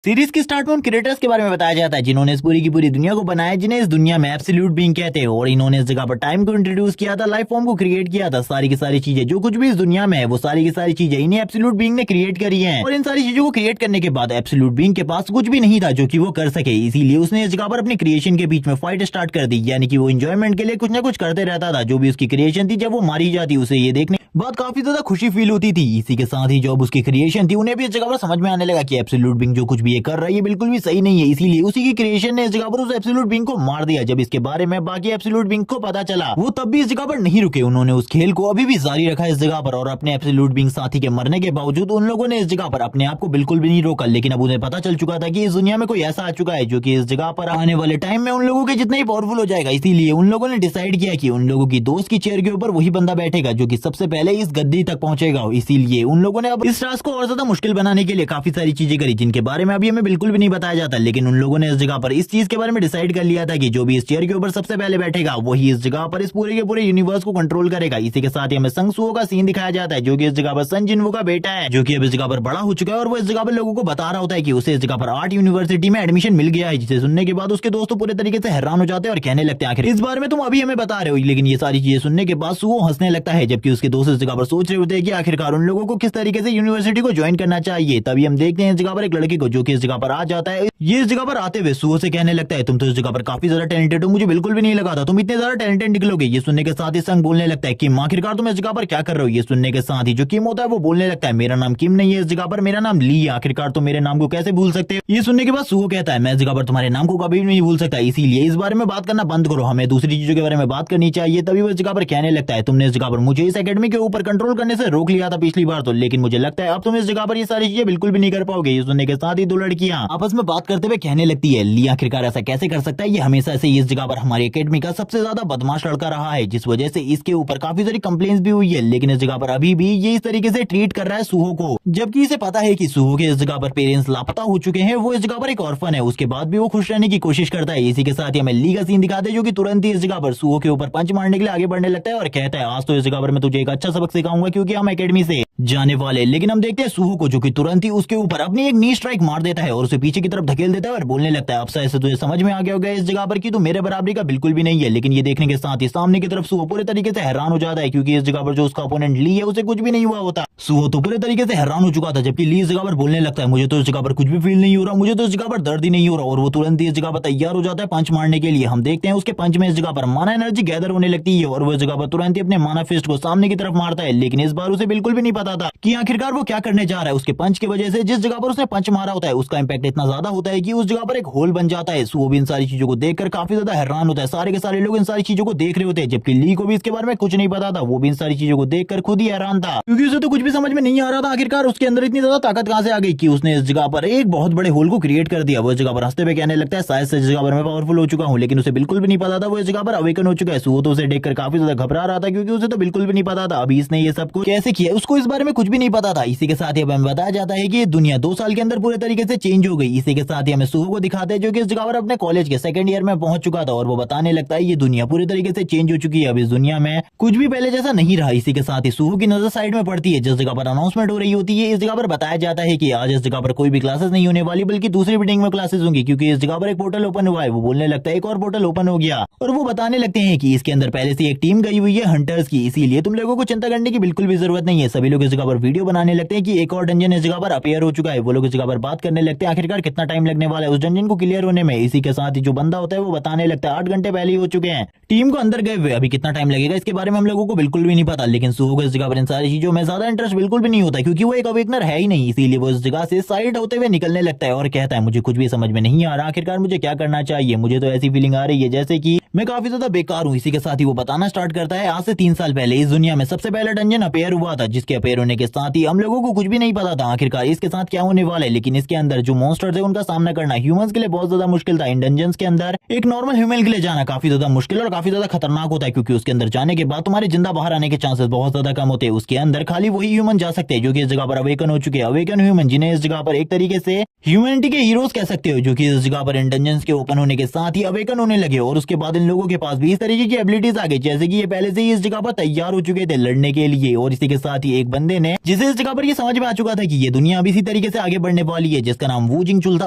Series के start में उन क्रिएटर्स के बारे में बताया जाता है जिन्होंने इस पूरी की पूरी दुनिया को बनाया, जिन्हें इस दुनिया में एब्सोल्यूट बीइंग कहते हैं। और इन्होंने इस जगह पर टाइम को इंट्रोड्यूस किया था, लाइफ फॉर्म को क्रिएट किया था। सारी की सारी चीजें जो कुछ भी इस दुनिया में है वो सारी की सारी चीजें इन्हें एब्सोल्यूट बीइंग ने क्रिएट करी है। और इन सारी चीजों को क्रिएट करने के बाद एब्सोल्यूट बीइंग के पास कुछ भी नहीं था जो कि वो कर सके, इसीलिए उसने इस जगह पर अपनी क्रिएशन के बीच में फाइट स्टार्ट कर दी। यानी कि वो एंजॉयमेंट के लिए कुछ ना कुछ करते रहता था। जो भी उसकी क्रिएशन थी जब वो मारी जाती उसे ये देखने बाद काफी ज्यादा खुशी फील होती थी। इसी के साथ ही जो अब उसकी क्रिएशन थी उन्हें भी इस जगह पर समझ में आने लगा कि एब्सोल्यूट बीइंग जो कुछ भी ये कर रहा है ये बिल्कुल भी सही नहीं है। इसीलिए उसी की क्रिएशन ने इस जगह पर उस एब्सोल्यूट बीइंग को मार दिया। जब इसके बारे में बाकी एब्सोल्यूट बीइंग को पता चला वो तब भी इस जगह पर नहीं रुके। उन्होंने उस खेल को अभी भी जारी रखा इस जगह पर। और अपने एब्सोल्यूट बीइंग साथी के मरने के बावजूद उन लोगों ने इस जगह पर अपने आप को बिल्कुल भी नहीं रोका। लेकिन अब उन्हें पता चल चुका था कि इस दुनिया में कोई ऐसा आ चुका है जो कि इस जगह पर आने वाले टाइम में उन लोगों के जितना ही पावरफुल हो जाएगा। इसीलिए उन लोगों ने डिसाइड किया कि उन लोगों की दोस्त की चेयर के ऊपर वही बंदा बैठेगा जो कि सबसे पहले इस गद्दी तक पहुंचेगा। इसीलिए उन लोगों ने अब इस टास्क को और ज्यादा मुश्किल बनाने के लिए काफी सारी चीजें करी जिनके बारे में अभी हमें बिल्कुल भी नहीं बताया जाता। लेकिन उन लोगों ने इस जगह पर इस चीज के बारे में डिसाइड कर लिया था कि जो भी इस चेयर के ऊपर सबसे पहले बैठेगा वही इस जगह पर इस पूरे के पूरे यूनिवर्स को कंट्रोल करेगा। इसी के साथ ही हमें संग सुओ का सीन दिखाया जाता है जो कि इस जगह पर सन जिनवो का बेटा है, जो कि अब इस जगह पर बड़ा हो चुका है। और वो इस जगह पर लोगों को बता रहा होता है कि उसे इस जगह पर आर्ट यूनिवर्सिटी में एडमिशन मिल गया है। जिसे सुनने के बाद उसके दोस्त पूरे तरीके से हैरान हो जाते हैं और कहने लगते हैं आखिर इस बारे में तुम अभी हमें बता रहे हो। लेकिन ये सारी चीजें सुनने के बाद सुओ हंसने लगता है, जबकि उसके दोस्त इस जगह पर सोच रहे होते हैं कि आखिरकार उन लोगों को किस तरीके से यूनिवर्सिटी को ज्वाइन करना चाहिए। तभी हम देखते हैं इस जगह पर एक लड़के को जो कि इस जगह पर आ जाता है। ये इस जगह पर आते हुए सुओ से कहने लगता है तुम तो इस जगह पर काफी ज्यादा टैलेंटेड हो, मुझे बिल्कुल भी नहीं लगा था तुम इतने ज्यादा टैलेंटेड निकलोगे। ये सुनने के साथ ही संग बोलने लगता है किम आखिरकार तुम इस जगह पर क्या कर रहे हो। ये सुनने के साथ ही जो किम होता है वो बोलने लगता है मेरा नाम किम नहीं है इस जगह पर, मेरा नाम ली है, आखिरकार तुम मेरे नाम को कैसे भूल सकते हो। ये सुनने के बाद सुओ कहता है मैं इस जगह पर तुम्हारे नाम को कभी भी नहीं भूल सकता, इसीलिए इस बारे में बात करना बंद करो, हमें दूसरी चीजों के बारे में बात करनी चाहिए। तभी वो इस जगह पर कहने लगता है तुमने इस जगह पर मुझे इस एकेडमी के ऊपर कंट्रोल करने से रोक लिया था पिछली बार तो, लेकिन मुझे लगता है अब तुम इस जगह पर ये सारी चीजें बिल्कुल भी नहीं कर पाओगे। ये सुनने के साथ ही दो लड़कियां आपस में बात करते हुए कहने लगती है ली आखिरकार ऐसा कैसे कर सकता है, ये हमेशा से इस जगह पर हमारी एकेडमी का सबसे ज्यादा बदमाश लड़का रहा है जिस वजह से इसके ऊपर काफी सारी कंप्लेंट्स भी हुई है। लेकिन इस जगह पर अभी भी ये इस तरीके से ट्रीट कर रहा है सुहो को, जबकि इसे पता है कि सुहो के इस जगह पर पेरेंट्स लापता हो चुके हैं, वो इस जगह पर एक ऑर्फन है। उसके बाद भी वो खुश रहने की कोशिश करता है। इसी के साथ ही हमें ली का सीन दिखाते हैं जो कि तुरंत ही इस जगह पर सुहो के ऊपर पंच मारने के लिए आगे बढ़ने लगता है और कहता है आज तो इस जगह पर मैं तुझे एक अच्छा सबक सिखाऊंगा क्योंकि हम एकेडमी से जाने वाले। लेकिन हम देखते हैं सुहो को जो कि तुरंत ही उसके ऊपर अपनी एक नी स्ट्राइक मार देता है और उसे पीछे की तरफ धकेल देता है और बोलने लगता है अब से ऐसे तुझे समझ में आ गया होगा इस जगह पर कि तू मेरे बराबरी का बिल्कुल भी नहीं है। लेकिन ये देखने के साथ ही सामने की तरफ सुहो पूरे तरीके से हैरान हो जाता है क्योंकि इस जगह पर जो उसका ओपोनेंट ली है उसे कुछ भी नहीं हुआ होता। सुहो तो पूरे तरीके से हैरान हो चुका था, जबकि ली इस जगह पर बोलने लगता है मुझे तो इस जगह पर कुछ भी फील नहीं हो रहा, मुझे तो इस जगह पर दर्द ही नहीं हो रहा। और वो तुरंत ही इस जगह पर तैयार हो जाता है पंच मारने के लिए। हम देखते हैं उसके पंच में इस जगह पर माना एनर्जी गैदर होने लगती है और वो इस जगह पर तुरंत ही अपने माना फिस्ट को सामने की तरफ मारता है। लेकिन इस बार उसे बिल्कुल भी नहीं पता था कि आखिरकार वो क्या करने जा रहा है। उसके पंच की वजह से जिस जगह पर उसने पंच मारा होता है उसका इंपैक्ट इतना ज्यादा होता है कि उस जगह पर एक होल बन जाता है। सुहो भी इन सारी चीजों को देखकर काफी ज्यादा हैरान होता है, सारे के सारे लोग इन सारी चीजों को देख रहे होते हैं, जबकि ली को भी इसके बारे में कुछ नहीं पता था। वो भी इन सारी चीजों को देखकर खुद ही हैरान था क्योंकि उसे तो कुछ भी समझ में नहीं आ रहा था आखिरकार उसके अंदर इतनी ज्यादा ताकत कहां से आ गई कि उसने इस जगह पर एक बहुत बड़े होल को क्रिएट कर दिया। वो इस जगह पर हंसते हुए कहने लगता है शायद से इस जगह पर मैं पावरफुल हो चुका हूं, लेकिन उसे बिल्कुल भी नहीं पता था वो इस जगह पर अवेकन हो चुका है। सुहो तो उसे देखकर काफी ज्यादा घबरा रहा था क्योंकि उसे तो बिल्कुल भी नहीं पता था अभी इसने ये सब कुछ कैसे किया, उसको इस बारे में कुछ भी नहीं पता था। इसी के साथ ही हमें बताया जाता है कि दुनिया 2 साल के अंदर पूरे तरीके से चेंज हो गई। इसी के साथ ही हमें सुहो को दिखाते हैं जो कि इस जगह पर अपने कॉलेज के सेकंड ईयर में पहुंच चुका था और वो बताने लगता है ये दुनिया पूरी तरीके से चेंज हो चुकी है, अब इस दुनिया में कुछ भी पहले जैसा नहीं रहा। इसी के साथ ही सुहो की नजर साइड में पड़ती है जिस जगह पर अनाउंसमेंट हो रही होती है। इस जगह पर बताया जाता है कि आज इस जगह पर कोई भी क्लासेस नहीं होने वाली बल्कि दूसरी बिल्डिंग में क्लासेस होंगी क्योंकि इस जगह पर एक पोर्टल ओपन हुआ है। वो बोलने लगता है एक और पोर्टल ओपन हो गया और वो बताने लगते हैं कि इसके अंदर पहले से एक टीम गई हुई है हंटर्स की, इसीलिए तुम लोगों को चिंता करने की बिल्कुल भी जरूरत नहीं है। सभी लोग इस जगह पर वीडियो बनाने लगते हैं कि एक और डंजन इस जगह पर अपेयर हो चुका है। वो लोग इस जगह पर बात करने लगते हैं आखिरकार कितना टाइम लगने वाला है उस डंजन को क्लियर होने में। इसी के साथ ही जो बंदा होता है वो बताने लगता है 8 घंटे पहले ही हो चुके हैं टीम को अंदर गए हुए, अभी कितना टाइम लगेगा इसके बारे में हम लोगों को बिल्कुल भी नहीं पता। लेकिन सुहो को इस जगह पर इन सारी चीजों में ज्यादा इंटरेस्ट बिल्कुल भी नहीं होता क्योंकि वो एक अवेकनर है ही नहीं, इसीलिए वो इस जगह से साइड होते हुए निकलने लगता है और कहता है मुझे कुछ भी समझ में नहीं आ रहा, आखिरकार मुझे क्या करना चाहिए, मुझे तो ऐसी फीलिंग आ रही है जैसे कि मैं काफी ज्यादा बेकार हूँ। इसी के साथ ही वो बताना स्टार्ट करता है आज से 3 साल पहले इस दुनिया में सबसे पहला डंजन अपेयर हुआ था जिसके अपेयर होने के साथ ही हम लोगों को कुछ भी नहीं पता था आखिरकार इसके साथ क्या होने वाला है। लेकिन इसके अंदर जो मॉन्स्टर्स है उनका सामना करना ह्यूमंस के लिए बहुत ज्यादा मुश्किल था। इन डंजन्स के अंदर एक नॉर्मल ह्यूमन के लिए जाना काफी ज्यादा मुश्किल और काफी ज्यादा खतरनाक होता है क्योंकि उसके अंदर जाने के बाद तुम्हारे जिंदा बाहर आने के चांसेस बहुत ज्यादा कम होते हैं। उसके अंदर खाली वही ह्यूमन जा सकते हैं जो कि इस जगह पर अवेकन हो चुके हैं, अवेकन ह्यूमन जिन्हें इस जगह पर एक तरीके से ह्यूमैनिटी के हीरोज कह सकते हो, जो कि इस जगह पर इन डंजन्स के ओपन होने के साथ ही अवेकन होने लगे और उसके बाद इन लोगों के पास भी इस तरीके की एबिलिटीज आ गई, जैसे कि ये पहले से ही इस जगह पर तैयार हो चुके थे लड़ने के लिए। और इसी के साथ ही एक बंदे ने, जिसे इस जगह पर ये समझ में आ चुका था कि ये दुनिया अभी इसी तरीके से आगे बढ़ने वाली है, जिसका नाम वू जिंगचुल था,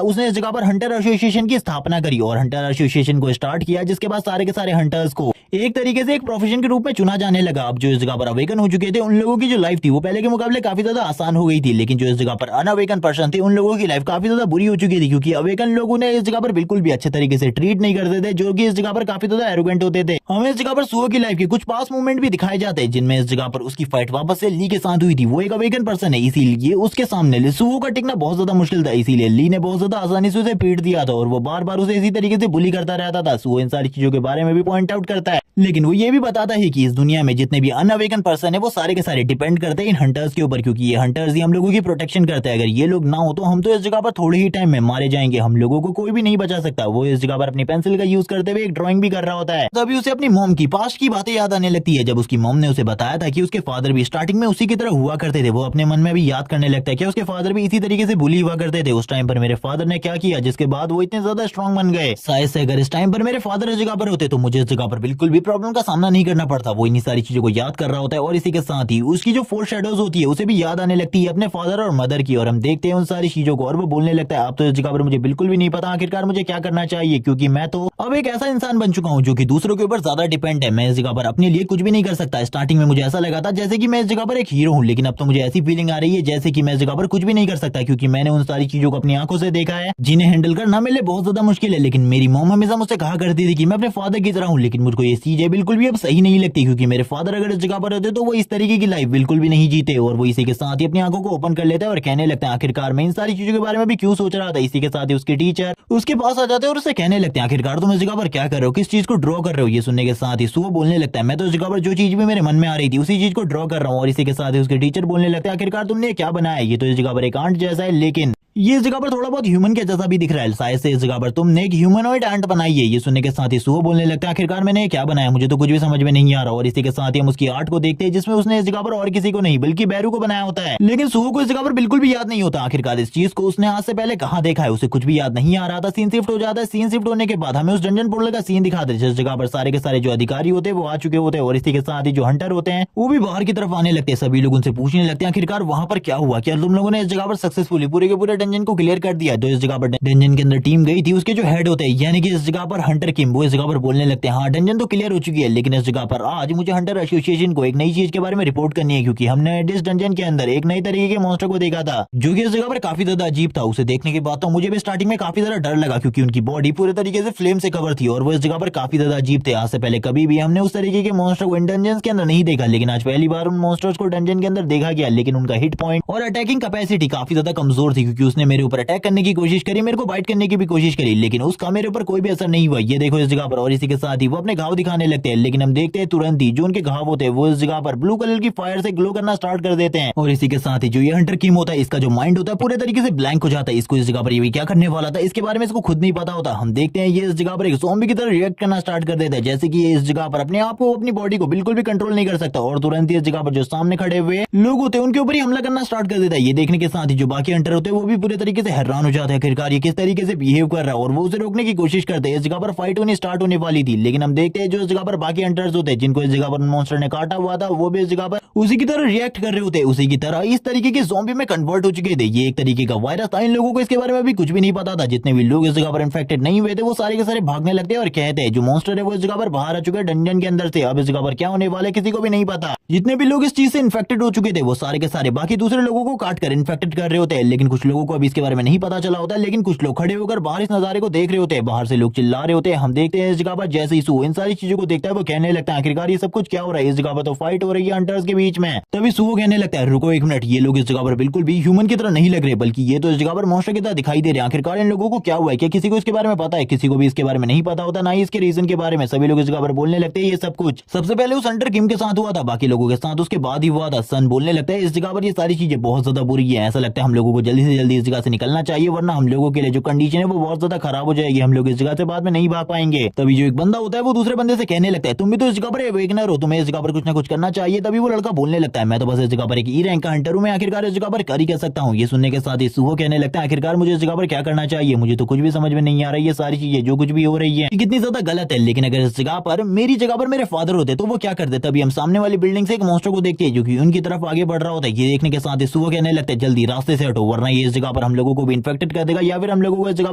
उसने इस जगह पर हंटर एसोसिएशन की स्थापना करी और हंटर एसोसिएशन को स्टार्ट किया, जिसके बाद सारे के सारे हंटर्स को एक तरीके से एक प्रोफेशन के रूप में चुना जाने लगा। अब जो इस जगह पर अवेकन हो चुके थे उन लोगों की जो लाइफ थी वो पहले के मुकाबले काफी ज्यादा आसान हो गई थी, लेकिन जो इस जगह पर अनअवेकन पर्सन थे उन लोगों की लाइफ काफी ज्यादा बुरी हो चुकी थी, क्योंकि अवेकन लोग उन्हें इस जगह पर बिल्कुल भी अच्छे तरीके से ट्रीट नहीं करते थे, जो कि इस जगह पर काफी ज्यादा एरोगेंट होते थे। हमें इस जगह पर सुओ की लाइफ के कुछ पास मूवमेंट भी दिखाए जाते हैं, जिनमें इस जगह पर उसकी फाइट वापस से ली के साथ हुई थी। वो एक अवेकन पर्सन है, इसीलिए उसके सामने सुओ का टिकना बहुत ज्यादा मुश्किल था, इसीलिए ली ने बहुत ज्यादा आसानी से उसे पीट दिया था और वो बार बार उसे इसी तरीके से बुली करता रहता था। सुओ इन सारी चीजों के बारे में भी पॉइंट आउट करता है, लेकिन वो ये भी बताता है कि इस दुनिया में जितने भी अनअवेकन पर्सन है वो सारे के सारे डिपेंड करते हैं इन हंटर्स के ऊपर, क्योंकि ये हंटर्स ही हम लोगों की प्रोटेक्शन करते हैं। अगर ये लोग ना हो तो हम तो इस जगह पर थोड़े ही टाइम में मारे जाएंगे, हम लोगों को कोई भी नहीं बचा सकता। वो इस जगह पर अपनी पेंसिल का यूज करते हुए एक ड्राइंग भी कर रहा होता है, तभी उसे अपनी मॉम की पास्ट की बातें याद आने लगती है। जब उसकी मॉम ने उसे बताया था कि उसके फादर भी स्टार्टिंग में उसी की तरह हुआ करते थे, वो अपने मन में भी याद करने लगता है कि उसके फादर भी इसी तरीके से बुली हुआ करते थे। उस टाइम पर मेरे फादर ने क्या किया जिसके बाद वो इतने ज्यादा स्ट्रॉन्ग बन गए। शायद से अगर इस टाइम पर मेरे फादर इस जगह पर होते तो मुझे इस जगह पर बिल्कुल भी प्रॉब्लम का सामना नहीं करना पड़ता। वो इन्हीं सारी चीजों को याद कर रहा होता है और इसी के साथ ही उसकी जो फोर शेडोज होती है उसे भी याद आने लगती है अपने फादर और मदर की, और हम देखते हैं उन सारी चीजों को और वो बोलने लगता है अब तो इस जगह पर मुझे बिल्कुल भी नहीं पता आखिरकार मुझे क्या करना चाहिए, क्योंकि मैं तो अब एक ऐसा इंसान बन चुका हूँ जो कि दूसरों के ऊपर ज्यादा डिपेंड है। मैं इस जगह पर अपने लिए कुछ भी नहीं कर सकता। स्टार्टिंग में मुझे ऐसा लगा था जैसे कि मैं इस जगह पर एक हीरो हूँ, लेकिन अब तो मुझे ऐसी फीलिंग आ रही है जैसे कि मैं इस जगह पर कुछ भी नहीं कर सकता, क्योंकि मैंने उन सारी चीजों को अपनी आंखों से देखा है जिन्हें हैंडल करना मेरे लिए बहुत ज्यादा मुश्किल है। लेकिन मेरी मॉम हमेशा मुझसे कहा करती थी कि मैं अपने फादर की तरह हूँ, लेकिन मुझको ये चीजें बिल्कुल भी अब सही नहीं लगती, क्योंकि मेरे फादर अगर इस जगह पर होते तो वो इस तरीके की लाइफ बिल्कुल भी नहीं जीते। और वो इसी के साथ ही अपनी आंखों को ओपन कर लेते हैं और कहने लगते हैं आखिरकार मैं इन सारी चीजों के बारे में भी क्यों सोच रहा था। इसी के साथ ही उसके टीचर उसके पास आ जाते हैं और उससे कहने लगते हैं आखिरकार तुम इस जगह पर क्या कर रहे हो, किस चीज को ड्रॉ कर रहे हो। ये सुनने के साथ ही सुबह बोलने लगता है मैं तो इस जगह पर जो चीज भी मेरे मन में आ रही थी उसी चीज को ड्रॉ कर रहा हूँ। और इसी के साथ ही उसके टीचर बोलने लगते हैं आखिरकार तुमने क्या बनाया है, ये तो इस जगह पर एक आंट जैसा है, लेकिन ये इस जगह पर थोड़ा बहुत ह्यूमन के जैसा भी दिख रहा है, शायद से इस जगह पर तुमने एक ह्यूमनॉइड एंट बनाई है। ये सुनने के साथ ही सुहो बोलने लगता है आखिरकार मैंने क्या बनाया, मुझे तो कुछ भी समझ में नहीं आ रहा। और इसी के साथ ही हम उसकी आर्ट को देखते हैं जिसमें उसने इस जगह पर और किसी को नहीं बल्कि बैरू को बनाया होता है, लेकिन सुहो को इस जगह पर बिल्कुल भी याद नहीं होता आखिरकार इस चीज को उसने आज से पहले कहाँ देखा है, उसे कुछ भी याद नहीं आ रहा था। सीन शिफ्ट हो जाता है, सीन शिफ्ट होने के बाद हमें उस डंजन पोर्टल का सीन दिखाते हैं जिस जगह पर सारे के सारे जो अधिकारी होते हैं वो आ चुके होते हैं, और इसी के साथ ही जो हंटर होते हैं वो भी बाहर की तरफ आने लगते हैं। सभी लोग उनसे पूछने लगते हैं आखिरकार वहां पर क्या हुआ, क्या तुम लोगों ने इस जगह पर सक्सेसफुली पूरे के पूरे डंजन को क्लियर कर दिया। तो इस जगह पर डंजन के अंदर टीम गई थी, उसके जो हेड होते हैं यानी कि इस जगह पर हंटर किम, वो इस जगह पर बोलने लगते हैं हाँ डंजन तो क्लियर हो चुकी है, लेकिन इस जगह पर आज मुझे हंटर एसोसिएशन को एक नई चीज के बारे में रिपोर्ट करनी है, क्योंकि हमने इस डंजन के अंदर एक नई तरीके के मॉन्स्टर को देखा था जो कि इस जगह पर काफी ज्यादा अजीब था। उसे देखने के बाद तो मुझे भी स्टार्टिंग में काफी ज्यादा डर लगा, क्योंकि उनकी बॉडी पूरे तरीके से फ्लेम से कवर थी और वो इस जगह पर काफी ज्यादा अजीब थे। आज से पहले कभी भी हमने उस तरीके के मॉन्स्टर को इन डंजन के अंदर नहीं देखा, लेकिन आज पहली बार उन मॉन्स्टर्स को डंजन के अंदर देखा गया। लेकिन उनका हिट पॉइंट और अटैकिंग कैपेसिटी काफी ज्यादा कमजोर थी, क्योंकि उसने मेरे ऊपर अटैक करने की कोशिश करी, मेरे को बाइट करने की भी कोशिश करी, लेकिन उसका मेरे ऊपर कोई भी असर नहीं हुआ। ये देखो इस जगह पर, और इसी के साथ ही वो अपने घाव दिखाने लगते हैं, लेकिन हम देखते हैं तुरंत ही जो उनके घाव होते हैं वो इस जगह पर ब्लू कलर की फायर से ग्लो करना स्टार्ट कर देते हैं। और इसी के साथ ही जो ये हंटर किम होता है इसका जो माइंड होता है पूरे तरीके से ब्लैंक हो जाता है। इसको इस जगह पर ये भी क्या करने वाला था इसके बारे में इसको खुद नहीं पता होता। हम देखते हैं ये इस जगह पर एक ज़ॉम्बी की तरह रिएक्ट करना स्टार्ट कर देता है, जैसे कि ये इस जगह पर अपने आप को अपनी बॉडी को बिल्कुल भी कंट्रोल नहीं कर सकता, और तुरंत ही इस जगह पर जो सामने खड़े हुए लोग होते हैं उनके ऊपर ही हमला करना स्टार्ट कर देता है। ये देखने के साथ ही जो बाकी हंटर होते हैं वो भी पूरे तरीके से हैरान हो जाते हैं आखिरकार ये किस तरीके से बिहेव कर रहा है, और वो उसे रोकने की कोशिश करते हैं। इस जगह पर फाइट होनी स्टार्ट होने वाली थी, लेकिन हम देखते हैं जो इस जगह पर बाकी हंटर्स होते हैं जिनको इस जगह पर मॉन्स्टर ने काटा हुआ था वो भी इस जगह पर उसी की तरह रिएक्ट कर रहे होते हैं, उसी की तरह इस तरीके के ज़ॉम्बी में कन्वर्ट हो चुके थे। ये एक तरीके का वायरस था, इन लोगों को इसके बारे में भी कुछ भी नहीं पता था। जितने भी लोग इस जगह पर इन्फेक्टेड नहीं हुए थे वो सारे के सारे भागने लगते हैं और कहते हैं जो मॉन्स्टर है वो इस जगह पर बाहर आ चुके हैं डंजन के अंदर से, अब इस जगह पर क्या होने वाला है किसी को भी नहीं पता। जितने भी लोग इस चीज से इन्फेक्टेड हो चुके थे वो सारे के सारे बाकी दूसरे लोगों को काट कर इन्फेक्टेड कर रहे होते हैं, लेकिन कुछ लोगों को अभी इसके बारे में नहीं पता चला होता है। लेकिन कुछ लोग खड़े होकर बाहर इस नजारे को देख रहे होते हैं, बाहर से लोग चिल्ला रहे होते हैं। हम देखते हैं इस जगह पर जैसे ही सू इन सारी चीजों को देखता है वो कहने लगता है आखिरकार ये सब कुछ क्या हो रहा है, इस जगह पर तो फाइट हो रही है हंटर्स के बीच में। तभी सू कहने लगता है रुको एक मिनट, ये लोग इस जगह पर बिल्कुल भी ह्यूमन की तरह नहीं लग रहे, बल्कि ये तो इस जगह पर मॉन्स्टर की तरह दिखाई दे रहे हैं। आखिरकार इन लोगों को क्या हुआ है, क्या किसी को इसके बारे में पता है? किसी को भी इसके बारे में नहीं पता होता, ना ही इसके रीजन के बारे में। सभी लोग इस जगह पर बोलने लगते हैं ये सब कुछ सबसे पहले उस हंटर किम के साथ हुआ था, बाकी लोगों के साथ उसके बाद ही हुआ था। सन बोलने लगता है इस जगह पर ये सारी चीजें बहुत ज्यादा बुरी है, ऐसा लगता है हम लोगों को जल्दी से जल्दी इस इस जगह से निकलना चाहिए, वरना हम लोगों के लिए जो कंडीशन है वो बहुत ज्यादा खराब हो जाएगी, हम लोग इस जगह से बाद में नहीं भाग पाएंगे। तभी जो एक बंदा होता है वो दूसरे बंदे से कहने लगता है, तुम भी तो इस जगह पर वेगनर हो, तुम्हें इस जगह पर कुछ ना कुछ करना चाहिए। तभी वो लड़का बोलने लगता है, मैं तो बस इस जगह पर एक ई रैंक का हंटर हूं, मैं आखिरकार इस जगह पर कर ही कर सकता हूँ। ये सुनने के साथ ही सुहो कहने लगता है, आखिरकार मुझे इस जगह पर क्या करना चाहिए, मुझे तो कुछ भी समझ में नहीं आ रही है, सारी चीजें जो कुछ भी हो रही है कितनी ज्यादा गलत है। लेकिन अगर इस जगह पर मेरी जगह पर मेरे फादर होते तो वो क्या करते। तभी हम सामने वाली बिल्डिंग से एक मॉन्स्टर को देखते हैं जो कि उनकी तरफ आगे बढ़ रहा होता है। ये देखने के साथ ही सुहो कहने लगते हैं, जल्दी रास्ते से हटो, वरना ये इस जगह पर हम लोगों को भी इन्फेक्टेड कर देगा या फिर हम लोगों को इस जगह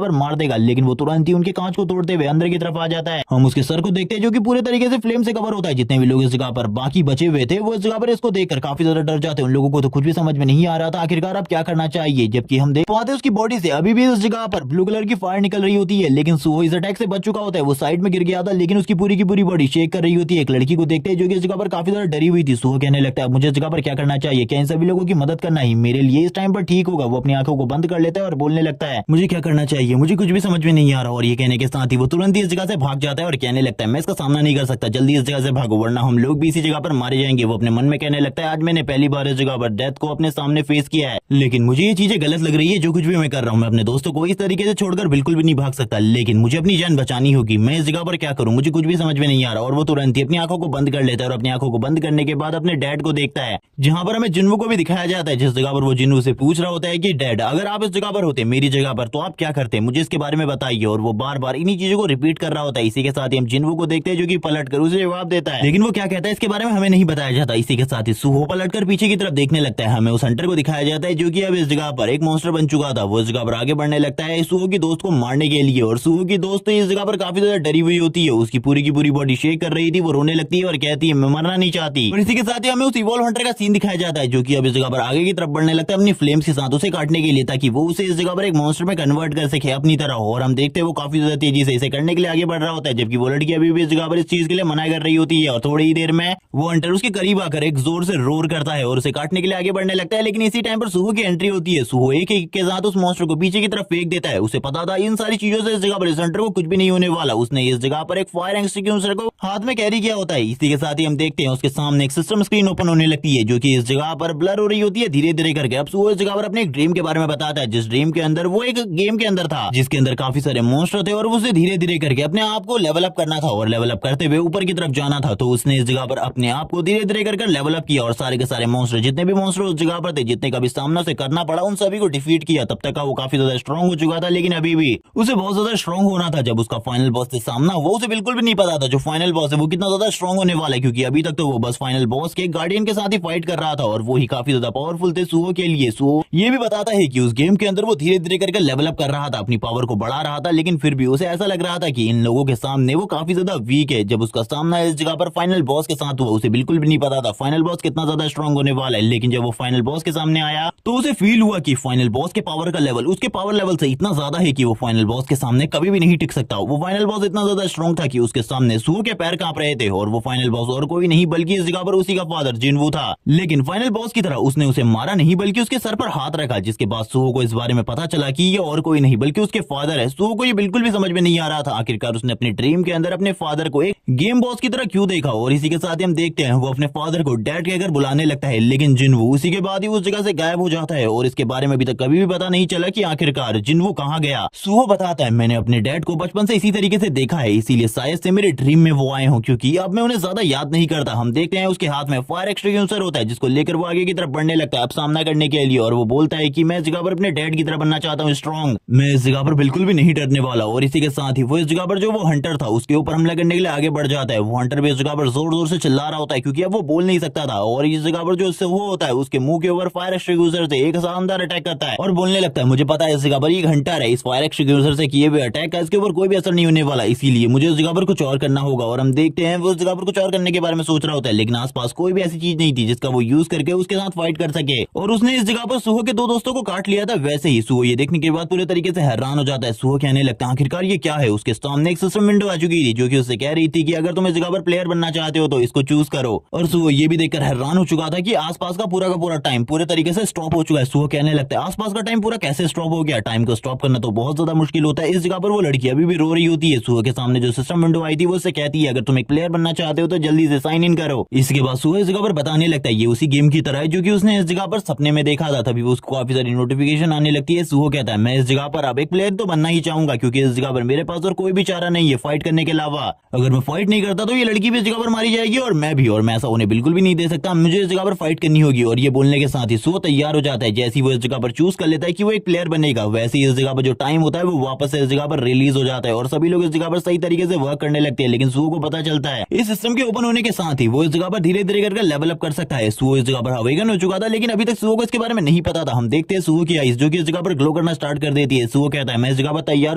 पर मार देगा। लेकिन वो तुरंत ही उनके कांच को तोड़ते हुए अंदर की तरफ आ जाता है। हम उसके सर को देखते हैं जो कि पूरे तरीके से फ्लेम से कवर होता है। जितने भी लोग इस जगह पर बाकी बचे हुए थे वो इस जगह पर इसको देखकर काफी ज्यादा डर जाते हैं। उन लोगों को तो कुछ भी समझ में नहीं आ रहा था आखिरकार अब क्या करना चाहिए, जबकि हम देख पाते हैं उसकी बॉडी से अभी भी उस जगह पर ब्लू कलर की फायर निकल रही होती है। लेकिन सुहो इस अटैक से बच चुका होता है, वो साइड में गिर गया था लेकिन उसकी पूरी की पूरी बॉडी शेक कर रही होती है। एक लड़की को देखते हैं जो कि इस जगह पर काफी ज्यादा डरी हुई थी। सुहो कहने लगता है, मुझे इस जगह पर क्या करना चाहिए, क्या इन सभी लोगों की मदद करना ही मेरे लिए इस टाइम पर ठीक होगा। वो अपनी आंखों को बंद कर लेता है और बोलने लगता है, मुझे क्या करना चाहिए, मुझे कुछ भी समझ में नहीं आ रहा। और ये कहने के साथ ही वो तुरंत ही इस जगह से भाग जाता है और कहने लगता है, मैं इसका सामना नहीं कर सकता, जल्दी इस जगह से भागो वरना हम लोग भी इसी जगह पर मारे जाएंगे। वो अपने मन में कहने लगता है, आज मैंने पहली बार इस जगह पर डेथ को अपने सामने फेस किया है, लेकिन मुझे ये चीजें गलत लग रही है जो कुछ भी मैं कर रहा हूँ। मैं अपने दोस्तों को इस तरीके से छोड़कर बिल्कुल भी नहीं भाग सकता, लेकिन मुझे अपनी जान बचानी होगी। मैं इस जगह पर क्या करूँ, मुझे कुछ भी समझ में नहीं आ रहा। और वो तुरंत ही अपनी आंखों को बंद कर लेता है और अपनी आंखों को बंद करने के बाद अपने डैड को देखता है, जहां पर हमें जिन्नू को भी दिखाया जाता है, जिस जगह पर वो जिन्नू से पूछ रहा होता है कि डैड अगर आप इस जगह पर होते मेरी जगह पर तो आप क्या करते, मुझे इसके बारे में बताइए। और वो बार बार इन्हीं चीजों को रिपीट कर रहा होता है। इसी के साथ ही हम जिन्नू को देखते हैं जो कि पलट कर उसे जवाब देता है, लेकिन वो क्या कहता है इसके बारे में हमें नहीं बताया जाता। इसी के साथ ही सुहो पलट कर पीछे की तरफ देखने लगता है। हमें उस हंटर को दिखाया जाता है जो कि अब इस जगह पर एक मॉन्स्टर बन चुका था। वो इस जगह पर आगे बढ़ने लगता है सुहो की दोस्त को मारने के लिए, और सुहो की दोस्त इस जगह पर काफी ज्यादा डरी हुई होती है। उसकी पूरी की पूरी बॉडी शेक कर रही थी, वो रोने लगती है और कहती है मैं मरना नहीं चाहती। और इसी के साथ ही हमें उस इवॉल्व हंटर का सीन दिखाया जाता है जो कि अब इस जगह पर आगे की तरफ बढ़ने लगता है अपनी फ्लेम्स के साथ उसे काटने के लिए, ताकि वो उसे इस जगह पर एक मॉन्स्टर में कन्वर्ट कर सके अपनी तरह। और हम देखते हैं वो काफी ज्यादा तेजी से इसे करने के लिए आगे बढ़ रहा होता है, जबकि वो लड़की अभी भी इस जगह पर इस चीज के लिए मना कर रही होती है। और थोड़ी ही देर में वो हंटर उसके करीब आकर एक जोर से रोर करता है और उसे काटने के लिए आगे बढ़ने लगता है। लेकिन इसी टाइम पर सुहो की एंट्री होती है। सुहो एक के साथ उस मॉन्स्टर को पीछे की तरफ फेंक देता है। उसे पता था इन सारी चीजों से इस जगह पर इस हंटर को कुछ भी नहीं होने वाला। उसने इस जगह पर एक फायर एक्सटिंग्विशर को हाथ में कैरी किया होता है। इसी के साथ ही हम देखते हैं उसके सामने एक सिस्टम स्क्रीन ओपन होने लगती है जो कि इस जगह पर ब्लर हो रही होती है धीरे धीरे करके। अब सुहो इस जगह पर अपने एक ड्रीम के बारे में बताता है, जिस ड्रीम के अंदर वो एक गेम के अंदर था जिसके अंदर काफी सारे मॉन्स्टर थे और उसे धीरे धीरे करके अपने आप को लेवल अप करना था और लेवल अप करते हुए ऊपर की तरफ जाना था। तो उसने इस जगह पर अपने आप को धीरे धीरे करके लेवल अप किया और सारे के सारे मॉन्स्टर जितने भी मॉन्स्टर उस जगह पर थे, जितने का भी सामना से करना पड़ा, उन सभी को डिफीट किया। तब तक का वो काफी ज्यादा स्ट्रॉन्ग हो चुका था, लेकिन अभी भी उसे बहुत ज्यादा स्ट्रॉन्ग होना था। जब उसका फाइनल बॉस से सामना हुआ उसे बिल्कुल भी नहीं पता था जो फाइनल बॉस है वो कितना ज्यादा स्ट्रॉन्ग होने वाला है, क्योंकि अभी तक तो वो बस फाइनल बॉस के गार्डियन के साथ ही फाइट कर रहा था और वो ही काफी ज्यादा पावरफुल थे सुहो के लिए। सुहो ये भी बताता है कि उस गेम के अंदर वो धीरे धीरे करके लेवल अप कर रहा था, अपनी पावर को बढ़ा रहा था, लेकिन फिर भी उसे ऐसा लग रहा था कि इन लोगों के सामने वो काफी ज्यादा वीक है। जब उसका सामना इस जगह पर फाइनल बॉस के साथ हुआ उसे बिल्कुल भी नहीं पता था फाइनल बॉस कितना ज्यादा स्ट्रॉन्ग होने वाला है। लेकिन जब वो फाइनल बॉस के सामने आया तो उसे फील हुआ कि फाइनल बॉस के पावर का लेवल उसके पावर लेवल से इतना ज्यादा है कि वो फाइनल बॉस के सामने कभी भी नहीं टिक सकता। वो फाइनल बॉस इतना ज्यादा स्ट्रॉन्ग था कि उसके सामने सुहो के पैर कांप रहे थे और वो फाइनल बॉस और कोई नहीं बल्कि इस जगह पर उसी का फादर जिन्वू था। लेकिन फाइनल बॉस की तरह उसने उसे मारा नहीं बल्कि उसके सर पर हाथ रखा, जिसके बाद सुहो को इस बारे में पता चला कि ये और कोई नहीं बल्कि उसके फादर है। सुहो को ये बिल्कुल भी समझ में नहीं आ रहा था आखिरकार उसने अपने ड्रीम के अंदर अपने फादर को एक गेम बॉस की तरह क्यों देखा। और इसी के साथ ही हम देखते हैं वो अपने फादर को डैड कहकर बुलाने लगता है, लेकिन जिन्वू उसी के बाद ही उस जगह से गायब हो जाता है और इसके बारे में अभी तक कभी भी पता नहीं चला कि आखिरकार जिन्वू कहाँ गया। सुहो बताता है, मैंने अपने डैड को बचपन से इसी तरीके से देखा है, इसीलिए शायद से मेरे ड्रीम में वो आए हों, क्योंकि अब मैं उन्हें ज्यादा याद नहीं करता। हम देखते हैं उसके हाथ में फायर एक्सटिंग्विशर होता है जिसको लेकर वो आगे की तरफ बढ़ने लगता है अब सामना करने के लिए, और वो बोलता है कि मैं इस जगह पर अपने डैड की तरह बनना चाहता हूँ स्ट्रॉन्ग, मैं इस जगह पर बिल्कुल भी नहीं डरने वाला। और इसी के साथ ही वो इस जगह पर जो वो हंटर था उसके ऊपर हमला करने के लिए आगे बढ़ जाता है। वो हंटर भी इस जगह पर जोर जोर से चिल्ला रहा होता है क्योंकि अब वो बोल नहीं सकता था, और इस जगह पर जो इससे वो होता है उसके मुंह के ऊपर फायर एक्सटिंग्विशर से एक शानदार अटैक करता है और बोलने लगता है, मुझे पता है इस जगह पर एक हंटर है, इस फायर एक्सटिंग्विशर से किए हुए अटैक का इसके ऊपर कोई भी असर नहीं होने वाला, इसीलिए मुझे उस जगह पर कुछ और करना होगा। और हम देखते हैं वो उस जगह पर कुछ और करने के बारे में सोच रहा होता है, लेकिन आसपास कोई भी ऐसी चीज नहीं थी जिसका वो यूज करके उसके साथ फाइट कर सके, और उसने इस जगह पर सुहो के दो दोस्तों को काट लिया था। वैसे ही सुहो ये देखने के बाद पूरे तरीके से हैरान हो जाता है। सुहो कहने लगता है, आखिरकार ये क्या है। उसके सामने एक सिस्टम विंडो आ चुकी थी जो कि उससे कह रही थी कि अगर तुम इस जगह पर प्लेयर बनना चाहते हो तो इसको चूज करो। और सुहो ये भी देखकर हैरान हो चुका था कि आसपास का पूरा टाइम पूरे तरीके से स्टॉप हो चुका है। सुहो कहने लगता है, आसपास का टाइम पूरा कैसे स्टॉप हो गया, टाइम को स्टॉप करना तो बहुत ज्यादा मुश्किल होता है। इस जगह पर वो लड़की अभी भी रो रही होती है। सुहो के सामने जो सिस्टम विंडो आई थी वो उससे कहती है, अगर तुम एक प्लेयर बनना चाहते हो तो जल्दी से साइन इन करो। इसके बाद सुहो इस जगह पर बताने लगता है ये उसी गेम की तरह है जो कि उसने इस जगह पर सपने में देखा था। तभी वो उसको काफी सारी नोटिफिकेशन आने लगती है। सुहो कहता है मैं इस जगह पर अब एक प्लेयर तो बनना ही चाहूंगा, क्योंकि इस जगह पर मेरे पास और कोई भी चारा नहीं है फाइट करने के अलावा। अगर मैं फाइट नहीं करता तो ये लड़की भी इस जगह पर मारी जाएगी और मैं भी, और मैं ऐसा होने बिल्कुल भी नहीं दे सकता। मुझे इस जगह पर फाइट करनी होगी। और ये बोलने के साथ ही सुहो तैयार हो जाता है। जैसे ही वो इस जगह पर चूज कर लेता है कि वो एक प्लेयर बनेगा, वैसे ही इस जगह पर जो टाइम होता है वो वापस से इस जगह पर रिलीज हो जाता है और सभी लोग इस जगह पर सही तरीके से वर्क करने लगते हैं। लेकिन सुहो को पता चलता है इस सिस्टम के ओपन होने के साथ ही वो इस जगह पर धीरे धीरे करके लेवल अप कर सकता है। सुहो इस जगह पर अवेगन हो चुका था, लेकिन अभी तक सुहो को इसके बारे में नहीं पता था। हम देखते हैं सुहो की आइस जो कि इस जगह पर ग्लो करना स्टार्ट कर देती है। सुहो कहता है मैं इस जगह पर तैयार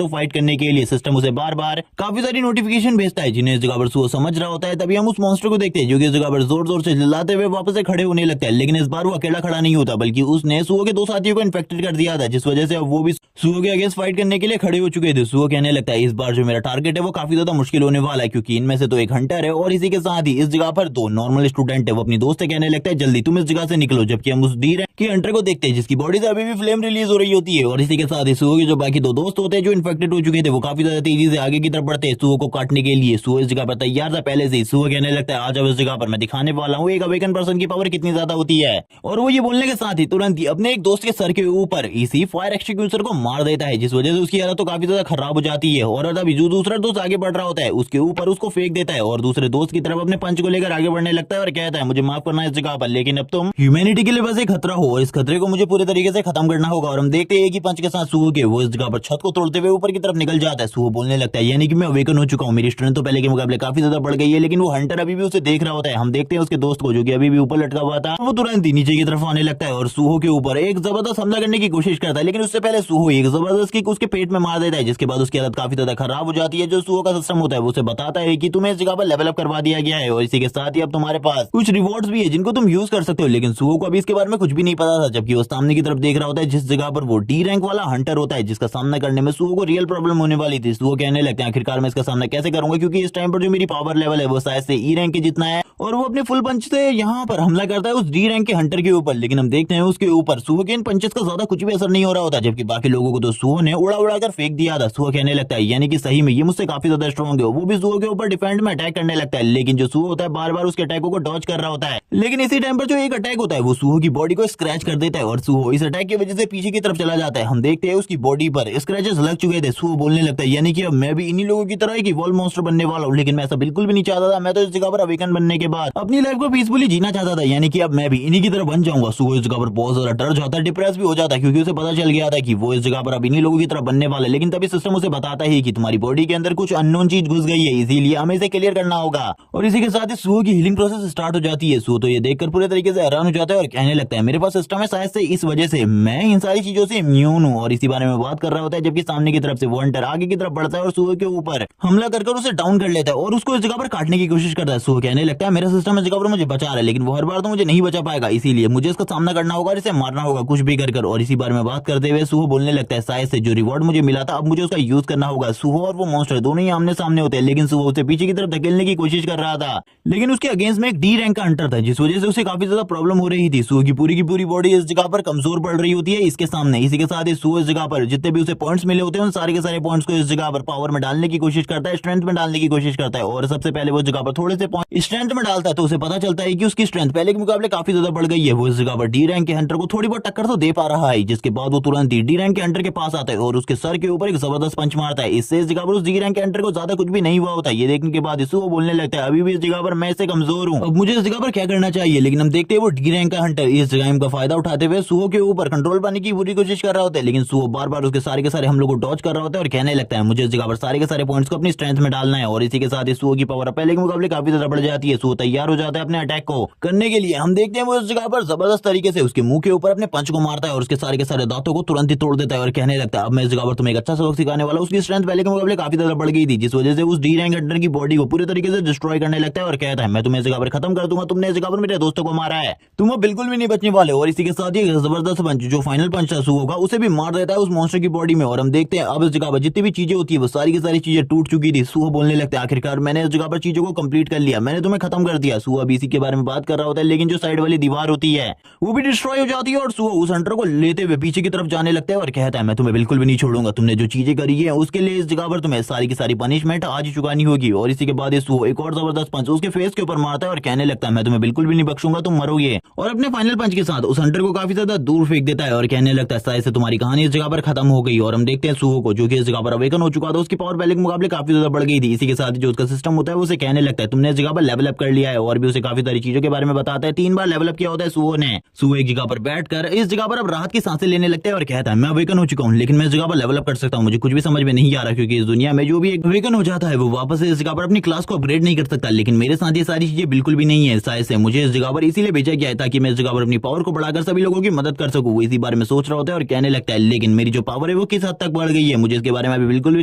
हूँ फाइट करने के लिए। सिस्टम उसे बार बार काफी सारी नोटिफिकेशन भेजता है जिन्हें इस जगह पर सुहो समझ रहा होता है। तभी हम उस मॉन्स्टर को देखते हैं जो कि इस जगह पर जोर जोर से चिल्लाते हुए वापस से खड़े होने लगता है। लेकिन इस बार वो अकेला खड़ा नहीं होता, बल्कि उसने सुहो के 2 साथियों को इन्फेक्टेड कर दिया था, जिस वजह से अब वो भी सुहो के अगेंस्ट फाइट करने के लिए खड़े हो चुके थे। सुहो कहने लगता है इस बार जो मेरा टारगेट है वो काफी ज्यादा मुश्किल होने वाला है, क्योंकि इनमें से तो एक हंटर है और इसी के साथ ही इस जगह पर 2 नॉर्मल स्टूडेंट है। वो अपनी दोस्त से कहने लगता है जल्दी तुम इस जगह से निकलो। जबकि हम उस डी रैंक के हंटर को देखते हैं जिसकी बॉडी से अभी भी फ्लेम रिलीज हो रही होती है। और इसी के साथ ही सुहो के जो बाकी 2 दोस्त होते हैं जो इन्फेक्टेड हो चुके थे वो काफी ज्यादा तेजी से आगे की तरफ बढ़ते हैं सुहो को काटने के लिए। सुहो इस जगह पर तैयार था पहले से ही। सुहो कहने लगता है आज अब इस जगह पर मैं दिखाने वाला हूँ एक अवेकन पर्सन की पावर कितनी ज्यादा होती है। और वो ये बोलने के साथ ही तुरंत ही अपने एक दोस्त के सर के ऊपर इसी फायर एक्सटिंग्विशर को मार देता है, जिस वजह से उसकी हालत तो काफी ज्यादा खराब हो जाती है। और अभी जो दूसरा दोस्त आगे बढ़ रहा होता है उसके ऊपर उसको फेंक देता है और दूसरे दोस्त की तरफ अपने पंच को लेकर आगे बढ़ने लगता है और कहता है मुझे माफ करना इस जगह पर, लेकिन अब तुम ह्यूमैनिटी के लिए बस एक खतरा हो और इस खतरे को मुझे पूरे तरीके से खत्म करना होगा। और हम देखते हैं कि पंच के साथ सुहो के वो इस जगह पर छत को तोड़ते हुए ऊपर की तरफ निकल जाता है। सुहो बोलने लगता है यानी कि मैं अवेकन हो चुका हूँ, मेरी स्ट्रेंथ तो पहले के मुकाबले काफी ज्यादा बढ़ गई है। लेकिन वो हंटर अभी भी उसे देख रहा होता है। हम देखते हैं उसके दोस्त को जो कि अभी भी ऊपर लटका हुआ था, वो तुरंत ही नीचे की तरफ आने लगता है और सुहो के ऊपर एक जबरदस्त हमला करने की कोशिश करता है। लेकिन उससे पहले सुहो एक जबरदस्त किक उसके पेट में मार देता है, जिसके बाद उसकी हालत काफी ज्यादा खराब हो जाती है। जो सुहो का सिस्टम होता है वो उसे बताता है कि तुम्हें इस जगह पर लेवल अप करवा दिया गया है और इसी के साथ ही अब तुम्हारे पास कुछ रिवॉर्ड्स भी है जिनको तुम यूज कर सकते हो। लेकिन सुहो को अभी इसके बारे में कुछ भी नहीं पता था, जबकि वो सामने की तरफ देख रहा होता है जिस जगह पर वो डी रैंक वाला हंटर होता है जिसका सामना करने में सुहो को रियल प्रॉब्लम होने वाली थी। सुहो कहने लगते हैं आखिरकार मैं इसका सामना कैसे करूंगा, क्योंकि इस टाइम पर जो मेरी पावर लेवल है वो शायद से ई रैंक के जितना है। और वो अपने फुल पंच से यहाँ पर हमला करता है उस डी रैंक के हंटर के ऊपर। लेकिन हम देखते हैं उसके ऊपर सुहो के इन पंचेस का ज्यादा कुछ भी असर नहीं हो रहा होता, जबकि बाकी लोगों को तो सुहो ने उड़ा उड़ा कर फेंक दिया था। सुहो कहने लगता है यानी कि सही में ये मुझसे काफी ज्यादा स्ट्रॉन्ग है। वो भी सुहो के ऊपर डिफेंड में अटैक करने लगता है, लेकिन जो सुहो होता है बार बार उसके अटैकों को डॉज कर रहा होता है। लेकिन इसी टाइम पर जो एक अटैक होता है वो सुहो की बॉडी को स्क्रैच कर देता है और सुहो इस अटैक की वजह से पीछे की तरफ चला जाता है। हम देखते हैं उसकी बॉडी पर स्क्रैचेस लग चुके थे। सुहो बोलने लगता है यानी कि अब मैं भी इन्हीं लोगों की तरह एक इवॉल्व मॉन्स्टर बनने वाला हूँ। लेकिन मैं ऐसा बिल्कुल भी नहीं चाहता था। मैं तो इस जगह पर अवेकन बनने के बाद अपनी लाइफ को पीसफुली जीना चाहता था, यानी कि अब मैं भी इन्हीं की तरह बन जाऊंगा। सुहो इस जगह पर बहुत ज्यादा डर जाता है, डिप्रेस भी हो जाता है, क्योंकि उसे पता चल गया था कि वो इस जगह पर अब इन्हीं लोगों की तरह बनने वाला है। लेकिन तभी सिस्टम उसे बताता है कि तुम्हारी बॉडी के अंदर कुछ अननोन चीज घुस गई है, इसीलिए हमें इसे क्लियर करना होगा। और इसी के साथ ही सुहो की हीलिंग प्रोसेस स्टार्ट हो जाती है। सुहो तो ये देखकर पूरे तरीके से हैरान हो जाता है और कहने लगता है मेरे पास सिस्टम है, शायद से इस वजह से मैं इन सारी चीजों से इम्यून हूँ। और इसी बारे में बात कर रहा होता है जबकि सामने की तरफ से वो हंटर आगे की तरफ बढ़ता है और सुहो के ऊपर हमला कर उसे डाउन कर लेता है और उसको इस जगह पर काटने की कोशिश करता है। सुहो कहने लगता है मेरा सिस्टम इस जगह पर मुझे बचा रहा है, लेकिन वो हर बार तो मुझे नहीं बचा पाएगा, इसीलिए मुझे इसका सामना करना होगा और इसे मारना होगा कुछ भी कर। और इसी बारे में बात करते हुए सुहो बोलने लगता है शायद से जो रिवॉर्ड मुझे मिला था अब मुझे उसका यूज करना होगा। सुहो और वो मॉन्स्टर दोनों ही आमने सामने होते हैं, लेकिन सुहो उसे पीछे की तरफ धकेलने की कोशिश कर रहा था। लेकिन उसके अगेंस्ट में एक डी रैंक का हंटर था, जिस वजह से उसे काफी ज्यादा प्रॉब्लम हो रही थी। सुहो की पूरी बॉडी इस जगह पर कमजोर पड़ रही होती है इसके सामने। इसी के साथ ही सुहो इस जगह पर जितने भी उसे पॉइंट्स मिले होते हैं उन सारे के सारे पॉइंट्स को इस जगह पर पावर में डालने की कोशिश करता है, स्ट्रेंथ में डालने की कोशिश करता है। और सबसे पहले वो जगह पर थोड़े से पॉइंट स्ट्रेंथ में डालता है तो उसे पता चलता है कि उसकी स्ट्रेंथ पहले के मुकाबले काफी ज्यादा बढ़ गई है। वो इस जगह पर डी रैंक के हंटर को थोड़ी बहुत टक्कर तो दे पा रहा है, जिसके बाद वो तुरंत ही डी रैंक के हंटर के पास आता है और उसके सर के ऊपर एक जबरदस्त पंच मारता है। इससे इस जगह पर उस डी रैंक के हंटर को ज्यादा कुछ भी नहीं हुआ होता। ये देखने के बाद वो बोलने लगता है अभी भी इस जगह पर मैं इससे कमजोर हूँ, अब मुझे इस जगह पर क्या करना चाहिए। लेकिन हम देखते हैं वो डी रैंक का हंटर इस जगह का फायदा उठाते हुए सुहो के ऊपर कंट्रोल पाने की पूरी कोशिश कर रहा होता है। लेकिन सुहो बार बार उसके सारे के सारे हमलों को डॉज कर रहा होता है और कहने लगता है मुझे इस जगह पर सारे के सारे पॉइंट्स को अपनी स्ट्रेंथ में डालना है। और इसी के साथ ही सुहो की पावर पहले के मुकाबले काफी ज्यादा बढ़ जाती है। सुहो तैयार हो जाता है अपने अटैक को करने के लिए। हम देखते हैं वो इस जगह पर जबरदस्त तरीके से उसके मुंह के ऊपर अपने पंच को मारता है और उसके सारे के सारे दांतों को तुरंत ही तोड़ देता है और कहने लगता है अब मैं इस जगह पर तुम्हें एक अच्छा सबक सिखाने वाला हूं। उसकी स्ट्रेंथ पहले के मुकाबले काफी ज्यादा बढ़ गई थी, जिस वजह से उस डी रैंक हंटर की बॉडी को पूरे तरीके से डिस्ट्रॉय करने लगता है और कहता है मैं तुम्हें इस जगह पर खत्म कर दूंगा, तुमने इस जगह पर मेरे दोस्तों को मारा है, तुम अब बिल्कुल भी नहीं बचने वाले हो। और इसी के साथ ही जबरदस्त पंच जो फाइनल पंच था सुहो का उसे भी मार देता है उस मॉन्स्टर की बॉडी में। और हम देखते हैं अब इस जगह पर जितनी भी चीजें होती है वो सारी की सारी चीजें टूट चुकी थी। सुहो बोलने लगता है आखिरकार मैंने इस जगह पर चीजों को कंप्लीट कर लिया, मैंने तुम्हें खत्म कर दिया। सुहो अभी इसी के बारे में बात कर रहा होता है, लेकिन जो साइड वाली दीवार होती है वो भी डिस्ट्रॉय हो जाती है और सुहो उस हंटर को लेते हुए पीछे की तरफ जाने लगता है और कहता है मैं तुम्हें बिल्कुल भी नहीं छोड़ूंगा, तुमने जो चीजें करी है उसके लिए इस जगह पर तुम्हें सारी की सारी पनिशमेंट आज ही चुकानी होगी। और इसी के बाद सुहो एक और जबरदस्त पंच उसके फेस के ऊपर मारता है और कहने लगता है मैं तुम्हें बिल्कुल भी नहीं बख्शूंगा, तुम मरोगे। और अपने फाइनल पंच के साथ उस हंटर को काफी ज्यादा दूर फेंक देता है और कहने लगता है शायद से तुम्हारी कहानी इस जगह पर खत्म हो गई। और हम देखते हैं सुहो को जो कि इस जगह पर अवेकन हो चुका था, उसकी पावर पहले के मुकाबले काफी ज्यादा बढ़ गई थी। इसी के साथ जो उसका सिस्टम होता है वो उसे कहने लगता है तुमने इस जगह पर लेवल अप कर लिया है, और भी उसे काफी सारी चीजों के बारे में बताता है। 3 बार लेवल अप किया होता है सुहो ने। सुहो एक जगह पर बैठकर इस जगह पर अब राहत की सांसें लेने लगता है और कहता है मैं अवेकन हो चुका हूँ, लेकिन मैं इस जगह पर लेवल अप कर सकता हूँ। मुझे कुछ भी समझ में नहीं आ रहा, क्योंकि इस दुनिया में जो भी एक अवेकन हो जाता है वो वापस इस जगह पर अपनी क्लास को अपग्रेड नहीं कर सकता, लेकिन मेरे साथ ये सारी चीजें बिल्कुल भी नहीं है। शायद से मुझे इस जगह पर इसीलिए भेजा गया है ताकि मैं इस जगह पर अपनी पावर को बढ़ाकर सभी लोगों की मदद कर सकूं। वो इसी बारे में सोच रहा होता है और कहने लगता है लेकिन मेरी जो पावर है वो किस हद तक बढ़ गई है मुझे इसके बारे में अभी बिल्कुल भी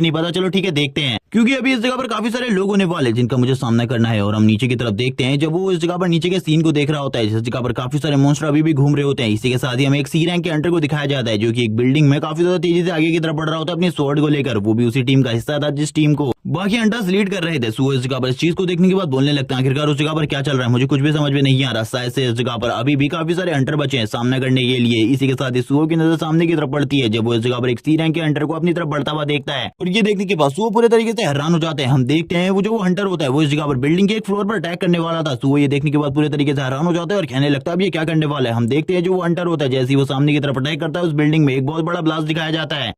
नहीं पता। चलो ठीक है, देखते हैं, क्योंकि अभी इस जगह पर काफी सारे लोग होने वाले जिनका मुझे सामना करना है। और हम नीचे की तरफ देखते हैं, जब वो इस जगह पर नीचे के सीन को देख रहा होता है, इस जगह पर काफी सारे मॉन्स्टर अभी भी घूम रहे होते हैं। इसी के साथ ही हमें एक सी रैंक के हंटर को दिखाया जाता है जो कि एक बिल्डिंग में काफी ज्यादा तेजी से आगे की तरफ बढ़ रहा होता है अपनी स्वॉर्ड को लेकर। वो भी उसी टीम का हिस्सा था जिस टीम को बाकी हंटर्स लीड कर रहे थे। सुहो इस जगह पर इस चीज को देखने के बाद बोलने लगता है आखिरकार उस जगह पर क्या चल रहा है मुझे कुछ भी समझ में नहीं आ रहा। शायद से इस जगह पर अभी भी काफी सारे हंटर बचे हैं सामना करने के लिए। इसी के साथ ही सुहो की नजर सामने की तरफ पड़ती है जब वो इस जगह पर एक सी रैंक के हंटर को अपनी तरफ बढ़ता हुआ देखता है, और ये देखने के बाद सुहो पूरे तरीके से हैरान हो जाते हैं। हम देखते हैं वो जो हंटर होता है वो इस जगह पर बिल्डिंग के एक फ्लोर पर अटैक करने वाला था। सुहो ये देखने के बाद पूरे तरीके से हैरान हो जाता है और कहने लगता है अब ये क्या करने वाला है। हम देखते हैं जो वो हंटर होता है जैसे ही वो सामने की तरफ अटैक करता है उस बिल्डिंग में एक बहुत बड़ा ब्लास्ट दिखाया जाता है,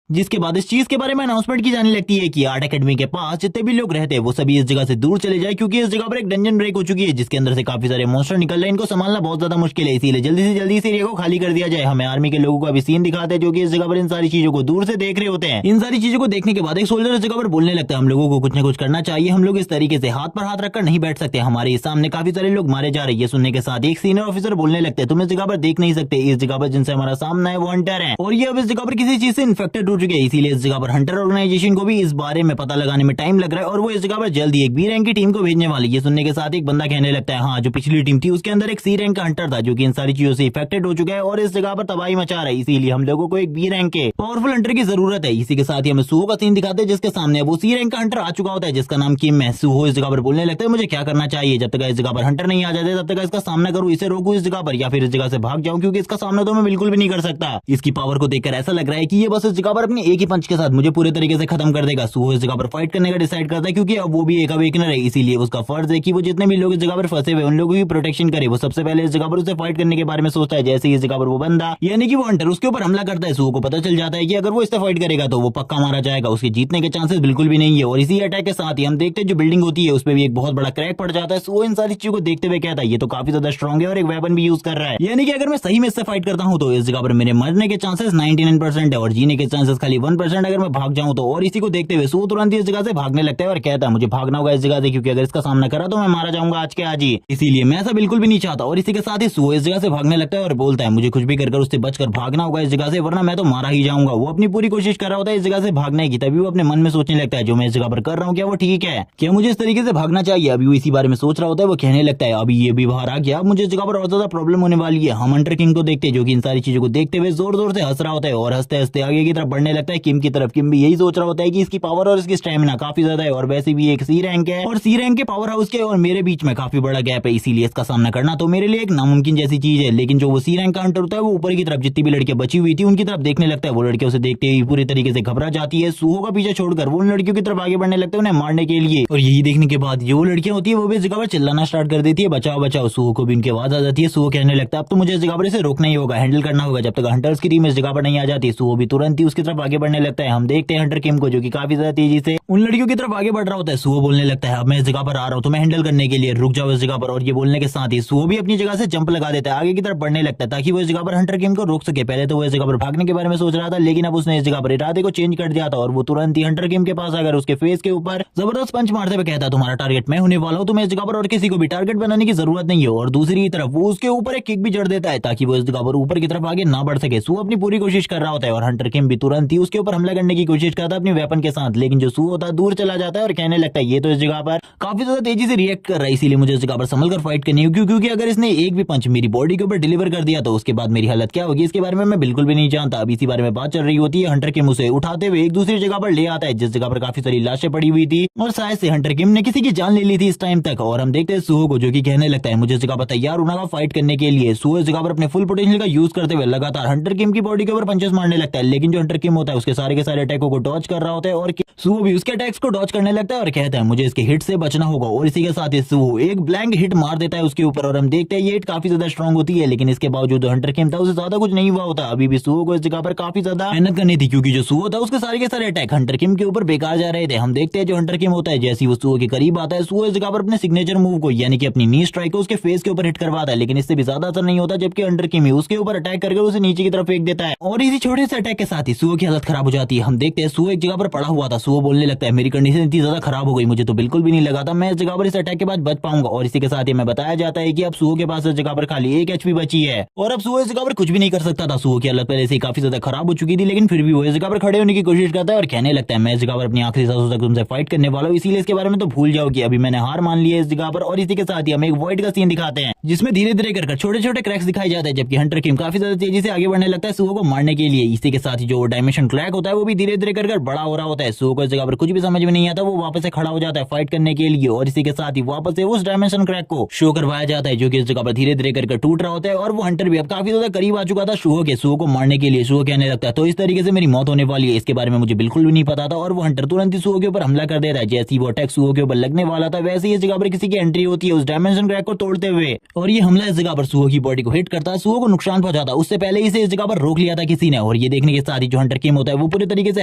जिसके बाद इस चीज के बारे में अनाउंसमेंट की जाने लगती है कि आर्ट एकेडमी के पास जितने भी लोग रहते हैं वो सभी इस जगह से दूर चले जाए, क्योंकि इस जगह पर एक डंजन ब्रेक हो चुकी है जिसके अंदर से काफी सारे मॉन्स्टर निकल रहे हैं। इनको संभालना बहुत ज्यादा मुश्किल है, इसीलिए जल्दी से जल्दी इस एरिया को खाली कर दिया जाए। हमें आर्मी के लोगों को अभी सीन दिखाते हैं जो कि इस जगह पर इन सारी चीजों को दूर से देख रहे होते हैं। इन सारी चीजों को देखने के बाद एक सोल्जर इस जगह पर बोलने लगता है हम लोगों को कुछ न कुछ करना चाहिए, हम लोग इस तरीके से हाथ पर हाथ रखकर नहीं बैठ सकते, हमारे सामने काफी सारे लोग मारे जा रहे हैं। सुनने के साथ एक सीनियर ऑफिसर बोलने लगते हैं तुम इस जगह पर देख नहीं सकते, इस जगह पर जिनसे हमारा सामना है वो हंटर है, और ये अब इस जगह पर किसी चीज से इन्फेक्टेड हो चुके हैं। इसीलिए इस जगह पर हंटर ऑर्गेनाइजेशन को भी इस बारे में पता लगाने में टाइम लग रहा है, और वो इस जगह पर जल्दी एक बी रैंक की टीम को भेजने वाली है। सुनने के साथ एक बंदा कहने लगता है हाँ जो पिछली टीम थी उसके अंदर एक सी रैंक का हंटर था जो कि इन सारी चीजों से इफेक्टेड हो चुका है और इस जगह पर तबाही मचा रहा है, इसीलिए हम लोगों को एक बी रैंक के पावरफुल हंटर की जरूरत है। इसी के साथ ही हमें सुहो का सीन दिखाते हैं जिसके सामने वो सी रैंक का हंटर आ चुका होता है जिसका नाम किम है। सुहो इस जगह पर बोलने लगता है मुझे क्या करना चाहिए, जब तक इस जगह पर हंटर नहीं आ जाते तब तक इसका सामना करूं, इसे रोकूं इस जगह पर, या फिर इस जगह से भाग जाऊं, क्योंकि इसका सामना तो मैं बिल्कुल भी नहीं कर सकता। इसकी पावर को देखकर ऐसा लग रहा है कि ये बस इस जगह पर अपने एक ही पंच के साथ मुझे पूरे तरीके से खत्म कर देगा। सुहो इस जगह पर फाइट करने का डिसाइड करता है क्योंकि अब वो भी एक अवेकनर है, इसीलिए उसका फर्ज है कि वो जितने भी लोग इस जगह पर फंसे हुए उन लोगों की प्रोटेक्शन करे। वो सबसे पहले इस जगह पर उसे फाइट करने के बारे में सोचता है। जैसे ही इस जगह पर वो बंदा यानी कि वो हंटर उसके ऊपर हमला करता है, सुहो को पता चल जाता है कि अगर वो इससे फाइट करेगा तो वो पक्का मारा जाएगा, उसके जीतने के चांसेस बिल्कुल भी नहीं है। और इसी अटैक के साथ ही हम देखते हैं जो बिल्डिंग होती है उस पर भी एक बहुत बड़ा क्रैक पड़ जाता है। सुहो इन सारी चीजों को देखते हुए कहता है ये तो काफी ज्यादा स्ट्रॉन्ग है और एक वेपन भी यूज कर रहा है, यानी कि अगर मैं सही में इससे फाइट करता हूँ तो इस जगह पर मेरे मरने के चांसेस 99% है और जीने के चांसेस खाली 1% अगर मैं भाग जाऊं तो। और इसी को देखते हुए सुहो तुरंत इस जगह से भागने लगता है और कहता है मुझे भागना होगा इस जगह से, क्योंकि अगर इसका सामना करा तो मैं मारा जाऊंगा आज के आज ही, इसीलिए मैं ऐसा बिल्कुल भी नहीं चाहता। और इसी के साथ ही सुहो इस जगह से भागने लगता है और बोलता है मुझे कुछ भी कर उससे बचकर भागना होगा इस जगह से, वरना मैं तो मारा ही जाऊंगा। वो अपनी पूरी कोशिश कर रहा होता है इस जगह से भागने की, तभी वो अपने मन में सोचने लगता है जो मैं इस जगह पर कर रहा हूँ क्या वो ठीक है, क्या मुझे इस तरीके से भागना चाहिए। अभी वो इसी बारे में सोच रहा होता है, वो कहने लगता है अभी ये भी बाहर आ गया, मुझे इस जगह पर और ज्यादा प्रॉब्लम होने वाली है। हम हंटर किंग को देखते हैं जो कि इन सारी चीजों को देखते हुए जोर जोर से हंस रहा होता है और हंसते हंसते आगे की तरफ बढ़ने लगता है किम की तरफ। किम भी यही सोच रहा होता है कि इसकी पावर और इसकी स्टेमिना काफी ज्यादा है और वैसे भी एक सी रैंक है और सी रैंक के पावर हाउस के और मेरे बीच में काफी बड़ा गैप है, इसीलिए इसका सामना करना तो मेरे लिए एक नामुमकिन जैसी चीज है। लेकिन जो वो सी रैंक का हंटर होता है वो ऊपर की तरफ जितनी भी लड़कियां बची हुई थी उनकी तरफ देखने लगता है। वो लड़कियां उसे देखते ही पूरी तरीके से घबरा जाती है। सुहो का पीछे छोड़कर वो उन लड़कियों की तरफ आगे बढ़ने लगता है उन्हें मारने के लिए, और यही देखने के बाद जो लड़कियां होती है वो भी इस जगह पर चिल्लाना स्टार्ट कर देती है बचाओ बचाओ। सुहो को भी उनकी आवाज आ जाती है। सुहो कहने लगता है अब तो मुझे इस जगह पर इसे रोकना ही होगा, हैंडल करना होगा जब तक हंटर्स की टीम इस जगह पर नहीं आ जाती। सुहो भी तुरंत ही उसकी तरफ आगे बढ़ने लगता है। हम देखते हैं हंटर किम को जो कि काफी ज्यादा तेजी से उन लड़कियों की तरफ आगे बढ़ रहा होता है। सुहो बोलने लगता है अब मैं इस जगह पर आ रहा हूँ तुम्हें हैंडल करने के लिए, रुक जाओ इस जगह पर। और ये बोलने के साथ ही सुहो भी अपनी जगह से जंप लगा देता है, आगे की तरफ बढ़ने लगता है ताकि वो इस जगह पर हंटर किम को रोक सके। पहले तो वो इस जगह पर भागने के बारे में सोच रहा था, लेकिन अब उसने इस जगह पर इरादे को चेंज कर दिया था और वो तुरंत ही हंटर किम के पास आकर उसके फेस के ऊपर जबरदस्त पंच मारते हुए कहता है तुम्हारा टारगेट मैं होने वाला हूँ, तुम्हें इस जगह पर और किसी को भी टारगेट बनाने की जरूरत नहीं है। और दूसरी तरफ वो उसके ऊपर एक किक भी जड़ देता है ताकि वो इस जगह पर ऊपर की तरफ आगे ना बढ़ सके। सुहो अपनी पूरी कोशिश कर रहा होता है और हंटर किम भी तुरंत ही उसके ऊपर हमला करने की कोशिश करता है अपनी वेपन के साथ, लेकिन जो सुहो होता है दूर चला जाता है और कहने लगता है ये तो इस जगह पर काफी ज्यादा तेजी से रिएक्ट कर रहा है, इसीलिए मुझे इस जगह पर संभल कर फाइट करनी होगी, क्योंकि अगर इसने एक भी पंच मेरी बॉडी के ऊपर डिलीवर कर दिया तो उसके बाद मेरी हालत क्या होगी इसके बारे में मैं बिल्कुल भी नहीं जानता। अब इसी बारे में बात चल रही होती है। हंटर किम उसे उठाते हुए एक दूसरी जगह पर ले आता है जिस जगह पर काफी सारी लाशें पड़ी हुई थी और शायद से हंटर किम ने किसी की जान ले ली थी इस टाइम तक। और हम देखते हैं सुहो को जो कि कहने लगता है मुझे इस जगह पर तैयार होना होगा फाइट करने के लिए। सुहो इस जगह पर अपने फुल पोटेंशियल का यूज करते हुए लगातार हंटर किम की बॉडी के ऊपर पंचेस मारने लगता है, लेकिन जो हंटर किम किम होता है उसके सारे अटैकों को डॉज कर रहा होता है और सुओ भी उसके अटैक्स को डॉज करने लगता है और कहता है मुझे इसके हिट से बचना होगा। और इसी के साथ सुओ एक ब्लैंक हिट मार देता है उसके ऊपर और हम देखते हैं ये हिट काफी ज्यादा स्ट्रॉन्ग होती है, लेकिन इसके बावजूद जो हंटर किम था उसे ज्यादा कुछ नहीं हुआ होता। अभी भी सुओ को इस जगह पर काफी ज्यादा मेहनत करनी थी क्योंकि जो सुओ था उसके सारे अटैक हंटर किम के ऊपर बेकार जा रहे थे। हम देखते हैं जो हंटर किम होता है जैसे वो सुओ के करीब आता है सुओ इस जगह पर अपने सिग्नेचर मूव को यानी कि अपनी नी स्ट्राइक को उसके फेस के ऊपर हिट करवाता है, लेकिन इससे भी ज्यादा असर नहीं होता। जबकि हंटर किम उसके ऊपर अटैक करके उसे नीचे की तरफ फेंक देता है और इसी छोटे से अटैक के साथ ही सुओ की हालत खराब हो जाती है। हम देखते हैं सुओ एक जगह पर पड़ा हुआ था। सुओ बोलने लगता है मेरी कंडीशन इतनी ज्यादा खराब हो गई, मुझे तो बिल्कुल भी नहीं लगा था मैं इस जगह पर इस अटैक के बाद बच पाऊंगा। और इसी के साथ ही हमें बताया जाता है कि अब सुओ के पास इस जगह पर खाली 1 HP बची है और अब सुओ इस जगह पर कुछ भी नहीं कर सकता था। सुओ की हालत पहले से काफी ज्यादा खराब हो चुकी थी, लेकिन फिर भी वो इस जगह पर खड़े होने की कोशिश करता है और कहने लगता है मैं इस जगह पर अपनी आखिरी सांसों तक तुमसे फाइट करने वाला हूँ, इसीलिए इसके बारे में तो भूल जाओ कि अभी मैंने हार मान ली है इस जगह पर। और इसी के साथ ही हम एक वॉइड का सीन दिखाते हैं जिसमें धीरे धीरे कर छोटे क्रैक्स दिखाए जाते हैं, जबकि हंटर किम काफी ज्यादा तेजी से आगे बढ़ने लगता है सुओ को मारने के लिए। इसी के साथ ही जो डायमेंशन क्रैक होता है वो भी धीरे धीरे कर बड़ा हो रहा होता है। सुओ को इस जगह पर कुछ भी समझ में नहीं आता, वो वापस से खड़ा हो जाता है फाइट करने के लिए और इसी के साथ ही वापस से उस डायमेंशन क्रैक को शो करवाया जाता है जो कि इस जगह पर धीरे धीरे कर टूट रहा होता है। और वो हंटर भी अब काफी ज्यादा करीब आ चुका था सुओ को मारने के लिए। सुओ कहने लगता है तो इस तरीके से मेरी मौत होने वाली है, इसके बारे में मुझे बिल्कुल भी नहीं पता था। और वो हंटर तुरंत ही सुओ के ऊपर हमला कर देता है। जैसे ही वो अटैक सुओ के ऊपर लगने वाला था वैसे ही इस जगह पर किसी की एंट्री होती है उस डायमेंशन क्रैक को तोड़ते हुए और ये हमला इस जगह पर सुओ की बॉडी को हिट करता है, सुओ को नुकसान पहुंचाता। उससे पहले इसे इस जगह पर रोक लिया था किसी ने। और ये देखने के साथ ही जो हंटर किम होता है वो पूरी तरीके से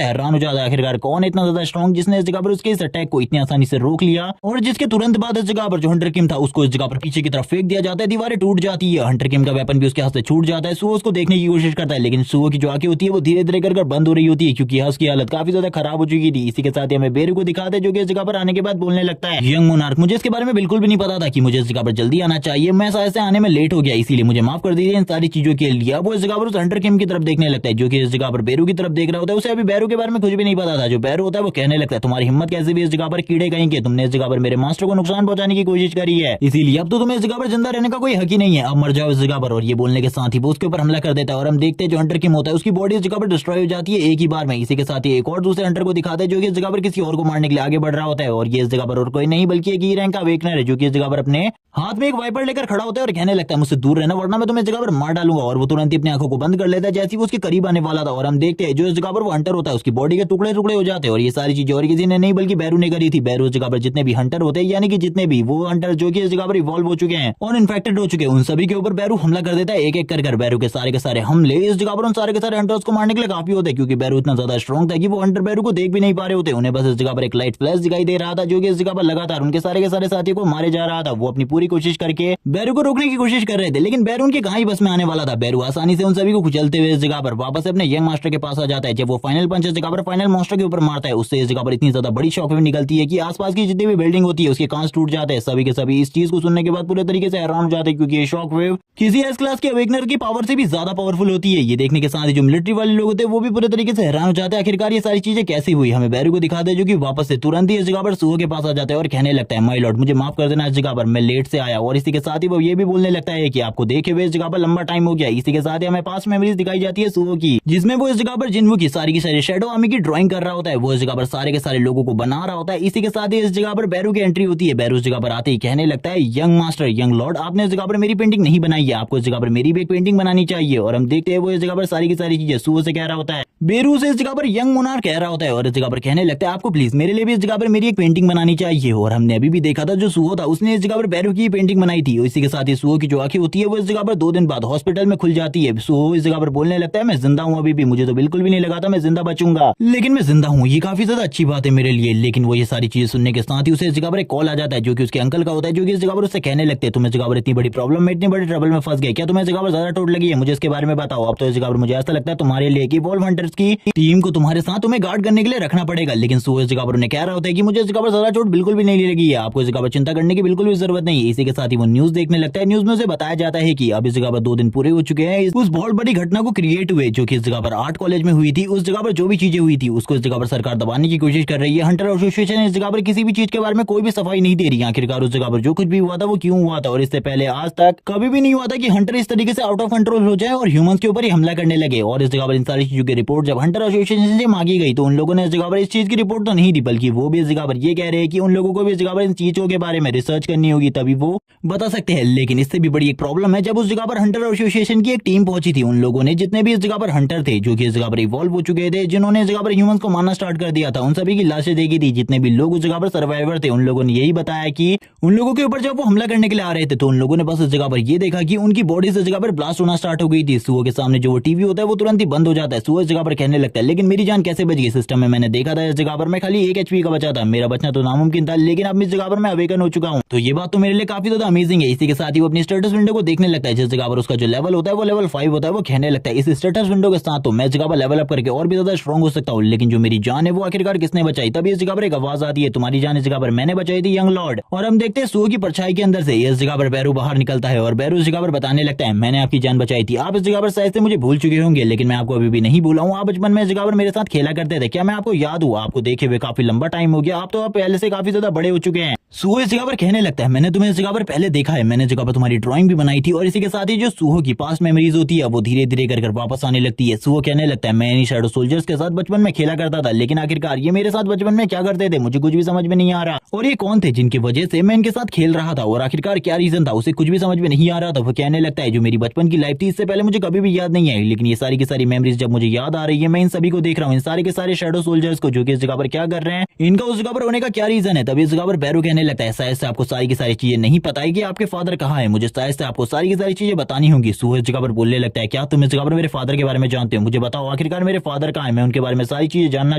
हैरान हो जाता है, आखिरकार कौन इतना ज्यादा स्ट्रॉन्ग जिसने इस जगह पर उसके इस अटैक को इतनी आसानी से रोक लिया। और जिसके तुरंत बाद इस जगह पर जो हंटर किम था उसको इस जगह पर पीछे की तरफ फेंक दिया जाता है, दीवारें टूट जाती है, हंटर किम का वेपन भी उसके हाथ से छूट जाता है। सुओ उसको देखने की कोशिश करता है, लेकिन सुओ की जो आंखें होती है वो धीरे धीरे कर बंद हो रही होती है क्योंकि उसकी हालत काफी ज्यादा खराब हो चुकी थी। इसी के साथ ही हमें बेरू को दिखाते हैं जो कि इस जगह पर आने के बाद बोलने लगता है यंग मोनार्क मुझे इसके बारे में बिल्कुल भी नहीं पता था कि मुझे इस जगह पर जल्दी आना चाहिए, मैं शायद से आने में लेट हो गया, इसीलिए मुझे माफ कर दीजिए इन सारी चीजों के लिए। अब वो इस जगह पर उस हंटर किम की तरफ देखने लगता है जो कि इस जगह पर बेरू की तरफ देख रहा होता है। उसे अभी बेरू के बारे में कुछ भी नहीं पता था। जो बेरू होता है वो कहने लगता है तुम्हारी हिम्मत कैसे भी इस जगह पर कीड़े कहेंगे, तुमने इस जगह पर मेरे मास्टर को नुकसान पहुंचाने की कोशिश करी है, इसीलिए अब तो तुम्हें इस जगह पर जिंदा रहने का कोई हक ही नहीं है, अब मर जाओ इस जगह पर। और ये बोलने के साथ ही वो उसके ऊपर हमला कर देता है और हम देखते हैं जो हंटर किम होता है उसकी बॉडी इस जगह पर डिस्ट्रॉय हो जाती है एक ही बार में। इसी के साथ ही एक और दूसरे हंटर को दिखाते हैं जो कि इस जगह पर किसी और को मारने के लिए आगे बढ़ रहा होता है और ये इस जगह पर और कोई नहीं बल्कि एक ई रैंक का अवेकनर है जो कि इस जगह पर अपने हाथ में एक वाइपर लेकर खड़ा होता है और कहने लगता है मुझसे दूर रहना वरना मैं तुम्हें इस जगह पर मार डालूंगा। और वो तुरंत ही अपनी आंखों को बंद कर लेता है जैसे वो उसके करीब आने वाला था। और हम देखते हैं जो इस जगह पर वो हंटर होता है उसकी बॉडी के टुकड़े टुकड़े हो जाते हैं और ये सारी चीजें और किसी ने नहीं बल्कि बैरू ने करी थी। बैरू इस जगह पर जितने भी हंटर होते हैं यानी कि जितने भी वो हंटर जो कि इस जगह पर इवॉल्व हो चुके हैं और इन्फेक्टेड हो चुके हैं उन सभी के ऊपर बैरू हमला कर देता है एक एक कर बैरू के सारे हमले इस जगह पर उन सारे के सारे हंटर्स को मारने के लिए काफी होते हैं क्योंकि बैरू इतना ज्यादा स्ट्रॉन्ग था कि वो हंटर बैरू को देख भी नहीं पा रहे होते। उन्हें बस इस जगह पर एक लाइट फ्लैश दिखाई दे रहा था जो कि इस जगह पर लगातार उनके सारे के सारे साथियों को मारे जा रहा था। वो अपनी पूरी कोशिश करके बैरू को रोकने की कोशिश कर रहे थे, लेकिन बैरू उनके कहां ही बस में आने वाला था। बैरू आसानी से उन सभी को कुचलते हुए इस जगह पर वापस अपने यंग मास्टर के पास आ जाता है। जब वो फाइनल पंच इस जगह पर फाइनल मास्टर के ऊपर मारता है उससे इस जगह पर इतनी ज्यादा बड़ी शॉकवेव निकलती है कि आसपास की जितनी भी बिल्डिंग होती है उसके कांच टूट जाते हैं। सभी के सभी इस चीज को सुनने के बाद पूरे तरीके से हैरान हो जाते हैं क्योंकि ये शॉकवेव किसी एस क्लास के अवेकनर की पावर से भी ज्यादा पावरफुल होती है। ये देखने के साथ ही जो मिलिट्री वाले लोग होते हैं वो भी पूरे तरीके से हैरान हो जाते हैं आखिरकार ये सारी चीजें कैसी हुई। हमें बैरू को दिखाते हैं जो कि वापस से तुरंत ही इस जगह पर सुओ के पास आ जाता है और कहने लगता है माय लॉर्ड मुझे माफ कर देना इस जगह पर मैं लेट से आया। और इसी के साथ ही वो ये भी बोलने लगता है कि आपको देखे हुए इस जगह पर लंबा टाइम हो गया। इसी के साथ ही हमें पास्ट मेमोरीज दिखाई जाती है सुओ की जिसमें वो इस जगह पर जिन्वू की सारी शैडो आर्मी की ड्राइंग कर रहा होता है। वो इस जगह पर सारे के सारे लोगों को बना रहा होता है। इसी के साथ ही इस जगह पर बैरू की एंट्री होती है। बैरू इस जगह पर आते ही कहने लगता है यंग मास्टर यंग लॉर्ड आपने इस जगह पर मेरी पेंटिंग नहीं बनाई है, आपको इस जगह पर मेरी भी एक पेंटिंग बनानी चाहिए। और हम देखते हैं वो इस जगह पर सारी की सारी चीजें सुओ से कह रहा होता है। बेरू से इस जगह पर यंग मोनार्क कह रहा होता है और इस जगह पर कहने लगता है आपको प्लीज मेरे लिए भी इस जगह पर मेरी एक पेंटिंग बनानी चाहिए। और हमने अभी भी देखा था जो सुओ था उसने इस जगह पर बैरू की पेंटिंग बनाई थी। इसी के साथ ही सुओ की जो आंखें होती है वो इस जगह पर 2 दिन बाद हॉस्पिटल में खुल जाती है। सुओ इस जगह पर बोलने लगता है मैं जिंदा हूँ अभी भी, मुझे तो बिल्कुल भी नहीं लगा था मैं जिंदा बचूंगा, लेकिन मैं जिंदा हूँ, ये काफी ज्यादा अच्छी बात है मेरे लिए। लेकिन वो ये सारी चीजें सुनने के साथ ही उसे इस जगह पर एक कॉल आ जाता है जो कि उसके अंकल का होता है जो कि इस जगह पर उससे कहने लगते हैं तुम इस जगह पर इतनी बड़ी प्रॉब्लम में इतनी बड़ी ट्रबल में फंस गए, क्या तुम्हें इस जगह पर ज्यादा चोट लगी है, मुझे इसके बारे में बताओ। अब तो इस जगह पर मुझे ऐसा लगता है तुम्हारे लिए कि वॉल्व हंटर्स की टीम को तुम्हारे साथ तुम्हें गार्ड करने के लिए रखना पड़ेगा। लेकिन सुओ इस जगह पर उन्हें कह रहा होता है कि मुझे इस जगह पर ज्यादा चोट बिल्कुल भी नहीं लगी है, आपको इस जगह पर चिंता करने की बिल्कुल भी जरूरत नहीं है। इसी के साथ ही वो न्यूज देखने लगता है। न्यूज में उसे बताया जाता है कि अब इस जगह पर 2 दिन पूरे हो चुके हैं उस बहुत बड़ी घटना को क्रिएट हुए जो कि इस जगह पर आर्ट कॉलेज में हुई थी। उस जगह पर जो भी चीजें हुई थी उसको इस जगह पर सरकार दबाने की कोशिश कर रही है। हंटर एसोसिएशन इस जगह पर किसी भी चीज के बारे में कोई भी सफाई नहीं दे रही है आखिरकार उस जगह पर जो कुछ भी हुआ था वो क्यों हुआ था। और इससे पहले आज तक कभी भी नहीं हुआ था कि हंटर इस तरीके से आउट ऑफ कंट्रोल हो जाए और ह्यूमंस के ऊपर ही हमला करने लगे। और इस जगह पर इन सारी चीजों की रिपोर्ट जब हंटर एसोसिएशन से मांगी गई तो उन लोगों ने इस जगह पर इस चीज की रिपोर्ट तो नहीं दी, बल्कि वो भी इस जगह पर ये कह रहे हैं कि उन लोगों को भी इस जगह पर इन चीजों के बारे में रिसर्च करनी होगी तभी वो बता सकते हैं। लेकिन इससे भी बड़ी एक प्रॉब्लम है, जब उस जगह पर हंटर एसोसिएशन की एक टीम पहुंची थी उन लोगों ने जितने भी इस जगह पर हंटर थे जो कि इस जगह पर इवॉल्व हो चुके थे, जिन्होंने इस जगह पर ह्यूमंस को मारना स्टार्ट कर दिया था। उन सभी की लाशें देखी थी। जितने भी लोग उस जगह पर सर्वाइवर थे, उन लोगों ने यही बताया कि उन लोगों के ऊपर जब वो हमला करने के लिए आ रहे थे तो उन लोगों ने बस इस जगह पर ये देखा कि उनकी बॉडी इस जगह पर ब्लास्ट होना स्टार्ट हो गई थी। सुअर के सामने जो वो टीवी होता है वो तुरंत ही बंद हो जाता है। सुअर इस जगह पर कहने लगता है, लेकिन मेरी जान कैसे बच गई? सिस्टम में मैंने देखा था इस जगह पर मैं खाली 1 HP का बचा था, मेरा बचना तो नामुमकिन था, लेकिन अब इस जगह पर मैं अवेकन हो चुका हूँ। तो ये बात तो मेरे लिए काफी ज्यादा अमेजिंग है। इसी के साथ ही वो अपनी स्टेटस विंडो को देखने लगता है, जिस जगह पर उसका जो लेवल होता है वो लेवल 5 होता है। वो कहने लगता है, इस स्टेटस विंडो के साथ तो मैं इस जगह पर लेवल अप करके और भी ज्यादा स्ट्रॉन्ग हो सकता हूँ, लेकिन जो मेरी जान है वो आखिरकार किसने बचाई? तभी इस जगह पर एक आवाज आती है, तुम्हारी जान इस जगह पर मैंने बचाई थी यंग लॉर्ड। और हम देखते हैं सुअर की परछाई के अंदर से इस जगह पर बैरू बाहर निकलता है और बैरू इस जगह पर बताने लगता है, मैंने आपकी जान बचाई थी। आप इस जगह पर शायद से मुझे भूल चुके होंगे, लेकिन मैं आपको अभी भी नहीं भूला हूँ। आप बचपन में इस जगह पर मेरे साथ खेला करते थे, क्या मैं आपको याद हूँ? आपको देखे हुए काफी लंबा टाइम हो गया, आप तो आप पहले से काफी ज्यादा बड़े हो चुके हैं। सुअर इस जगह पर कहने लगता है, मैंने तुम्हें इस जगह पर पहले देखा है, मैंने इस जगह पर तुम्हारी ड्राइंग भी बनाई थी। और इसी के साथ ही जो सुअर की पास्ट मेमोरीज होती है वो धीरे धीरे कर वापस आने लगती है। सुअर कहने लगता है, मैं इन शैडो सोल्जर्स के साथ बचपन में खेला करता था, लेकिन आखिरकार ये मेरे साथ बचपन में क्या करते थे मुझे कुछ भी समझ में नहीं आ रहा। और ये कौन थे जिनकी वजह से मैं इनके साथ खेल रहा था, और आखिरकार क्या रीजन था, उसे कुछ भी समझ में नहीं आ रहा था। वो कहने लगता है, जो मेरी बचपन की लाइफ थी इससे पहले मुझे कभी भी याद नहीं आई, लेकिन ये सारी की सारी मेमोरीज जब मुझे याद आ रही है, मैं इन सभी को देख रहा हूँ, इन सारे के सारे शैडो सोल्जर्स को जो कि इस जगह पर क्या कर रहे हैं, इनका उस जगह पर होने का क्या रीजन है। तभी इस जगह पर बैरू कहने लगता है, शायद से आपको सारी की सारी चीजें नहीं पता है कि आपके फादर कहाँ है, मुझे शायद से आपको सारी की सारी चीजें बतानी होंगी। सुअर इस जगह पर बोलने लगता है, क्या तुम इस जगह पर मेरे फादर के बारे में जानते हो? मुझे बताओ आखिरकार मेरे फादर कहाँ है, मैं उनके बारे में सारी चीजें जानना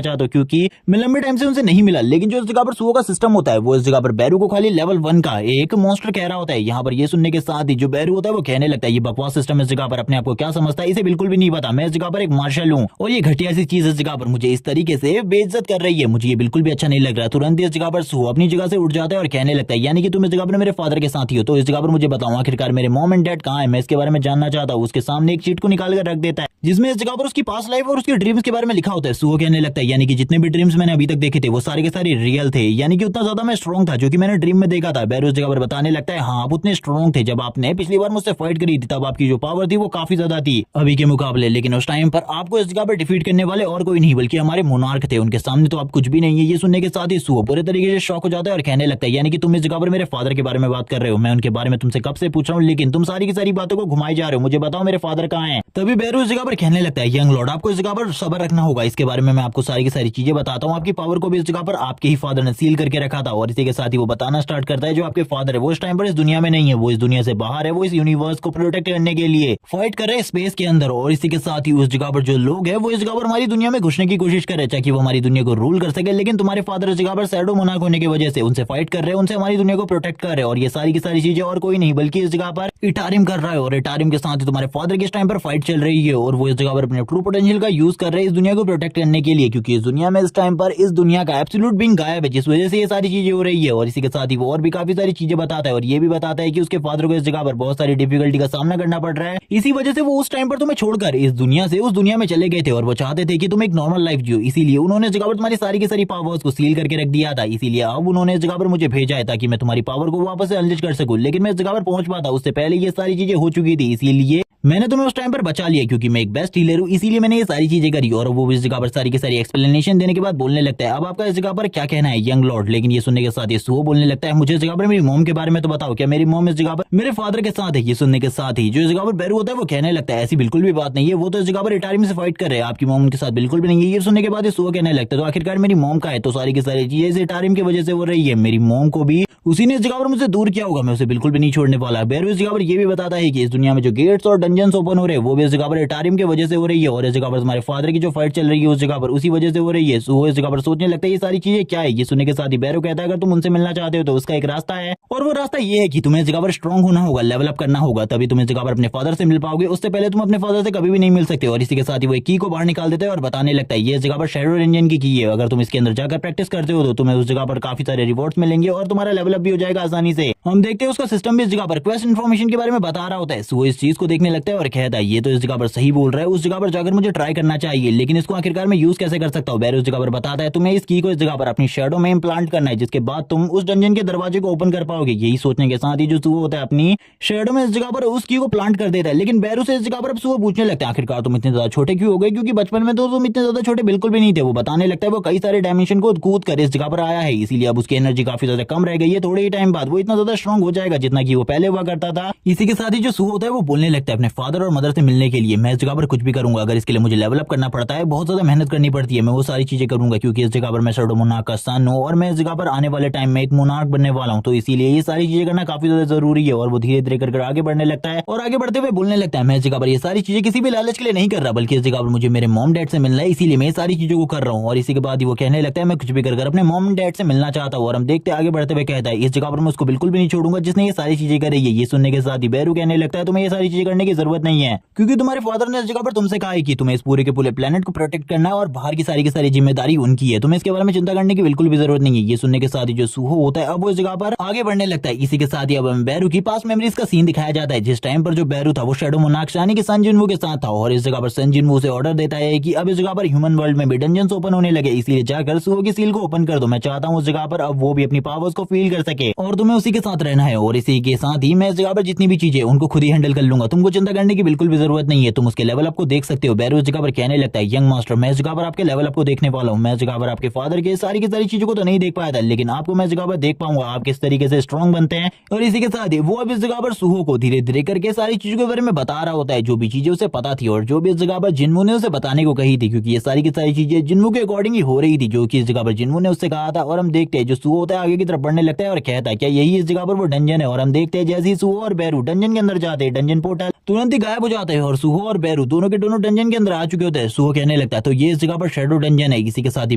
चाहता हूँ, क्योंकि मैं लंबे टाइम से उनसे नहीं मिला। लेकिन जो इस जगह पर सुअर का सिस्टम होता है वो इस जगह पर बैरू को खाली लेवल 1 का एक मॉन्स्टर कह रहा होता है। यहाँ पर ये सुनने के साथ ही जो बैरू होता है वो कहने लगता है, ये बकवास सिस्टम इस जगह पर अपने आप को क्या समझता है, इसे बिल्कुल भी नहीं पता। मैं इस जगह पर एक मार्शल हूँ और ये घटिया सी चीज इस जगह पर मुझे इस तरीके से बेइज्जत कर रही है, मुझे ये बिल्कुल भी अच्छा नहीं लग रहा। तुरंत इस जगह पर सुअर अपनी जगह से उठ जाता है और कहने लगता है, यानी कि तुम इस जगह पर मेरे फादर के साथ ही हो, तो इस जगह पर मुझे बताओ आखिरकार मेरे मॉम एंड डैड कहाँ है, मैं इसके बारे में जानना चाहता हूँ। उसके सामने एक शीट को निकाल कर रख देता है जिसमें इस जगह पर उसकी पास्ट लाइफ और उसके ड्रीम्स के बारे में लिखा होता है। सुअर कहने लगता है, यानी कि जितने भी ड्रीम्स मैंने अभी तक देखे थे वो सारे के सारे रियल थे, यानी कि उतना ज्यादा मैं स्ट्रॉन्ग था जो कि मैंने ड्रीम में देखा था। बैरू इस जगह पर बताने लगता है, हाँ आप उतने स्ट्रॉन्ग थे, जब आपने पिछली बार मुझसे फाइट करी थी तब आपकी जो पावर थी वो काफी ज्यादा थी अभी के मुकाबले, लेकिन उस टाइम पर आपको इस जगह पर डिफीट करने वाले और कोई नहीं बल्कि हमारे मोनार्क थे, उनके सामने तो आप कुछ भी नहीं है। ये सुनने के साथ ही सुअर पूरे तरीके से शॉक हो जाता है और कहने लगता है, यानी कि तुम इस जगह पर मेरे फादर के बारे में बात कर रहे हो, मैं उनके बारे में तुमसे कब से पूछ रहा हूँ, लेकिन तुम सारी की सारी बातों को घुमाई जा रहे हो, मुझे बताओ मेरे फादर कहाँ हैं। तभी बैरू इस जगह पर कहने लगता है, यंग लॉर्ड आपको इस जगह पर सब्र रखना होगा, इसके बारे में मैं आपको सारी की सारी चीजें बताता हूँ। आपकी पावर को भी इस जगह पर आपके ही फादर ने सील करके रखा था। और इसी के साथ ही वो बताना स्टार्ट करता है, जो आपके फादर है वो इस टाइम पर इस दुनिया में नहीं है, वो इस दुनिया से बाहर है, वो इस यूनिवर्स को प्रोटेक्ट करने के लिए फाइट कर रहे हैं स्पेस के अंदर। और इसी के साथ ही उस जगह पर जो लोग है वो इस जगह पर हमारी दुनिया में घुसने की कोशिश कर रहे हैं ताकि वो हमारी दुनिया को रूल कर सके, लेकिन तुम्हारे फादर इस जगह पर शैडो मोनार्क होने की वजह से उनसे फाइट कर रहे हैं, उनसे हमारी दुनिया को प्रोटेक्ट कर रहे हैं। और ये सारी की सारी चीजें और कोई नहीं बल्कि इस जगह पर इटारिम कर रहा है, और इटारिम के साथ ही तुम्हारे फादर की इस टाइम पर फाइट चल रही है, और वो इस जगह पर अपने ट्रू पोटेंशियल का यूज कर रहे हैं इस दुनिया को प्रोटेक्ट करने के लिए, क्योंकि इस दुनिया में इस टाइम पर इस दुनिया का एब्सोल्यूट बीइंग गायब है, जिस वजह से ये सारी चीजें हो रही है। और इसी के साथ ही वो और भी काफी सारी चीजें बताता है, और ये भी बताता है कि उसके फादर को इस जगह पर बहुत सारी डिफिकल्टी का सामना करना पड़ रहा है, इसी वजह से वो उस टाइम पर तुम्हें छोड़कर इस दुनिया से उस दुनिया में चले गए थे, और वो चाहते थे कि तुम एक नॉर्मल लाइफ जियो, इसीलिए उन्होंने इस जगह पर तुम्हारी सारी की सारी पावर्स को सील करके रख दिया था। इसीलिए अब उन्होंने इस जगह पर मुझे भेजा है ताकि मैं तुम्हारी पावर को वापस से अनलीश कर सकूं, लेकिन मैं इस जगह पर पहुंच पाता उससे पहले ये सारी चीजें हो चुकी थी, इसीलिए मैंने तुम्हें उस टाइम पर बचा लिया, क्योंकि मैं एक बेस्ट हीलर हूँ, इसीलिए मैंने ये सारी चीजें करी। और वो इस जगह पर सारी की सारी एक्सप्लेनेशन देने के बाद बोलने लगता है, अब आपका इस जगह पर क्या कहना है यंग लॉर्ड। लेकिन ये सुनने के साथ ये सुअर बोलने लगता है, मुझे इस जगह पर मेरी मॉम के बारे में तो बताओ, क्या मेरी मॉम इस जगह पर मेरे फादर के साथ है? ये सुनने के साथ ही जो इस जगह पर बैरू होता है वो कहने लगता है, ऐसी बिल्कुल भी बात नहीं है, वो तो इस जगह पर इटारिम से फाइट कर रहे हैं, आपकी मॉम उनके साथ बिल्कुल भी नहीं है। ये सुनने के बाद सुअर कहने लगता है, तो आखिरकार मेरी मॉम का है, तो सारी की सारी चीजें इस इटारिम की वजह से हो रही है, मेरी मॉम को भी उसी ने इस जगह पर मुझसे दूर किया होगा, मैं उसे बिल्कुल भी नहीं छोड़ने वाला। बैरू इस जगह पर ये भी बताता है कि इस दुनिया में जो गेट्स और डंजन्स ओपन हो रहे हैं वो भी इस जगह पर इटारिम की वजह से हो रही है, और इस जगह पर तुम्हारे फादर की जो फाइट चल रही है उस जगह पर उसी वजह से हो रही है। वो इस जगह पर सोचने लगता है ये सारी चीजें क्या है। ये सुनने के साथ ही बैरू कहता है, अगर तुम उनसे मिलना चाहते हो तो उसका एक रास्ता है, और वो रास्ता ये है कि तुम्हें इस जगह पर स्ट्रॉन्ग होना होगा, लेवल अप करना होगा, तभी तुम इस जगह पर अपने फादर से मिल पाओगे, उससे पहले तुम अपने फादर से कभी भी नहीं मिल सकते। और इसी के साथ ही वो एक की को बाहर निकाल देते हैं और बताने लगता है, ये इस जगह पर शैडो रेंजन की है, अगर तुम इसके अंदर जाकर प्रैक्टिस करते हो तो तुम्हें उस जगह पर काफी सारे रिवॉर्ड्स मिलेंगे और तुम्हारा लेवल अप भी हो जाएगा आसानी से। हम देखते हैं उसका सिस्टम भी इस जगह पर क्वेस्ट इन्फॉर्मेशन के बारे में बता रहा होता है। वो इस चीज को देखने लगता है और कहता है, ये तो इस जगह पर सही बोल रहा है, उस जगह पर जाकर मुझे ट्राई करना चाहिए, लेकिन इसको आखिरकार मैं यूज कैसे कर सकता हूँ। बैरू इस जगह पर बताता है, तुम्हें इस की को इस जगह पर अपनी शैडो में इम्प्लांट करना है, जिसके बाद तुम उस डंजन के दरवाजे को ओपन कर पाओगे। यही सोचने के साथ ही जो सुअर होता है अपनी शैडो में इस जगह पर उस की को प्लांट कर देता है, लेकिन बैरू से इस जगह पर अब सुअर पूछने लगता है, आखिरकार तुम इतने ज्यादा छोटे क्यों हो गए, क्योंकि बचपन में तो तुम इतने ज्यादा छोटे बिल्कुल भी नहीं थे। वो बताने लगता है वो कई सारे डायमेंशन को कूद कर इस जगह पर आया है, इसीलिए अब उसकी एनर्जी काफी ज्यादा कम रह गई है, थोड़े ही टाइम बाद वो इतना ज्यादा स्ट्रॉन्ग हो जाएगा जितना कि वो पहले हुआ करता था। इसी के साथ ही जो सुअर होता है वो बोलने लगता है, अपने फादर और मदर से मिलने के लिए मैं इस जगह पर कुछ भी करूंगा। अगर इसके लिए मुझे लेवल अप करना पड़ता है, बहुत ज्यादा मेहनत करनी पड़ती है, मैं वो सारी चीजें करूंगा, क्योंकि इस जगह पर मैं शैडो मोनार्क का सन हूँ और मैं इस जगह पर आने वाले टाइम में एक मोनार्क बनने वाला हूँ। तो इसीलिए ये सारी चीजें करना काफी ज्यादा जरूरी है। और वो धीरे धीरे कर आगे बढ़ने लगता है और आगे बढ़ते हुए बोलने लगता है, मैं इस जगह पर ये सारी चीजें किसी भी लालच के लिए नहीं कर रहा, बल्कि इस जगह पर मुझे मेरे मॉम डैड से मिलना है, इसीलिए मैं सारी चीजों को कर रहा हूँ। और इसी के बाद ही वो कहने लगता है, मैं कुछ भी कर अपने मॉम डैड से मिलना चाहता हूँ। और हम देखते आगे बढ़ते हुए कहता है, इस जगह पर मैं उसको बिल्कुल भी नहीं छोड़ूंगा जिसने ये सारी चीजें करी है। ये सुनने के साथ ही बैरू कहने लगता है, तुम्हें ये सारी चीजें करने की जरूरत नहीं है, क्योंकि तुम्हारे फादर ने इस जगह पर तुमसे कहा है कि तुम्हें इस पूरे के पूरे प्लेनेट को प्रोटेक्ट करना है और बाहर की सारी जिम्मेदारी उनकी है, तुम्हें इसके बारे में चिंता करने की बिल्कुल भी जरूरत नहीं है। ये सुनने के साथ ही जो सूहो होता है, अब वो इस जगह पर आगे बढ़ने लगता है। इसी के साथ ही अब हमें बैरू की पास्ट मेमोरीज का सीन दिखाया जाता है, जिस टाइम पर जो बैरू था वो शैडो मोनार्क यानी कि सन जिनवू के साथ था। और इस जगह पर सन जिनवू से ऑर्डर देता है कि अब इस जगह पर ह्यूमन वर्ल्ड में भी डंजन्स ओपन होने लगे, इसलिए जाकर सूहो की सील को ओपन कर दो। मैं चाहता हूँ उस जगह पर अब वो भी अपनी पावर्स को फील कर सके और तुम्हें उसी के साथ रहना है। और इसी के साथ ही मैं इस जगह पर जितनी भी चीजें उनको खुद ही हैंडल कर लूंगा, तुमको चिंता करने की बिल्कुल भी जरूरत नहीं है, तुम उसके लेवल अप को देख सकते हो। बैरू इस जगह पर कहने लगता है, यंग मास्टर मैं इस जगह पर आपके लेवल अप को देखने वाला हूँ। मैं इस जगह पर आपके फादर के सारी की सारी चीजों को तो नहीं देख पाया था, लेकिन आपको मैं इस जगह पर देख पाऊंगा आप किस तरीके से स्ट्रॉन्ग बनते हैं। और इसी के साथ ही वो अब इस जगह पर सूहो को धीरे धीरे करके सारी चीजों के बारे में बता रहा होता है, जो भी चीजें उसे पता थी और जो भी इस जगह पर जिन्मू ने उसे बताने को कही थी, क्योंकि ये सारी की सारी चीजें जिन्मू के अकॉर्डिंग ही हो रही थी, जो कि इस जगह पर जिन्मू ने उससे कहा था। और हम देखते हैं जो सूहो होता है आगे की तरफ बढ़ने लगता है और कहता है, क्या यही इस जगह पर वो डंजन है। और हम देखते हैं जैसे ही सूहो और बैरू डंजन के अंदर जाते हैं, डंजन पोर्टल तुरंत ही गायब हो जाते हैं और सूहो और बैरू दोनों के दोनों डंजन के अंदर आ चुके होते हैं। सूहो कहने लगता है, तो ये इस जगह पर शैडो डंजन है। इसी के साथ ही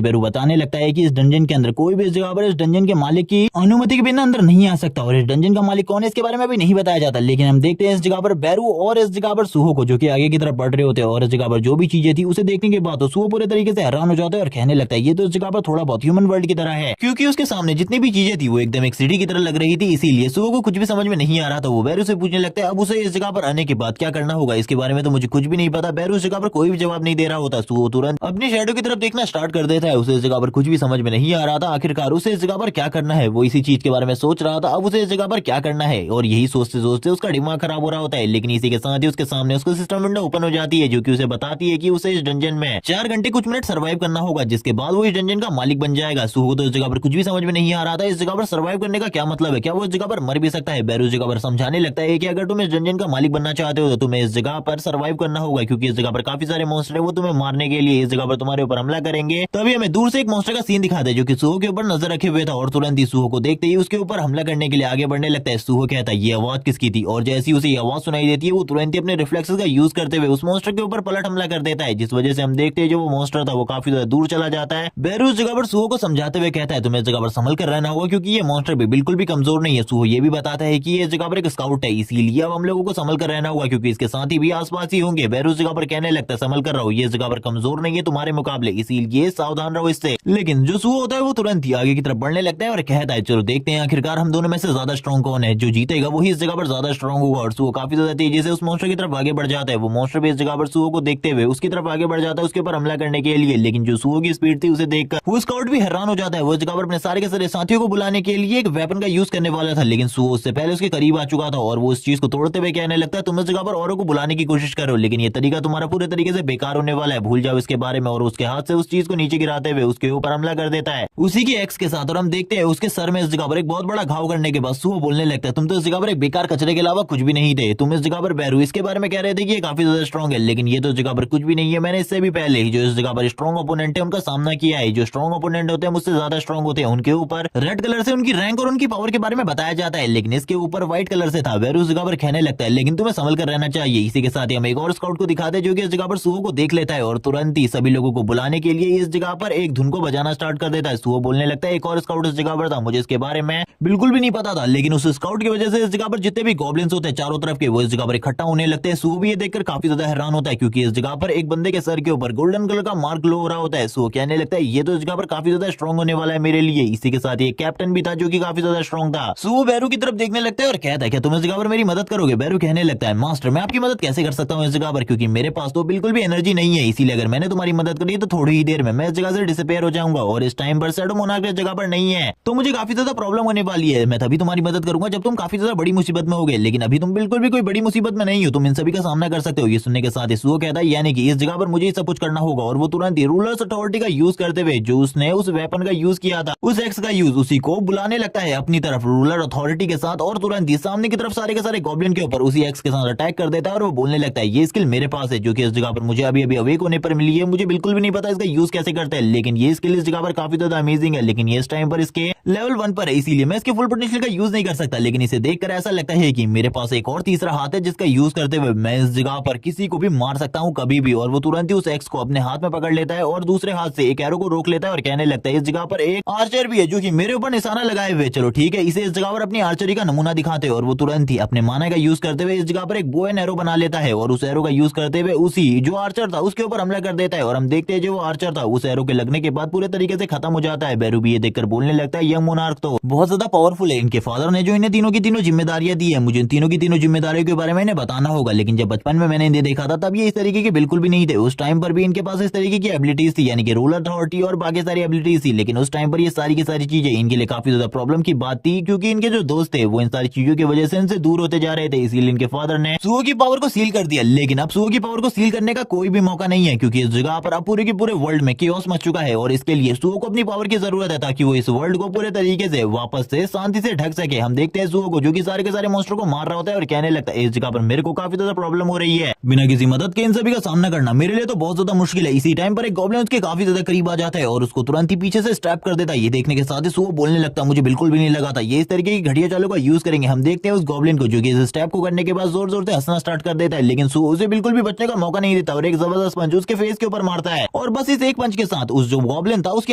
बैरू बताने लगता है कि इस डंजन के अंदर कोई भी इस जगह पर इस डंजन के मालिक की अनुमति के बिना अंदर नहीं आ सकता, और इस डंजन का मालिक कौन है इसके बारे में भी नहीं बताया जाता। लेकिन हम देखते हैं इस जगह पर बैरू और इस जगह पर सूहो को, जो कि आगे की तरफ बढ़ रहे होते हैं, और इस जगह पर जो भी चीजें थी उसे देखने के बाद तो सूहो पूरे तरीके से हैरान हो जाता है और कहने लगता है, ये तो इस जगह पर थोड़ा बहुत ह्यूमन वर्ल्ड की तरह है, क्योंकि उसके सामने जितनी भी चीजें थी वो एकदम एक सिटी की तरह लग रही थी। इसीलिए सूहो को कुछ भी समझ में नहीं आ रहा था। वो बैरू से पूछने लगता है, अब उसे इस जगह पर आने के बाद क्या करना होगा, इसके बारे में तो मुझे कुछ भी नहीं पता। बैरू इस जगह पर कोई भी जवाब नहीं दे रहा होता। सूहो तुरंत अपनी शैडो की तरफ देखना स्टार्ट कर देता है। उसे इस जगह पर कुछ भी समझ में नहीं आ रहा था। आखिरकार उसे इस जगह पर क्या करना है, वो इसी चीज के बारे में सोच रहा था। अब उसे इस जगह पर क्या करना है, और यही सोचते सोचते उसका दिमाग खराब हो रहा होता है। लेकिन इसी के साथ ही उसके सामने उसको सिस्टम विंडो ओपन हो जाती है, जो कि उसे बताती है कि उसे इस डंजन में 4 घंटे कुछ मिनट सर्वाइव करना होगा, जिसके बाद वो इस डंजन का मालिक बन जाएगा। सूहो तो इस जगह पर कुछ भी समझ में नहीं आ रहा था, इस जगह पर सर्वाइव करने का क्या मतलब है, क्या वो इस जगह पर मर भी सकता है। बैरू इस जगह पर समझाने लगता है कि अगर तुम इस डंजन का मालिक बनना चाहते हो तो तुम्हें इस जगह पर सर्वाइव करना होगा, क्योंकि इस जगह पर काफी सारे मॉन्स्टर है, वो तुम्हें मारने के लिए इस जगह पर तुम्हारे ऊपर हमला करेंगे। तभी हमें दूर से एक मॉन्स्टर का सीन दिखाते हैं, जो कि सूहो के ऊपर नजर रखे हुए था, और तुरंत ही सूहो को देखते ही उसके ऊपर हमला करने के लिए आगे बढ़ने लगता है। सूहो कहता है, ये आवाज किसकी थी, और जैसी उसे आवाज सुनाई देती है वो तुरंत ही अपने रिफ्लेक्सेस का यूज करते हुए उस मॉन्स्टर के ऊपर पलट हमला कर देता है, जिस वजह से हम देखते हैं जो वो मॉन्स्टर था वो काफी ज्यादा दूर चला जाता है। बैरू इस जगह पर सूहो को समझाते हुए कहता है, तुम्हें इस जगह पर संभल कर रहना होगा, क्योंकि ये मॉन्स्टर भी बिल्कुल भी कमजोर नहीं है। सूहो ये भी बताता है कि ये इस जगह पर एक स्काउट है, इसीलिए अब हम लोगों को संभल कर रहना होगा, क्योंकि इसके साथी भी आसपास ही होंगे। बैरू इस जगह पर कहने लगता है, संभल कर रहो, ये इस जगह पर कमजोर नहीं है तुम्हारे मुकाबले, इसीलिए सावधान रहो इससे। लेकिन जो सूहो होता है वो तुरंत ही आगे की तरफ बढ़ने लगता है और कहता है, चलो देखते हैं आखिरकार हम दोनों में से ज्यादा स्ट्रॉन्ग कौन है, जो जीतेगा वही इस जगह पर ज्यादा स्ट्रॉन्ग होगा। और सूहो काफी ज्यादा तेजी से उस मॉन्स्टर की तरफ आगे बढ़ जाता है। वो मॉन्स्टर भी इस जगह पर सूहो को देखते हुए उसकी तरफ आगे बढ़ जाता है उसके ऊपर हमला करने के लिए। लेकिन जो सूहो की स्पीड थी उसे देखकर वो स्काउट भी हैरान हो जाता है। वो इस जगह पर अपने सारे के सारे साथियों को बुलाने के लिए एक वेपन का यूज करने वाला था, लेकिन सूहो उससे पहले उसके करीब आ चुका था और वो इस चीज को तोड़ते हुए कहने लगता है, तुम इस जगह पर औरों को बुलाने की कोशिश करो, लेकिन ये तरीका तुम्हारा पूरे तरीके से बेकार होने वाला है, भूल जाओ इसके बारे में। और उसके हाथ से उस चीज को नीचे गिराते हुए उसके ऊपर हमला कर देता है उसी की एक्स के साथ। और हम देखते हैं उसके सर में इस जगह पर एक बहुत बड़ा घाव करने के बाद सूहो बोलने लगता है, तुम तो इस जगह पर एक बेकार कचरे के अलावा कुछ भी नहीं थे। तुम इस जगह पर बैरू इसके बारे में कह रहे थे कि ये काफी ज्यादा स्ट्रॉन्ग है, लेकिन ये तो इस जगह पर कुछ भी नहीं है। मैंने इससे भी पहले ही जो इस जगह पर स्ट्रॉन्ग ओपोनेंट है उनका सामना किया है। जो स्ट्रॉन्ग ओपोनेंट होते हैं मुझसे ज्यादा स्ट्रॉन्ग होते हैं, उनके ऊपर रेड कलर से उनकी रैंक और उनकी पावर के बारे में बताया जाता है, लेकिन इसके ऊपर व्हाइट कलर से था। बैरू इस जगह पर कहने लगता है, लेकिन तुम्हें संभल कर रहना चाहिए। इसी के साथ ही हम एक और स्काउट को दिखाते हैं, जो कि इस जगह पर सूहो को देख लेता है और तुरंत ही सभी लोगों को बुलाने के लिए इस जगह पर एक धुन को बजाना स्टार्ट कर देता है। सूहो बोलने लगता है, एक और स्काउट इस जगह पर था, मुझे इसके बारे में बिल्कुल भी नहीं पता था, लेकिन उस स्काउट की वजह से इस जगह पर जितने भी गॉब्लिन्स होते हैं चारों तरफ के, वो इस जगह पर इकट्ठा होने लगते हैं। सूहो भी ये देखकर काफी ज्यादा हैरान होता है, क्योंकि इस जगह पर एक बंदे के सर के ऊपर गोल्डन कलर का मार्क ग्लो हो रहा होता है। सूहो कहने लगता है, ये तो इस जगह पर काफी ज्यादा स्ट्रॉन्ग होने वाला है मेरे लिए। इसी के साथ ही कैप्टन भी था जो कि काफी ज्यादा स्ट्रॉन्ग था। सूहो बैरू की तरफ देखने लगता है और कहता है, क्या तुम इस जगह पर मेरी मदद करोगे। बैरू कहने लगता है, मास्टर मैं आपकी मदद कैसे कर सकता हूँ इस जगह पर, क्योंकि मेरे पास तो बिल्कुल भी एनर्जी नहीं है, इसीलिए अगर मैंने तुम्हारी मदद करी तो थोड़ी ही देर में मैं इस जगह से डिसअपीयर हो जाऊंगा, और इस टाइम पर शैडो मोनार्क इस जगह पर नहीं है, तो मुझे काफी ज्यादा प्रॉब्लम होने वाली है। मैं तभी तुम्हारी मदद करूंगा जब तुम काफी ज्यादा बड़ी मुसीबत में होगे, लेकिन अभी तुम बिल्कुल भी कोई बड़ी मुसीबत में नहीं हो, तुम इन सभी का सामना कर सकते हो। ये सुनने के साथ सूहो कहता है, यानी कि इस जगह पर मुझे सब कुछ करना होगा, और वो तुरंत ही रूलर्स अथॉरिटी का यूज करते हुए जो उसने उस वेपन का यूज किया था उस एक्स का यूज उसी को बुलाने लगता है अपनी तरफ रूलर अथॉरिटी के साथ, और तुरंत ही सामने की तरफ सारे के सारे गॉब्लिन के ऊपर उसी एक्स के साथ अटैक कर देता है और वो बोलने लगता है ये स्किल मेरे पास है, जो कि इस जगह पर मुझे अभी अभी अवेक होने पर मिली है। मुझे बिल्कुल भी नहीं पता इसका यूज कैसे करते हैं, लेकिन ये स्किल इस जगह पर काफी ज्यादा अमेजिंग है। लेकिन ये इस टाइम पर इसके लेवल 1 पर है, इसीलिए मैं इसके फुल पोटेंशियल का यूज नहीं कर सकता। लेकिन इसे देखकर ऐसा लगता है कि मेरे पास एक और तीसरा हाथ है, जिसका यूज करते हुए मैं इस जगह पर किसी को भी मार सकता हूँ कभी भी। और वो तुरंत ही उस एक्स को अपने हाथ में पकड़ लेता है और दूसरे हाथ से एक एरो को रोक लेता है और कहने लगता है इस जगह पर एक आर्चर भी है जो कि मेरे ऊपर निशाना लगाए हुए। चलो ठीक है, इसे इस जगह पर अपनी आर्चरी का नमूना दिखाते हैं और वो तुरंत ही अपने माना का यूज करते हुए इस जगह पर एक बो एंड एरो बना लेता है और उस एरो का यूज करते हुए उसी जो आर्चर था उसके ऊपर हमला कर देता है। और हम देखते हैं जो वो आर्चर था उस एरो के लगने के बाद पूरे तरीके से खत्म हो जाता है। बैरू भी ये देखकर बोलने लगता है यंग मोनार्क तो बहुत ज्यादा पावरफुल है, इनके फादर ने जो इन्हें तीनों की तीनों जिम्मेदारियां दी है, मुझे इन तीनों की तीनों जिम्मेदारियों के बारे में इन्हें बताना होगा। लेकिन जब बचपन में मैंने इन्हें देखा था तब ये इस तरीके के बिल्कुल भी नहीं थे। उस टाइम पर भी इनके पास इस तरीके की एबिलिटीज थी, यानी कि रूल अथॉरिटी और बाकी सारी एबिलिटीज थी। लेकिन उस टाइम पर ये सारी की सारी चीजें इनके लिए काफी ज्यादा प्रॉब्लम की बात थी, क्योंकि इनके जो दोस्त थे वो इन सारी चीजों की वजह से इनसे दूर होते जा रहे थे। इसीलिए इनके फादर ने सुओ की पावर को सील कर दिया। लेकिन अब सुओ की पावर को सील करने का कोई भी मौका नहीं है, क्योंकि इस जगह पर अब पूरे के पूरे वर्ल्ड में केओस मच चुका है और इसके लिए सुओ को अपनी पावर की जरूरत है ताकि वो इस वर्ल्ड को पूरे तरीके से वापस से शांति से ढक सके। हम देखते हैं सुओ को जो कि सारे के सारे मॉन्स्टर को मार रहा होता है और कहने लगता है इस जगह पर मेरे को काफी ज्यादा प्रॉब्लम हो रही है, बिना किसी मदद के इन सभी का सामना करना मेरे लिए तो बहुत ज्यादा मुश्किल है। इसी टाइम पर एक गॉब्लिन उसके काफी ज्यादा करीब आ जाता है और उसको तुरंत ही पीछे से स्ट्रैप कर देता है। ये देखने के साथ ही सुओ बोलने लगता है मुझे बिल्कुल भी नहीं लगा था ये इस तरीके की घटिया चालों का यूज करेंगे। हम देखते हैं उस गॉब्लिन को जो कि इस स्टेप को करने के बाद जोर जोर से हंसना स्टार्ट कर देता है, लेकिन सुओ उसे बिल्कुल भी बचने का मौका नहीं देता और एक जबरदस्त पंच उसके फेस के ऊपर मारता है। और बस इस एक पंच के साथ उस जो गॉब्लिन था उसकी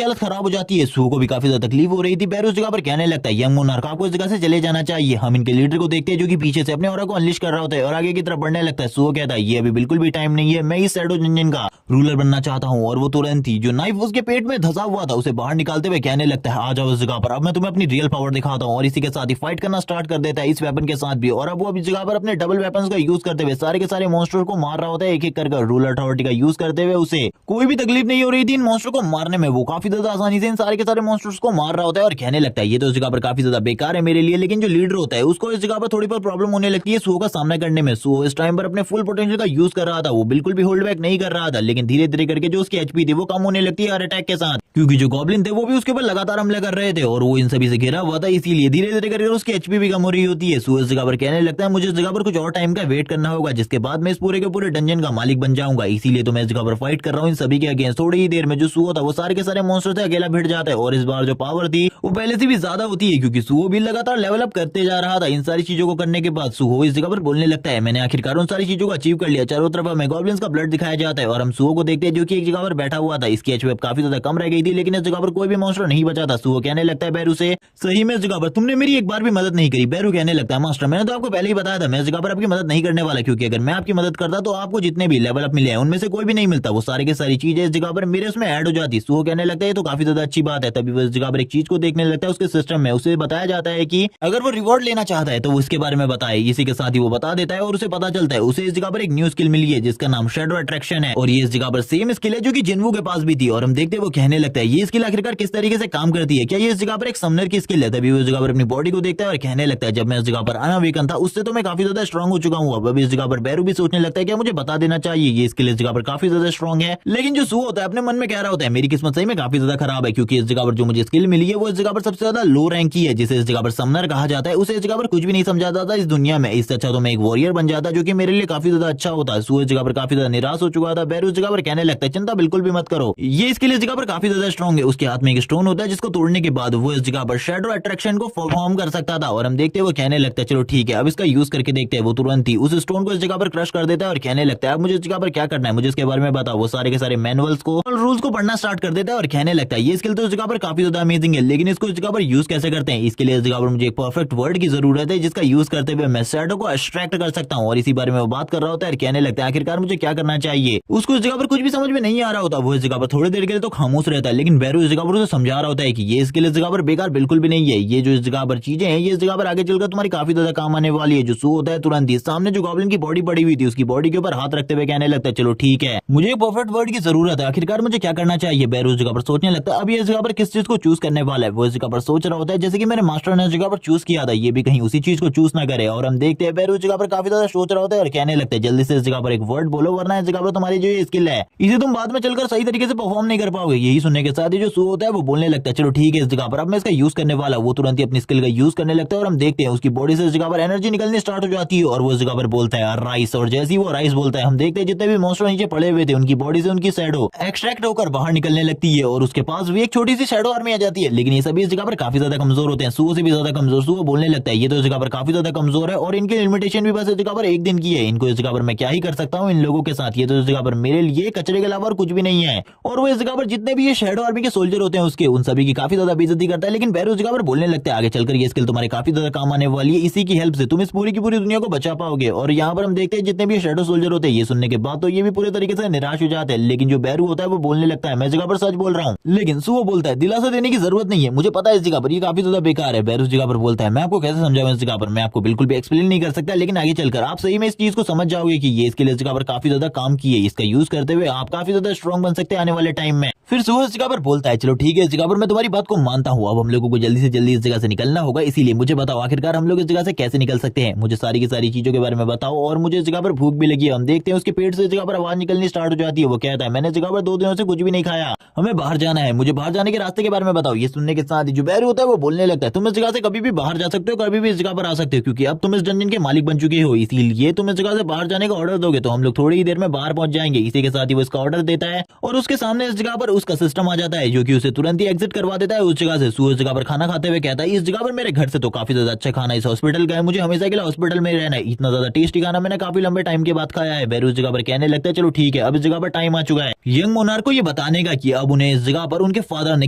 हालत खराब हो जाती है। सुओ को भी काफी ज्यादा तकलीफ हो रही थी। बैरू उस जगह पर कहने लगता है यंग मोनार्क आपको इस जगह से चले जाना चाहिए। हम इनके लीडर को देखते हैं जो कि पीछे से अपने ऑरा को अनलिश कर रहा होता है और आगे की तरफ बढ़ने लगता है। सुओ कहता है ये अभी बिल्कुल भी टाइम नहीं है, मैं इस शैडो जंजन का रूलर बनना चाहता हूँ। और वो तुरंत ही जो नाइफ उसके पेट में धंसा हुआ था उसे बाहर निकालते हुए कहने लगता है आ जाओ इस जगह पर, अब मैं तुम्हें अपनी रियल पावर दिखाता हूँ। और इसी के साथ ही फाइट करना स्टार्ट कर देता है इस वेपन के साथ भी। और अब वो इस जगह पर अपने डबल वेपन का यूज करते हुए सारे के सारे मॉन्स्टर को मार रहा होता है एक एक कर रूलर अथॉरिटी का यूज करते हुए। उसे कोई भी तकलीफ नहीं हो रही थी इन मॉन्स्टर को मारने में, वो काफी ज्यादा आसानी से इन सारे के सारे मॉन्स्टर्स को मार रहा होता है और कहने लगता है ये तो इस जगह पर काफी ज्यादा बेकार है मेरे लिए। लेकिन जो लीडर होता है उसको इस जगह पर थोड़ी बहुत प्रॉब्लम होने लगती है सुओ का सामना करने में। सुओ इस टाइम पर अपने फुल पोटेंशियल का यूज कर रहा था, वो बिल्कुल भी होल्ड बैक नहीं कर रहा था। लेकिन धीरे धीरे करके जो उसकी एचपी थी वो कम होने लगती है हर अटैक के साथ, क्योंकि जो गॉब्लिन थे वो भी उसके ऊपर लगातार हमले कर रहे थे और वो इन सभी से घिरा हुआ था। इसीलिए धीरे धीरे करके उसकी एचपी भी कम हो रही होती है। सुओ इस जगह पर कहने लगता है मुझे इस जगह पर कुछ और टाइम का वेट करना होगा, जिसके बाद मैं इस पूरे के पूरे डंजन का मालिक बन जाऊंगा। इसीलिए तो मैं इस जगह पर फाइट कर रहा हूँ इन सभी के अगेंस्ट। थोड़ी ही देर में जो सुओ था वो सारे के सारे मॉन्स्टर से अकेला भिड़ जाता है और इस बार जो पावर थी वो पहले से भी ज्यादा होती है, क्योंकि सुओ भी लगातार लेवल अप करते जा रहा था। इन सारी चीजों को करने के बाद सुओ इस जगह पर बोलने लगता है मैंने आखिरकार उन सारी चीजों को अचीव कर लिया। चारों तरफ हमें गॉब्लिन्स का ब्लड दिखाया जाता है और हम सुओ को देखते हैं जो कि एक जगह पर बैठा हुआ था। इसकी एचपी काफी ज्यादा कम रह गई थी, लेकिन इस जगह पर कोई भी मॉन्स्टर नहीं बचा था। सुओ कहने लगता है बैरू से सही में इस जगह पर तुमने मेरी एक बार भी मदद नहीं करी। बैरू कहने लगता है मास्टर मैंने तो आपको पहले ही बताया था मैं इस जगह पर आपकी मदद नहीं करने वाला, क्योंकि अगर मैं आपकी मदद करता तो आपको जितने भी लेवल अप मिले हैं उनमें से कोई भी नहीं मिलता, वो सारी की सारी चीजें इस जगह पर मेरे उसमें ऐड हो जाती। सुओ कहने लगता है तो काफी ज्यादा अच्छी बात है। तभी वो इस जगह पर एक चीज को देखने लगता है उसके सिस्टम में। उसे बताया जाता है कि अगर वो रिवॉर्ड लेना चाहता है तो वो इसके बारे में बताए। इसी के साथ ही वो बता देता है और उसे पता चलता है उसे इस जगह पर एक न्यू स्किल मिली है जिसका नाम शैडो अट्रैक्शन है और ये इस जगह पर सेम स्किल है जो कि जिन्वू के पास भी थी। और हम देखते हैं वो कहने लगता है ये स्किल आखिरकार किस तरीके से काम करती है, क्या ये इस जगह पर एक समनर की स्किल है। तभी वो इस जगह पर अपनी बॉडी को देखता है और कहने लगता है जब मैं इस जगह पर अनअवेकन था उससे तो मैं काफी ज्यादा स्ट्रॉन्ग हो चुका हूँ। अब इस जगह पर बैरू भी सोचने लगता है क्या मुझे बता देना चाहिए ये स्किल इस जगह पर काफी ज्यादा स्ट्रॉन्ग है। लेकिन जो सुओ होता है अपने मन में कह रहा होता है मेरी किस्मत सही में काफी ज्यादा खराब है, क्योंकि इस जगह पर जो मुझे स्किल मिली है वो इस जगह पर सबसे ज्यादा लो रैंक की है, जिसे इस जगह पर समनर कहा जाता है। उसे इस जगह पर कुछ भी नहीं समझा जाता इस दुनिया में। इससे अच्छा तो मैं एक वॉरियर बन जाता जो कि मेरे लिए काफी ज्यादा अच्छा होता है। सुओ इस जगह पर काफी ज्यादा निराश हो चुका था। बैरू इस जगह पर कहने लगता है चिंता बिल्कुल भी मत करो, ये स्किल इस जगह पर काफी ज्यादा स्ट्रॉन्ग है। उसके हाथ में एक स्टोन होता है जिसको तोड़ने के बाद वो इस जगह पर शैडो अट्रैक्शन को परफॉर्म कर सकता था। और हम देखते हैं वो कहने लगता है चलो ठीक है अब इसका यूज करके देखते हैं। वो तुरंत ही उस स्टोन को इस जगह पर क्रश कर देता है और कहने लगता है अब मुझे इस जगह पर क्या करना है मुझे इसके बारे में बताओ। वो सारे के सारे मैनुअल्स को और रूल्स को पढ़ना स्टार्ट कर देता है और कहने लगता है ये स्किल तो इस जगह पर काफी ज्यादा अमेजिंग है, लेकिन इसको इस जगह पर यूज कैसे करते हैं इसके लिए इस जगह पर मुझे एक परफेक्ट वर्ड की जरूरत है जिसका यूज करते हुए मैं शैडो को एक्सट्रैक्ट कर सकता हूँ। और इसी बारे में वो बात कर रहा होता है और कहने लगता है आखिरकार मुझे क्या करना चाहिए। उसको इस जगह पर कुछ भी समझ में नहीं आ रहा होता। वो इस जगह पर थोड़ी देर के लिए तो खामोश रहता है, लेकिन बैरू इस जगह पर उसे समझा रहा होता है कि ये स्किल इस जगह पर बेकार बिल्कुल भी नहीं है। ये जो इस जगह पर चीजें हैं ये इस जगह पर आगे चलकर तुम्हारी काफी ज्यादा काम आने वाली है। जो सुओ होता है तुरंत ही सामने जो गॉब्लिन की बॉडी पड़ी हुई थी उसकी बॉडी के ऊपर हाथ रखते हुए कहने लगता है चलो ठीक है मुझे परफेक्ट वर्ड की जरूरत है, आखिरकार मुझे क्या करना चाहिए। बैरू इस जगह पर सोचने लगता है अब ये इस जगह पर किस चीज को चूज करने वाला है। वो इस जगह पर सोच रहा होता है जैसे कि मेरे मास्टर ने इस जगह पर चूज किया था ये भी कहीं उसी चीज को चूज ना करे। और हम देखते हैं बैरू इस जगह पर काफी ज्यादा सोच रहा होता है और कहने लगता है जल्दी से इस जगह पर एक वर्ड बोलो वरना इस जगह पर तुम्हारी जो ये स्किल है इसे तुम बाद में चलकर सही तरीके से परफॉर्म नहीं कर पाओगे। यही सुनने के साथ ही जो सुओ होता है वो बोलने लगता है चलो ठीक है इस जगह पर अब मैं इसका यूज करने वाला। वो तुरंत ही अपनी स्किल का यूज करने लगता है और हम देखते हैं उसकी बॉडी से इस जगह पर एनर्जी निकलनी स्टार्ट हो जाती है और वो इस उस जगह पर बोलता है राइस, और जैसे ही वो राइस बोलता है हम देखते हैं जितने भी मॉन्स्टर नीचे पड़े हुए थे उनकी बॉडी से उनकी शैडो एक्सट्रैक्ट होकर बाहर निकलने लगती है और उसके पास भी एक छोटी सी शैडो आर्मी आ जाती है। लेकिन ये सभी इस जगह पर काफी ज्यादा कमजोर होते हैं, सुओ से भी ज्यादा कमजोर। सुओ बोलने लगता है ये तो इस जगह पर काफी ज्यादा कमजोर है और इनकी लिमिटेशन भी बस इस जगह पर एक दिन की है, इनको इस जगह पर मैं क्या ही कर सकता हूँ इन लोगों के साथ, ये तो इस जगह पर मेरे लिए कचरे के अलावा और कुछ भी नहीं है। और वो इस जगह पर जितने भी ये शैडो आर्मी के सोल्जर होते हैं उसके उन सभी की काफी ज्यादा बेइज्जती करता है। लेकिन बैरू उस जगह पर बोलने लगता है आगे चलकर ये स्किल तुम्हारे काफी ज्यादा काम आने वाली है, इसी की हेल्प से तुम इस पूरी की पूरी दुनिया को बचा पाओगे। और यहाँ पर हम देखते हैं जितने भी शैडो सोल्जर होते हैं ये सुनने के बाद तो ये भी पूरे तरीके से निराश हो जाते हैं। लेकिन जो बैरू होता है वो बोलने लगता है मैं जगह पर सच बोल रहा हूँ। लेकिन सुओ बोलता है दिलासा देने की जरूरत नहीं है, मुझे पता है इस जगह पर ये काफी ज्यादा बेकार है। बैरू इस जगह पर बोलता है मैं आपको कैसे समझाऊं इस जगह पर, मैं आपको बिल्कुल भी एक्सप्लेन नहीं कर सकता, लेकिन आगे चलकर आप सही में इस चीज को समझ जाओगे कि ये इसके लिए इस जगह पर काफी ज्यादा काम की है, इसका यूज करते हुए आप काफी ज्यादा स्ट्रॉन्ग बन सकते हैं आने वाले टाइम में। फिर सुओ इस जगह पर बोलता है चलो ठीक है इस जगह पर मैं तुम्हारी बात को मानता हूँ, अब हम लोगों को जल्दी से जल्दी इस जगह से निकलना होगा, इसीलिए मुझे बताओ आखिरकार हम लोग इस जगह से कैसे निकल सकते हैं, मुझे सारी की सारी चीजों के बारे में बताओ। और मुझे इस जगह पर भूख भी लगी है, हम देखते हैं उसके पेट से इस जगह पर आवाज निकलनी स्टार्ट हो जाती है, वो कहता है मैंने इस जगह पर 2 दिनों से कुछ भी नहीं खाया, हमें बाहर जाना है, मुझे बाहर जाने के रास्ते के बारे में बताओ। ये सुनने के साथ ही जो बैरू होता है वो बोलने लगता है तुम इस जगह से कभी भी बाहर जा सकते हो, कभी भी इस जगह पर आ सकते हो, क्योंकि अब तुम इस डंजन के मालिक बन चुके हो, इसीलिए तुम इस जगह से बाहर जाने का ऑर्डर दोगे तो हम लोग थोड़ी ही देर में बाहर पहुंच जाएंगे। इसी के साथ ही वो इसका ऑर्डर देता है और उसके सामने इस जगह पर उसका सिस्टम आ जाता है जो कि उसे तुरंत ही एग्जिट करवा देता है उस जगह से। सुओ इस जगह पर खाना खाते हुए कहता है इस जगह पर मेरे घर से तो काफी ज्यादा अच्छा खाना इस हॉस्पिटल का है, मुझे हमेशा के लिए हॉस्पिटल में रहना है, इतना ज्यादा टेस्टी खाना मैंने काफी लंबे टाइम के बाद खाया है। बैरू इस जगह पर कहने लगता है चलो ठीक है अब इस जगह पर टाइम आ चुका है यंग मोनार्क को ये बताने का कि अब उन्हें इस जगह पर उनके फादर ने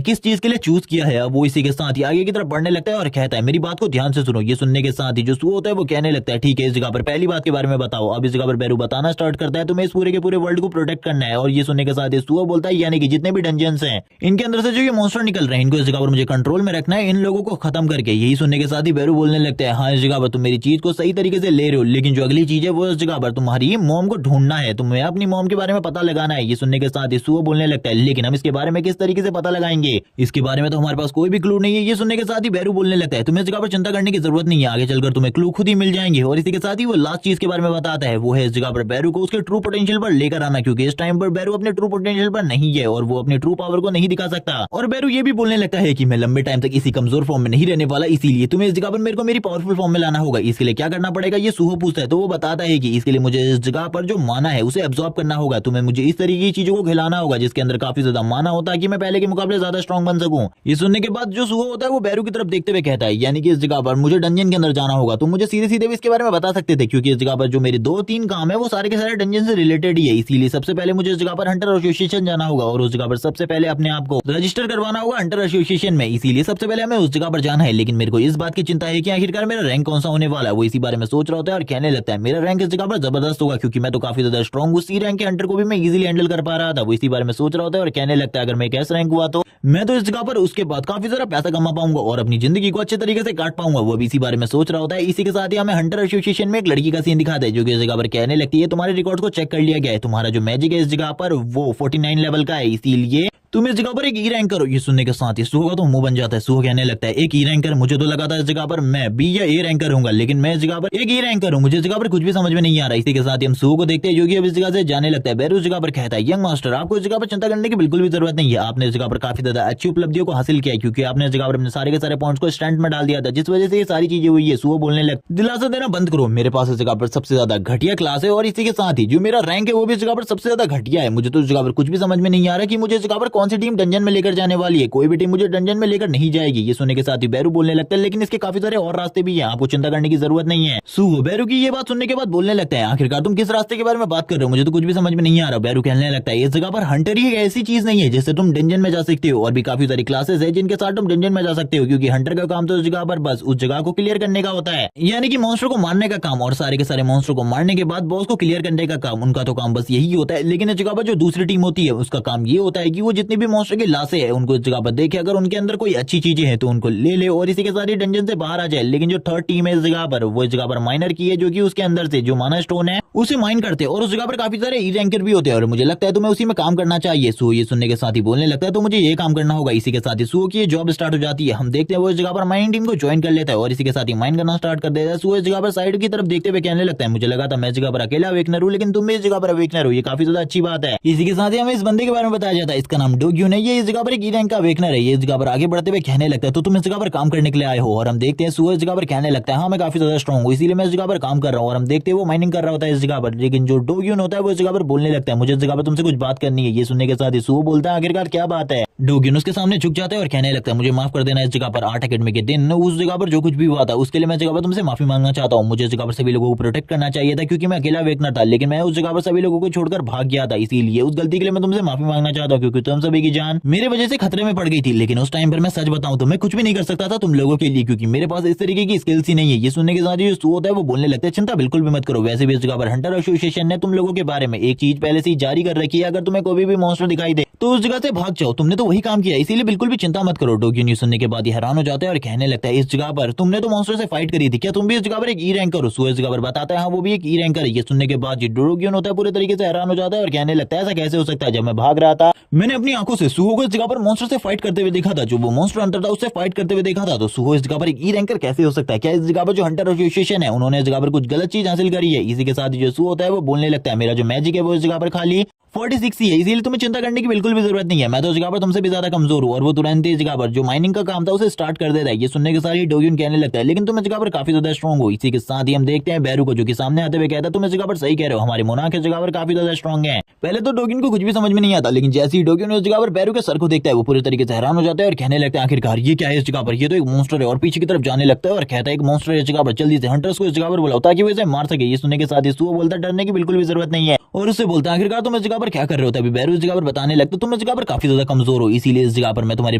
किस चीज के लिए चूज किया है। अब वो इसी के साथ ही आगे की तरफ बढ़ने लगता है और कहता है मेरी बात को ध्यान से सुनो। ये सुनने के साथ ही जो सुओ होता है वो कहने लगता है ठीक है इस जगह पर पहली बात के बारे में बताओ। अब इस जगह पर बैरू बताना स्टार्ट करता है तुम्हें इस पूरे के पूरे वर्ल्ड को प्रोटेक्ट करना है। और ये सुनने के साथ ही सुओ बोलता है यानी कि जितने भी डंजन्स हैं इनके अंदर से जो ये मॉन्स्टर निकल रहे हैं इनको इस जगह पर मुझे कंट्रोल में रखना है, इन लोगों को खत्म करके। यही सुनने के साथ ही बैरू बोलने लगता है हाँ इस जगह पर तुम मेरी चीज को सही तरीके से ले रहे हो, लेकिन जो अगली चीज है वो इस जगह पर तुम्हारी मॉम को ढूंढना है, तुम्हें अपनी मॉम के बारे में पता लगाना है। ये सुनने के साथ ही सुओ बोलने लगता है लेकिन हम इसके बारे में किस तरीके से पता लगाएंगे, इसके बारे में तो हमारे पास कोई भी क्लू नहीं है। ये सुनने के साथ ही बैरू बोलने लगता है तुम्हें इस जगह पर चिंता करने की जरूरत नहीं है, आगे चलकर तुम्हें क्लू खुद ही मिल जाएंगे। और इसी के साथ ही वो लास्ट चीज के बारे में बताता है वो है इस जगह पर बैरू को उसके ट्रू पोटेंशियल पर लेकर आना, क्योंकि इस टाइम पर बैरू अपने ट्रू पोटेंशियल पर नहीं है और वो अपने ट्रू पावर को नहीं दिखा सकता। और बैरू ये भी बोलने लगता है कि मैं लंबे टाइम तक इसी कमजोर फॉर्म में नहीं रहने वाला, इसीलिए तुम्हें इस जगह पर मेरे को मेरी पावरफुल फॉर्म में लाना होगा। इसके लिए क्या करना पड़ेगा ये सुहो पूछता है, तो वो बताता है कि इसके लिए मुझे इस जगह पर जो माना है उसे एब्जॉर्ब करना होगा, तुम्हें मुझे इस तरीके की चीजों को खिलाना होगा जिसके अंदर काफी ज्यादा माना होता है कि मैं पहले के मुकाबले ज्यादा स्ट्रॉन्ग बन सकूं। ये सुनने के बाद जो सुहो होता है वो बैरू की तरफ देखते हुए कहता है यानी कि इस जगह पर मुझे डंजन के अंदर जाना होगा, तुम मुझे सीधे सीधे भी इसके बारे में बता सकते थे, क्योंकि इस जगह पर जो मेरे 2-3 काम है वो सारे के सारे डंजन से रिलेटेड ही है। इसीलिए सबसे पहले मुझे इस जगह पर हंटर एसोसिएशन जाना होगा और उस जगह पर सबसे पहले अपने आप को रजिस्टर करवाना होगा हंटर एसोसिएशन में, इसीलिए सबसे पहले हमें उस जगह पर जाना है। लेकिन मेरे को इस बात की चिंता है कि आखिरकार मेरा रैंक कौन सा होने वाला है, वो इसी बारे में सोच रहा होता है और कहने लगता है मेरा रैंक इस जगह पर जबरदस्त होगा, क्योंकि मैं तो काफी ज्यादा स्ट्रॉन्ग हूँ, सी रैंक के हंटर को भी मैं इजीली हैंडल कर पा रहा था। वो इसी बारे में सोच रहा होता है और कहने लगता है अगर मैं एक ऐसा रैंक हुआ तो मैं तो इस जगह पर उसके बाद काफी ज्यादा पैसा कमा पाऊंगा और अपनी जिंदगी को अच्छे तरीके से काट पाऊंगा। वो भी इसी बारे में सोच रहा होता है। इसी के साथ ही हमें हंटर एसोसिएशन में एक लड़की का सीन दिखाता है जो कि इस जगह पर कहने लगती है तुम्हारे रिकॉर्ड को चेक कर लिया गया है, तुम्हारा जो मैजिक है इस जगह पर वो 49 लेवल का है, इसीलिए तुम इस जगह पर एक ई रैंक करो। ये सुनने के साथ ही सुहो का तो मुंह बन जाता है। सुहो कहने लगता है एक ई रैंकर, मुझे तो लगा था इस जगह पर मैं बी या ए रैंकर होऊंगा, लेकिन मैं इस जगह पर एक ई रैंकर हूं, मुझे इस जगह पर कुछ भी समझ में नहीं आ रहा। इसी के साथ ही हम सुहो को देखते हैं जो कि अब इस जगह से जाने लगता है। बैरू इस जगह पर कहता है यंग मास्टर आपको इस जगह पर चिंता करने की बिल्कुल भी जरूरत नहीं है, आपने इस जगह पर काफी ज्यादा अच्छी उपलब्धियों को हासिल किया है, क्योंकि आपने इस जगह पर अपने सारे के सारे पॉइंट्स को स्टैंड में डाल दिया था, जिस वजह से ये सारी चीजें हुई है। सुहो बोलने लग दिलासा देना बंद करो, मेरे पास इस जगह पर सबसे ज्यादा घटिया क्लास है और इसी के साथ ही जो मेरा रैंक है वो भी इस जगह पर सबसे ज्यादा घटिया है। मुझे तो इस जगह पर कुछ भी समझ में नहीं आ रहा कि मुझे इस जगह पर कौन सी टीम डंजन में लेकर जाने वाली है, कोई भी टीम मुझे डंजन में लेकर नहीं जाएगी। ये सुनने के साथ ही बैरू बोलने लगता है लेकिन इसके काफी सारे और रास्ते भी हैं, आपको चिंता करने की जरूरत नहीं है। सुहो बैरू की ये बात सुनने के बाद बोलने लगता है आखिरकार तुम किस रास्ते के बारे में बात कर रहे हो, मुझे तो कुछ भी समझ में नहीं आ रहा। बैरू कहने लगता है इस जगह पर हंटर ही एक ऐसी चीज नहीं है जिससे तुम डंजन में जा सकते हो, और भी काफी सारी क्लासेस है जिनके साथ तुम डंजन में जा सकते हो, क्योंकि हंटर का काम तो उस जगह पर बस उस जगह को क्लियर करने का होता है, यानी कि मॉन्स्टर को मारने का काम, और सारे के सारे मॉन्स्टर को मारने के बाद बॉस को क्लियर करने का काम, उनका तो काम बस यही होता है। लेकिन इस जगह पर जो दूसरी टीम होती है उसका काम ये होता है कि वो जितनी भी मॉन्स्टर की लाशें है उनको इस जगह पर देखे, अगर उनके अंदर कोई अच्छी चीजें हैं तो उनको ले ले और इसी के साथ ही डंजन से बाहर आ जाए। लेकिन जो थर्ड टीम है इस जगह पर वो इस जगह पर माइनर की है, जो कि उसके अंदर से जो माना स्टोन है उसे माइन करते हैं, और उस जगह पर काफी सारे ई रैंकर भी होते हैं और मुझे लगता है तुम्हें उसी में काम करना चाहिए। सो ये सुनने के साथ ही बोलने लगता है तो मुझे ये काम करना होगा। इसी के साथ ही सो की जॉब स्टार्ट हो जाती है। हम देखते हैं वो इस जगह पर माइनिंग टीम को ज्वाइन कर लेता है और इसी के साथ ही माइन करना स्टार्ट कर देता है। सो इस जगह पर साइड की तरफ देखते हुए कहने लगता है मुझे लगा था मैं इस जगह पर अकेला अवेकनर हूं, लेकिन तुम भी इस जगह पर अवेकनर हो, ये काफी ज्यादा अच्छी बात है। इसी के साथ ही हमें इस बंदे के बारे में बताया जाता है, इसका नाम डोग्यून है, ये इस जगह पर एक ई रैंक का वेकनर है। ये इस जगह पर आगे बढ़ते हुए कहने लगता है तो तुम इस जगह पर काम करने के लिए आए हो। और हम देखते हैं सुहो इस जगह पर कहने लगता है हाँ मैं काफी ज्यादा स्ट्रॉन्ग हूँ, इसीलिए मैं इस जगह पर काम कर रहा हूँ। और हम देखते हैं वो माइनिंग कर रहा होता है इस जगह पर, लेकिन जो डोग्यून होता है वो इस जगह पर बोलने लगता है मुझे इस जगह पर तुमसे कुछ बात करनी है। ये सुनने के साथ ही सुहो बोलता है आखिरकार क्या बात है। डोग्यून उसके सामने झुक जाता है और कहने लगता है मुझे माफ कर देना, इस जगह पर 8 अकेडमी के दिन उस जगह पर जो कुछ भी हुआ था उसके लिए मैं जगह पर तुमसे माफी मांगना चाहता हूँ। मुझे इस जगह पर सभी लोगों को प्रोटेक्ट करना चाहिए था क्योंकि मैं अकेला वेकनर था, लेकिन मैं उस जगह पर सभी लोगों को छोड़कर भाग गया था, इसीलिए उस गलती के लिए मैं तुमसे माफी मांगना चाहता हूँ क्योंकि तुम सभी की जान मेरे वजह से खतरे में पड़ गई थी। लेकिन उस टाइम पर मैं सच बताऊं तो मैं कुछ भी नहीं कर सकता था तुम लोगों के लिए क्योंकि मेरे पास इस तरीके की स्किल्स ही नहीं है। ये सुनने के साथ ही जो सुहो होता है वो बोलने लगता है चिंता बिल्कुल भी मत करो, वैसे भी इस जगह पर हंटर एसोसिएशन ने तुम लोगों के बारे में एक चीज पहले से ही जारी कर रखी है, अगर तुम्हें कोई भी मॉन्स्टर दिखाई दे तो उस जगह से भाग जाओ। तुमने तो वही काम किया, इसीलिए बिल्कुल भी चिंता मत करो। डोग्यून न्यूज सुनने के बाद ही हैरान हो जाता है और कहने लगता है इस जगह पर तुमने तो मॉन्स्टर से फाइट करी थी, क्या तुम भी इस जगह पर एक ई रैंक करो? सुहो इस जगह पर बताता है हाँ वो भी एक ई रैंकर है। ये सुनने के बाद डोग्यून होता है पूरे तरीके से हैरान हो जाता है और कहने लगता है ऐसा कैसे हो सकता है, जब मैं भाग रहा था मैंने अपनी आंखों से सुहो को इस जगह पर मॉन्स्टर से फाइट करते हुए देखा था, जो वो मॉन्स्टर हंटर था उससे फाइट करते हुए देखा था, तो सुहो इस जगह पर एक ई रैंकर कैसे हो सकता है? क्या इस जगह पर जो हंटर एसोसिएशन है उन्होंने इस जगह पर कुछ गलत चीज हासिल करी है? इसी के साथ जो सुहो होता है वो बोलने लगता है मेरा जो मैजिक है वो इस जगह पर खाली 46 ही है, इसीलिए तुम्हें चिंता करने की बिल्कुल भी जरूरत नहीं है, मैं तो इस जगह पर तुमसे भी ज्यादा कमजोर हूँ। और वो तुरंत ही इस जगह पर जो माइनिंग का काम था उसे स्टार्ट कर देता है। ये सुनने के साथ ही डोग्यून कहने लगता है लेकिन तुम इस जगह पर काफी ज्यादा स्ट्रॉन्ग हो। इसी के साथ ही हम देखते हैं बैरू को जो कि सामने आते हुए कहता है तुम इस जगह पर सही कह रहे हो, हमारे मोनार्क इस जगह पर काफी ज्यादा स्ट्रॉन्ग है। पहले तो डोग्यून को कुछ भी समझ में नहीं आता, लेकिन जैसे ही डोग्यून उस जगह पर बैरू के सर को देखता है वो पूरी तरीके से हैरान हो जाता है और कहने लगता है आखिरकार ये क्या है इस जगह पर, ये तो एक मॉन्स्टर है। और पीछे की तरफ जाने लगता है और कहता है एक मॉन्स्टर है इस जगह पर, जल्दी से हंटर्स को इस जगह पर बुलाओ ताकि वो इसे मार सके। ये सुनने के साथ ही सुहो बोलता है डरने की बिल्कुल भी जरूरत नहीं है और उससे बोलता है आखिरकार तुम इस जगह पर क्या कर रहे हो? तभी बैरू इस जगह पर बताने लगता तुम इस जगह पर काफी ज्यादा कमजोर हो, इसीलिए इस जगह पर मैं तुम्हारी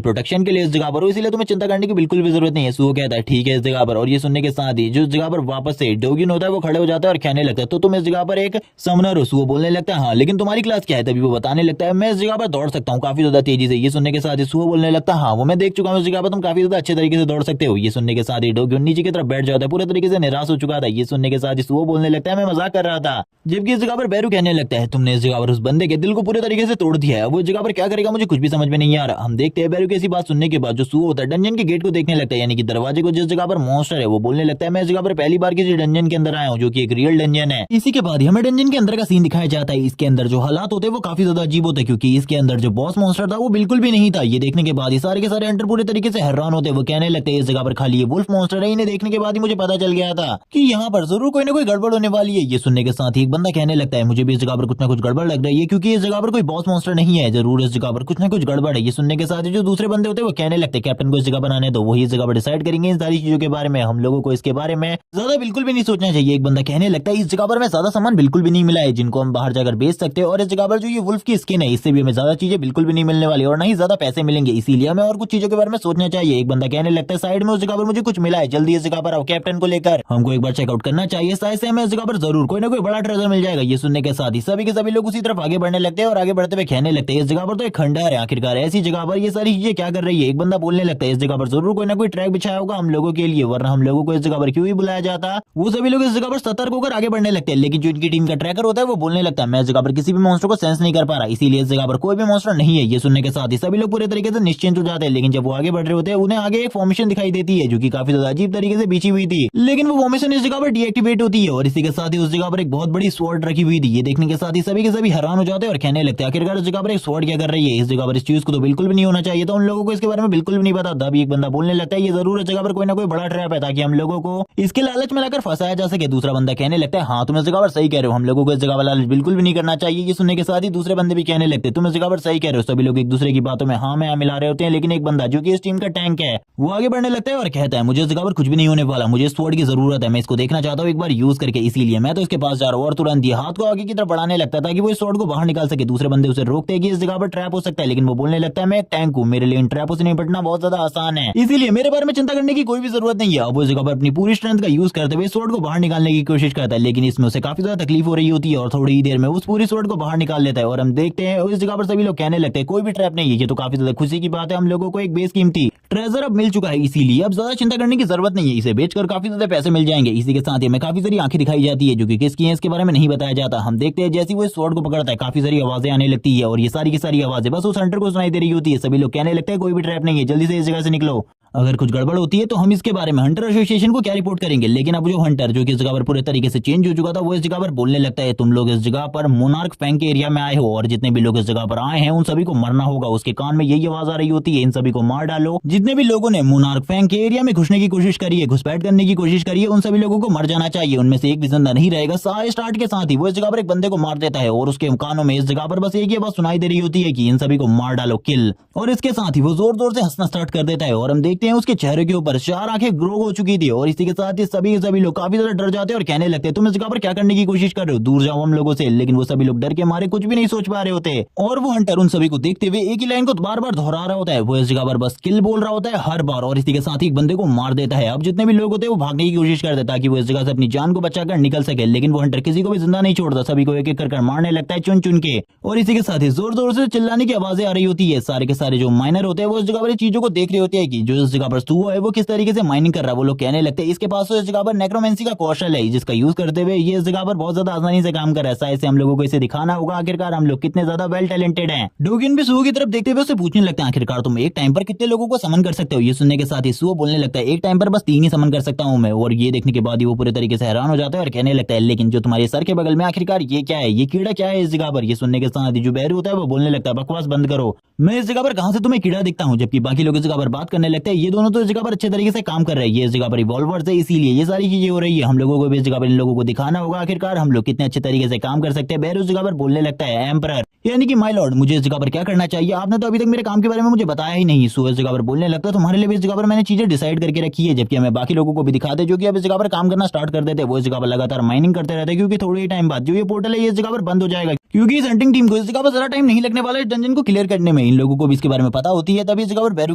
प्रोटेक्शन के लिए इस जगह पर हूं, इसीलिए तुम्हें चिंता करने की बिल्कुल भी जरूरत नहीं है। सुहो कहता है ठीक है इस जगह पर। और ये सुनने के साथ ही जो इस जगह पर वापस से डोग्यून होता है वो खड़े हो जाता है और कहने लगता है तो तुम इस जगह पर एक समनर हो। सुहो बोलने लगता है हाँ लेकिन तुम्हारी क्लास क्या है? तभी वो बताने लगता है मैं इस जगह पर दौड़ सकता हूँ काफी ज्यादा तेजी से। ये सुनने के साथ ही सुहो बोलने लगता है हाँ वो मैं देख चुका हूँ इस जगह पर तुम काफी ज्यादा अच्छे तरीके से दौड़ सकते हो। ये सुनने के साथ ही डोग्यून नीचे की तरफ बैठ जाता है, पूरे तरीके से निराश हो चुका था। ये सुनने के साथ ही सुहो बोलने लगता है मैं मजाक कर रहा था, जबकि इस जगह पर बैरू कहने लगता है तुमने इस जगह पर उस बंदे के दिल को पूरे तरीके से तोड़ दिया है, वो इस जगह पर क्या करेगा मुझे कुछ भी समझ में नहीं आ रहा। हम देखते हैं बैरू की ऐसी बात सुनने के बाद जो सुहो होता है डंजन के गेट को देखने लगता है, यानी कि दरवाजे को, जिस जगह पर मॉन्स्टर है वो बोलने लगता है मैं इस जगह पर पहली बार किसी डंजन के अंदर आया हूँ जो कि एक रियल डंजन है। इसी के बाद हमें डंजन के अंदर का सीन दिखाया जाता है। इसके अंदर जो हालात होते हैं वो काफी ज्यादा अजीब होते हैं क्योंकि इसके अंदर जो बॉस मॉन्स्टर था वो बिल्कुल भी नहीं था। ये देखने के बाद ये सारे के सारे हंटर पूरे तरीके से हैरान होते हैं, वो कहने लगते हैं इस जगह पर खाली ये वुल्फ मॉन्स्टर है। इन्हें देखने के बाद ही मुझे पता चल गया था कि यहाँ पर जरूर कोई ना कोई गड़बड़ होने वाली है। ये सुनने के साथ ही एक बंदा कहने लगता है मुझे भी इस जगह पर कुछ ना कुछ गड़बड़ लग रही है क्योंकि इस जगह पर कोई बॉस मॉन्स्टर नहीं है, जरूर इस जगह पर कुछ ना कुछ गड़बड़ है। ये सुनने के साथ ही जो दूसरे बंदे होते हैं वो कहने लगते हैं कैप्टन को इस जगह बनाने दो, वही इस जगह पर डिसाइड करेंगे इन सारी चीजों के बारे में, हम लोगों को इसके बारे में ज्यादा बिल्कुल भी नहीं सोचना चाहिए। एक बंदा कहने लगता है इस जगह पर हमें ज्यादा सामान बिल्कुल भी नहीं मिला है जिनको हम बाहर जाकर बेच सकते हैं, और इस जगह पर जो ये वुल्फ की स्किन है इससे भी हमें ज्यादा चीजें बिल्कुल भी नहीं मिलने वाली और ना ही ज्यादा पैसे मिलेंगे, इसीलिए हमें और कुछ चीजों के बारे में सोचना चाहिए। एक बंदा कहने लगता है साइड में उस जगह पर मुझे कुछ मिला है, जल्दी इस जगह पर आओ, कैप्टन को लेकर हमको एक बार चेकआउट करना चाहिए, शायद से हमें इस जगह पर जरूर कोई ना कोई बड़ा ट्रेजर मिल जाएगा। ये सुनने के साथ ही सभी के सभी लोग उसी तरफ आगे बढ़ने लगते हैं और आगे बढ़ते हुए कहने लगते हैं इस जगह पर तो एक खंडहर है, आखिरकार ऐसी जगह पर ये सारी चीजें क्या कर रही है? एक बंदा बोलने लगता है इस जगह पर जरूर कोई ना कोई ट्रैक बिछाया होगा हम लोगों के लिए, वरना हम लोगों को इस जगह पर क्यों ही बुलाया जाता। वो सभी लोग इस जगह पर सतर्क होकर आगे बढ़ने लगते हैं, लेकिन जो इनकी टीम का ट्रैकर होता है वो बोलने लगता है मैं इस जगह पर किसी भी मॉन्स्टर को सेंस नहीं कर पा रहा, इसीलिए इस जगह पर कोई भी मॉन्स्टर नहीं है। ये सुनने के साथ ही सभी लोग पूरे तरीके से निश्चिंत हो जाते हैं, लेकिन जब वो आगे बढ़ रहे होते हैं उन्हें आगे एक फॉर्मेशन दिखाई देती है जो कि काफी ज्यादा अजीब तरीके से बिछी हुई थी, लेकिन वो फॉर्मेशन इस जगह पर डीएक्टिवेट होती है और इसी के साथ ही उस जगह पर एक बहुत बड़ी स्वॉर्ड रखी हुई थी। ये देखने के साथ ही सभी के सभी हैरान हो जाते हैं और कहने लगते हैं आखिरकार इस जगह पर एक स्वॉर्ड क्या कर रही है? इस जगह पर इस चीज को तो बिल्कुल भी नहीं होना चाहिए था, उन लोगों को इसके बारे में बिल्कुल भी नहीं पता था। अभी एक बंदा बोलने लगता है ये जरूर इस जगह पर कोई ना कोई बड़ा ट्रैप है ताकि हम लोगों को इसके लालच में लाकर फंसाया जा सके। दूसरा बंदा कहने लगता है हाँ तुम इस जगह पर सही कह रहे हो, हम लोगों को इस जगह पर लालच बिल्कुल भी नहीं करना चाहिए। ये सुनने के साथ ही दूसरे बंदे भी कहने लगते हैं तुम इस जगह पर सही कह रहे हो। सभी लोग एक दूसरे की बातों में हाँ में हाँ मिला रहे होते हैं, लेकिन एक बंदा जो कि इस टीम का टैंक है वो आगे बढ़ने लगता है और कहता है मुझे इस जगह पर कुछ भी नहीं होने वाला, मुझे इस स्वॉर्ड की जरूरत है, मैं इसको देखना चाहता हूँ एक बार यूज करके, इसीलिए मैं तो इसके पास जा रहा हूँ। और तुरंत ये हाथ को आगे की तरफ बढ़ाने लगता है ताकि वो इस स्वॉर्ड को बाहर निकाल सके। दूसरे बंदे उसे रोकते हैं कि इस जगह पर ट्रैप हो सकता है, लेकिन वो बोलने लगता है मैं एक टैंक हूँ, मेरे लिए इन ट्रैपों से निपटना बहुत ज्यादा आसान है, इसीलिए मेरे बारे में चिंता करने की कोई भी जरूरत नहीं है। अब उस जगह पर अपनी पूरी स्ट्रेंथ का यूज करते हुए स्वॉर्ड को बाहर निकालने की कोशिश करता है, लेकिन इसमें उसे काफी ज्यादा तकलीफ हो रही होती है और थोड़ी ही देर में उस पूरी स्वॉर्ड को बाहर निकाल लेता है। और हम देखते हैं उस जगह पर सभी लोग कहने लगते हैं कोई भी ट्रैप नहीं है, ये तो काफी ज्यादा खुशी की बात है, हम लोगों को एक बेसकीमती ट्रेजर अब मिल चुका है, इसीलिए अब ज्यादा चिंता करने की जरूरत नहीं है, इसे बेचकर काफी ज्यादा पैसे मिल जाएंगे। इसी के साथ ही हमें काफी सारी आंखें दिखाई जाती है जो कि किसकी है इसके बारे में नहीं बताया जाता। हम देखते हैं जैसे वो इस स्वॉर्ड को पकड़ता है काफी सारी आवाजें आने लगती है और ये सारी की सारी आवाजें बस उस हंटर को सुनाई दे रही होती है। सभी लोग कहने लगते हैं कोई भी ट्रैप नहीं है, जल्दी से इस जगह से निकलो। अगर कुछ गड़बड़ होती है तो हम इसके बारे में हंटर एसोसिएशन को क्या रिपोर्ट करेंगे। लेकिन अब जो हंटर जो कि इस जगह पर पूरे तरीके से चेंज हो चुका था, वो इस जगह पर बोलने लगता है तुम लोग इस जगह पर मोनार्क फैंग के एरिया में आए हो और जितने भी लोग इस जगह पर आए हैं उन सभी को मरना होगा। उसके कान में यही आवाज आ रही होती है, इन सभी को मार डालो। जितने भी लोगों ने मोनार्क फैंग के एरिया में घुसने की कोशिश करी है, घुसपैठ करने की कोशिश करी है, उन सभी लोगों को मर जाना चाहिए। उनमें से एक भी जिंदा नहीं रहेगा। सारे स्टार्ट के साथ ही वो इस जगह पर एक बंदे को मार देता है और उसके कानों में इस जगह पर बस एक ही आवाज सुनाई दे रही होती है कि इन सभी को मार डालो, किल। और इसके साथ ही वो जोर जोर से हंसना स्टार्ट कर देता है और हम देखते हैं उसके चेहरे के ऊपर 4 आंखें ग्रो हो चुकी थी। और इसी के साथ ही सभी लोग काफी ज्यादा डर जाते हैं और कहने लगते हैं तुम इस जगह पर क्या करने की कोशिश कर रहे हो, दूर जाओ हम लोगों से। लेकिन वो सभी लोग डर के मारे कुछ भी नहीं सोच पा रहे होते और वो हंटर उन सभी को देखते हुए एक ही लाइन को बार बार दोहरा रहा होता है। वो इस जगह पर बस किल बोल रहा होता है हर बार और इसी के साथ ही एक बंदे को मार देता है। अब जितने भी लोग होते हैं वो भागने की कोशिश करते हैं ताकि वो इस जगह से अपनी जान को बचाकर निकल सके, लेकिन वो हंटर किसी को भी जिंदा नहीं छोड़ता, सभी को एक एक कर मारने लगता है चुन चुन के। और इसी के साथ ही जोर जोर से चिल्लाने की आवाजें आ रही होती है। सारे के सारे जो माइनर होते हैं वो इस जगह पर चीजों को देख रहे होते हैं कि जो इस जगह पर सुओ है वो किस तरीके से माइनिंग कर रहा है। वो लोग कहने लगते हैं इसके पास तो इस जगह पर नेक्रोमेंसी का कौशल है जिसका यूज करते हुए ये इस जगह पर बहुत ज्यादा आसानी से काम कर रहा है। ऐसे हम लोगों को इसे दिखाना होगा आखिरकार हम लोग कितने ज्यादा वेल टैलेंटेड हैं। डोगिन भी सुओ की तरफ देखते हुए उससे पूछने लगता है आखिरकार तुम एक टाइम पर कितने लोगों को समन कर सकते हो। ये सुनने के साथ ही सुओ बोलने लगता है एक टाइम पर बस 3 ही समन कर सकता हूँ मैं। और ये देखने के बाद ही वो पूरे तरीके से हैरान हो जाता है और कहने लगता है लेकिन जो तुम्हारे सर के बगल में आखिरकार ये क्या है, ये कीड़ा क्या है इस जगह पर। ये सुनने के साथ ही जो बैरू होता है वो बोलने लगता है बकवास बंद करो, मैं इस जगह पर कहां से तुम्हें कीड़ा दिखता हूं। जबकि बाकी लोग इस जगह पर बात करने लगते हैं ये दोनों तो इस जगह पर अच्छे तरीके से काम कर रहे हैं, ये इस जगह पर रिवॉल्वर्स है इसीलिए ये सारी चीजें हो रही है। हम लोगों को भी इस जगह पर इन लोगों को दिखाना होगा आखिरकार हम लोग कितने अच्छे तरीके से काम कर सकते हैं। बैरू इस जगह पर बोलने लगता है एम्परर यानी कि माय लॉर्ड मुझे इस जगह पर क्या करना चाहिए, आपने तो अभी तक मेरे काम के बारे में मुझे बताया ही नहीं। सो इस जगह पर बोलने लगता है तुम्हारे लिए भी इस जगह पर मैंने चीजें डिसाइड करके रखी है, जबकि हमें बाकी लोगों को भी दिखाते जो कि अब इस जगह पर काम करना स्टार्ट कर देते। वो इस जगह पर लगातार माइनिंग करते रहते क्योंकि थोड़ी ही टाइम बाद जो ये पोर्टल है ये इस जगह पर बंद हो जाएगा, क्योंकि इस हंटिंग टीम को इस जगह पर ज्यादा टाइम नहीं लगने वाला है डंजन को क्लियर करने में। इन लोगों को भी इसके बारे में पता होती है। तभी इस जगह पर बैरू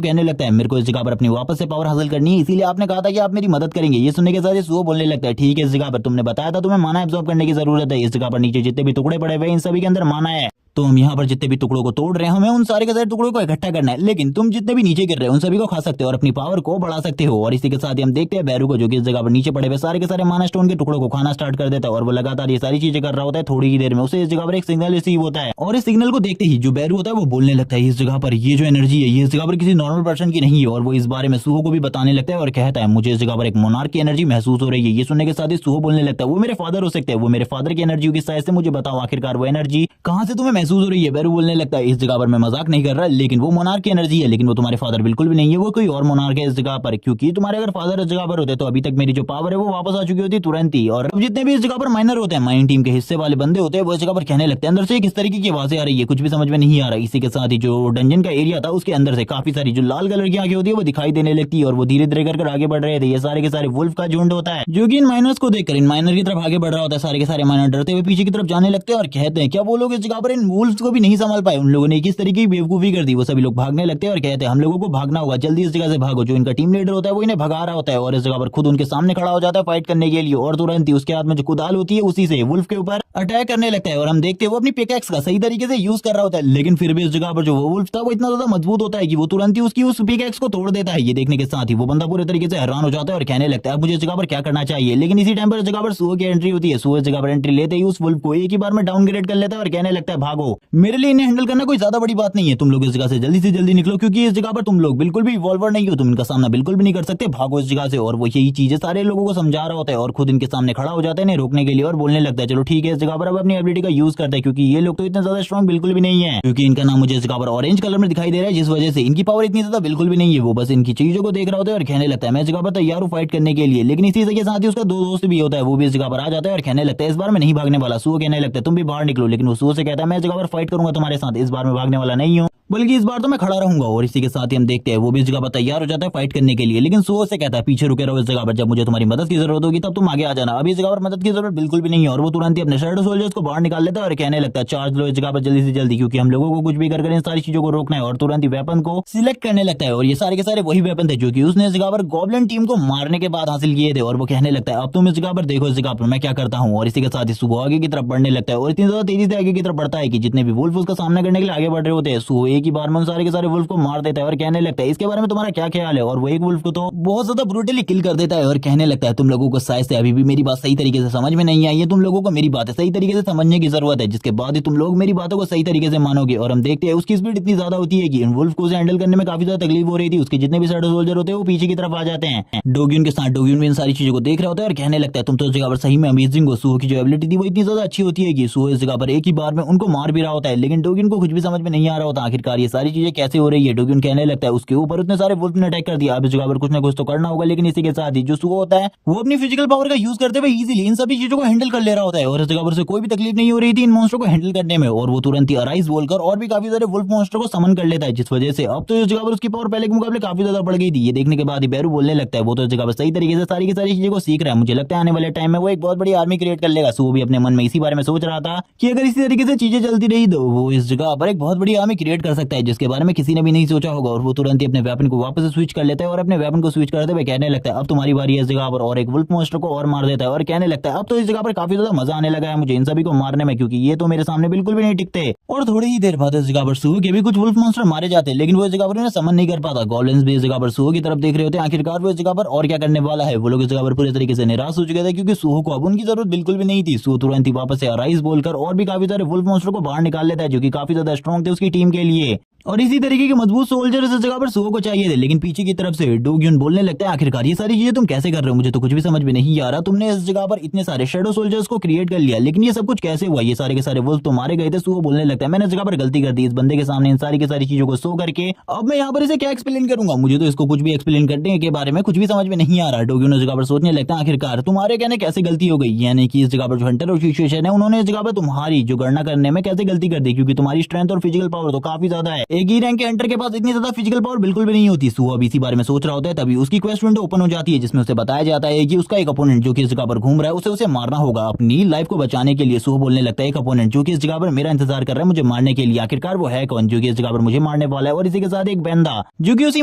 कहने लगता है मेरे को इस जगह पर अपनी वापस से पावर हासिल करनी है, इसीलिए आपने कहा था कि आप मेरी मदद करेंगे। ये सुनने के साथ सुओ बोलने लगता है ठीक है इस जगह पर तुमने बताया था तुम्हें माना एब्जॉर्ब करने की जरूरत है, इस जगह पर नीचे जितने भी टुकड़े पड़े हुए इन सभी के अंदर माना है, तो हम यहाँ पर जितने भी टुकड़ों को तोड़ रहे हैं हमें उन सारे के सारे टुकड़ों को इकट्ठा करना है, लेकिन तुम जितने भी नीचे गिर रहे हो उन सभी को खा सकते हो और अपनी पावर को बढ़ा सकते हो। और इसी के साथ ही हम देखते हैं बैरू को जो कि इस जगह पर नीचे पड़े हुए सारे के सारे माना स्टोन के टुकड़ों को खाना स्टार्ट कर देता है और वो लगातार ये सारी चीजें कर रहा होता है। थोड़ी ही देर में उसे इस जगह पर एक सिग्नल रिसीव होता है और इस सिग्नल को देखते ही जो बैरू होता है वो बोलने लगता है इस जगह पर ये जो एनर्जी है ये इस जगह पर किसी नॉर्मल पर्सन की नहीं है। और वो इस बारे में सुहो को भी बताने लगता है और कहता है मुझे इस जगह पर एक मोनार्क की एनर्जी महसूस हो रही है। ये सुनने के साथ ही सुहो बोलने लगता है वो मेरे फादर हो सकते हैं, वो मेरे फादर की एनर्जी होगी शायद से, मुझे बताओ आखिरकार वो एनर्जी कहां से तुम्हें महसूस हो रही है। बैरू बोलने लगता है इस जगह पर मैं मजाक नहीं कर रहा, लेकिन वो मोनार्क की एनर्जी है, लेकिन वो तुम्हारे फादर बिल्कुल भी नहीं है, वो कोई और मोनार्क है इस जगह पर। क्योंकि तुम्हारे अगर फादर इस जगह पर होते तो अभी तक मेरी जो पावर है वो वापस आ चुकी होती तुरंत ही। और अब जितने भी इस जगह पर माइनर होते हैं माइन टीम के हिस्से वाले बंदे होते हैं वो इस जगह पर कहने लगते हैं अंदर से किस तरीके की आवाजें आ रही है कुछ भी समझ में नहीं आ रहा। इसी के साथ ही जो डंजन का एरिया था उसके अंदर से काफी सारी जो लाल कलर की आंखें होती है वो दिखाई देने लगती है और वो धीरे धीरे कर आगे बढ़ रहे थे। ये सारे के सारे वुल्फ का झुंड होता है जो कि इन माइनर्स को देखकर इन माइनर की तरफ आगे बढ़ रहा होता है। सारे के सारे माइनर डरते हुए पीछे की तरफ जाने लगते हैं और कहते हैं क्या वो लोग इस जगह पर इन वुल्फ्स को भी नहीं संभाल पाए, उन लोगों ने किस तरीके की बेवकूफी कर दी। वो सभी लोग भागने लगते हैं और कहते हैं हम लोगों को भागना होगा, जल्दी इस जगह से भागो। जो इनका टीम लीडर होता है वो इन्हें भगा रहा होता है और इस जगह पर खुद उनके सामने खड़ा हो जाता है फाइट करने के लिए और तुरंत ही उसके हाथ में जो कुदाल होती है उसी से वुल्फ के ऊपर अटैक करने लगता है। और हम देखते हैं वो अपनी पिकैक्स का सही तरीके से यूज कर रहा होता है, लेकिन फिर भी इस जगह पर जो वुल्फ था वो इतना ज्यादा मजबूत होता है कि वो तुरंत ही उसकी उस पिकैक्स को तोड़ देता है। ये देखने के साथ ही वो बंदा पूरे तरीके से हैरान हो जाता है और कहने लगता है मुझे इस जगह पर क्या करना चाहिए। लेकिन इसी टाइम पर इस जगह पर सुअर की एंट्री होती है। सुअर इस जगह पर एंट्री लेते ही उस वुल्फ को एक ही बार में डाउनग्रेड कर लेता है और कहने लगता है भागो, मेरे लिए इन्हें हैंडल करना कोई ज्यादा बड़ी बात नहीं है, तुम लोग इस जगह से जल्दी निकलो क्योंकि इस जगह पर तुम लोग बिल्कुल भी इवॉल्वर नहीं हो, तुम इनका सामना बिल्कुल भी नहीं कर सकते, भागो इस जगह से। और वो यही चीजें सारे लोगों को समझा रहा होता है और खुद इनके सामने खड़ा हो जाता है इन्हें रोकने के लिए और बोलने लगता है चलो ठीक है इस जगह पर अब अपनी एबिलिटी का यूज करते हैं, क्योंकि ये लोग तो इतने ज्यादा स्ट्रॉन्ग बिल्कुल भी नहीं है। क्योंकि इनका नाम मुझे इस जगह पर ऑरेंज कलर में दिखाई दे रहा है जिस वजह से इनकी पावर इतनी ज्यादा बिल्कुल भी नहीं है। वो बस इनकी चीजों को देख रहा होता है और कहने लगता है मैं इस जगह पर तैयार हूँ फाइट करने के लिए। लेकिन इसी के साथ ही उसका दो दोस्त भी होता है, वो भी इस जगह पर आ जाता है और कहने लगता है इस बार मैं नहीं भागने वाला। सुअर कहने लगता है तुम भी बाहर निकलो, लेकिन वो सुअर से कहता है मैं इस जगह पर फाइट करूंगा तुम्हारे साथ, इस बार मैं भागने वाला नहीं हूँ बल्कि इस बार तो मैं खड़ा रहूंगा। और इसी के साथ ही हम देखते हैं वो भी इस जगह पर तैयार हो जाता है फाइट करने के लिए, लेकिन सुअर से कहता है पीछे रुके रहो इस जगह पर, जब मुझे तुम्हारी मदद की जरूरत होगी तब तुम आगे आ जाना, अभी इस जगह पर मदद की जरूरत बिल्कुल भी नहीं है। और वो तुरंत ही अपने शैडो सोल्जर्स को बाहर निकाल लेता है और कहने लगता है चार्ज लो इस जगह पर जल्दी से जल्दी, क्योंकि हम लोगों को कुछ भी कर इन सारी चीजों को रोकना है। और तुरंत ही वेपन को सिलेक्ट करने लगता है और ये सारे के सारे वही वेपन थे जो कि उसने इस जगह पर गॉब्लिन टीम को मारने के बाद हासिल किए थे। और वो कहने लगता है अब तुम इस जगह पर देखो इस जगह पर मैं क्या करता हूँ। और इसी के साथ ही सुबह आगे की तरफ बढ़ने लगता है और इतनी ज्यादा तेजी से आगे की तरफ बढ़ता है कि जितने भी वुल्फ उसका सामना करने के लिए आगे बढ़ रहे होते हैं सुबह एक ही बार में उन सारे के सारे वुल्फ को मार देता है और कहने लगता है इसके बारे में तुम्हारा क्या ख्याल है। और वो एक वुल्फ को तो बहुत ज्यादा ब्रूटली किल कर देता है और कहने लगता है तुम लोगों को शायद से अभी भी मेरी बात सही तरीके से समझ में नहीं आई है, तुम लोगों को मेरी बातें सही तरीके से समझने की जरूरत है, जिसके बाद ही तुम लोग मेरी बातों को सही तरीके से मानोगे। और हम देखते हैं उसकी स्पीड इतनी ज्यादा होती है कि इन वुल्फ को उसे हैंडल करने में काफी ज्यादा तकलीफ हो रही थी। उसके जितने भी शैडो सोल्जर होते हैं वो पीछे की तरफ आ जाते हैं। डोग्यून के साथ डोग्यून भी इन सारी चीजों को देख रहा होता है और कहने लगता है तुम तो इस जगह पर सही में अमेजिंग हो। सुहो की जो एबिलिटी थी वो इतनी ज्यादा अच्छी होती है कि सुहो इस जगह पर एक ही बार में उनको मार भी रहा होता है, लेकिन डोग्यून को कुछ भी समझ में नहीं आ रहा होता आखिरकार ये सारी चीजें कैसे हो रही है। डोग्यून कहने लगता है उसके ऊपर उतने सारे वुल्फ ने अटैक कर दिया, अब इस जगह पर कुछ ना कुछ तो करना होगा। लेकिन इसी के साथ ही जो सुहो होता है वो अपनी फिजिकल पावर का यूज करते हुए इजीली इन सभी चीजों को हैंडल कर ले रहा होता है और इस जगह पर से कोई भी तकलीफ नहीं हो रही थी इन मॉन्स्टर को हैंडल करने में। और वो तुरंत ही अराइज बोलकर और भी काफी सारे वुल्फ मॉन्स्टर को समन कर लेता है, जिस वजह से अब तो इस जगह पर उसकी पावर पहले के मुकाबले काफी ज्यादा बढ़ गई थी। ये देखने के बाद ही बैरू बोलने लगता है वो तो इस जगह पर सही तरीके से सारी की सारी चीजों को सीख रहा है, मुझे लगता है आने वाले टाइम में वो एक बहुत बड़ी आर्मी क्रिएट कर लेगा। सो भी अपने मन में इसी बारे में सोच रहा था कि अगर इसी तरीके से चीजें चलती रही तो वो इस जगह पर एक बहुत बड़ी आर्मी क्रिएट कर सकता है, जिसके बारे में किसी ने भी नहीं सोचा होगा। और वो तुरंत ही अपने वेपन को वापस स्विच कर लेता है और अपने वेपन को स्विच करते हुए कहने लगता है अब तुम्हारी बारी है इस जगह पर, और एक वुल्फ मॉन्स्टर को और मार देता है और कहने लगता है अब तो इस जगह पर काफी ज्यादा मजा आने लगा है मुझे इन सभी को मारने में, क्योंकि ये तो मेरे सामने बिल्कुल भी नहीं टिकते। और थोड़ी ही देर बाद इस जगह पर सुहो के भी कुछ वुल्फ मॉन्स्टर मारे जाते हैं, लेकिन वो इस जगह पर उन्हें समन नहीं कर पाता। गॉब्लिन्स भी इस जगह पर सुहो की तरफ देख रहे होते हैं, आखिरकार वो इस जगह पर और क्या करने वाला है। वो लोग इस जगह पर पूरी तरीके से निराश हो चुके थे क्योंकि सुहो को अब उनकी जरूरत बिल्कुल भी नहीं थी। सुहो तुरंत ही वापस से अराइज बोलकर और भी काफी सारे वुल्फ मॉन्स्टर को बाहर निकाल लेता है जो कि काफी ज्यादा स्ट्रॉन्ग थे उसकी टीम के लिए। और इसी तरीके के मजबूत सोल्जर इस जगह पर सुहो को चाहिए थे, लेकिन पीछे की तरफ से डोग्यून बोलने लगता है आखिरकार ये सारी चीजें तुम कैसे कर रहे हो, मुझे तो कुछ भी समझ में नहीं आ रहा। तुमने इस जगह पर इतने सारे शेडो सोल्जर्स को क्रिएट कर लिया, लेकिन ये सब कुछ कैसे हुआ, ये सारे के सारे वुल्फ तो मारे गए थे। सुहो बोलने लगता है मैंने इस जगह पर गलती कर दी इस बंदे के सामने इन सारी की सारी चीजों को शो करके, अब मैं यहाँ पर इसे क्या एक्सप्लेन करूंगा, मुझे तो इसको कुछ भी एक्सप्लेन करने के बारे में कुछ भी समझ में नहीं आ रहा। डोग्यून इस जगह पर सोचने लगता है आखिरकार तुम्हारे कहने कैसे गलती हो गई, यानी कि इस जगह पर जो हंटर और सिचुएशन है उन्होंने इस जगह पर तुम्हारी जो गणना करने में कैसे गलती कर दी, क्योंकि तुम्हारी स्ट्रेंथ और फिजिकल पावर तो काफी ज्यादा है, एक ही रैंक के हंटर के पास इतनी ज्यादा फिजिकल पावर बिल्कुल भी नहीं होती। सुहो अब इसी बारे में सोच रहा होता है, तभी उसकी क्वेस्ट विंडो ओपन हो जाती है जिसमें उसे बताया जाता है कि उसका एक अपोनेंट जो कि इस जगह पर घूम रहा है उसे मारना होगा अपनी लाइफ को बचाने के लिए। सुहो बोलने लगता है एक अपोनेंट जो कि इस जगह पर मेरा इंतजार कर रहा है मुझे मारने के लिए, आखिरकार वो है कौन जो कि इस जगह पर मुझे मारने वाला है। और इसी के साथ एक बंदा जो कि उसी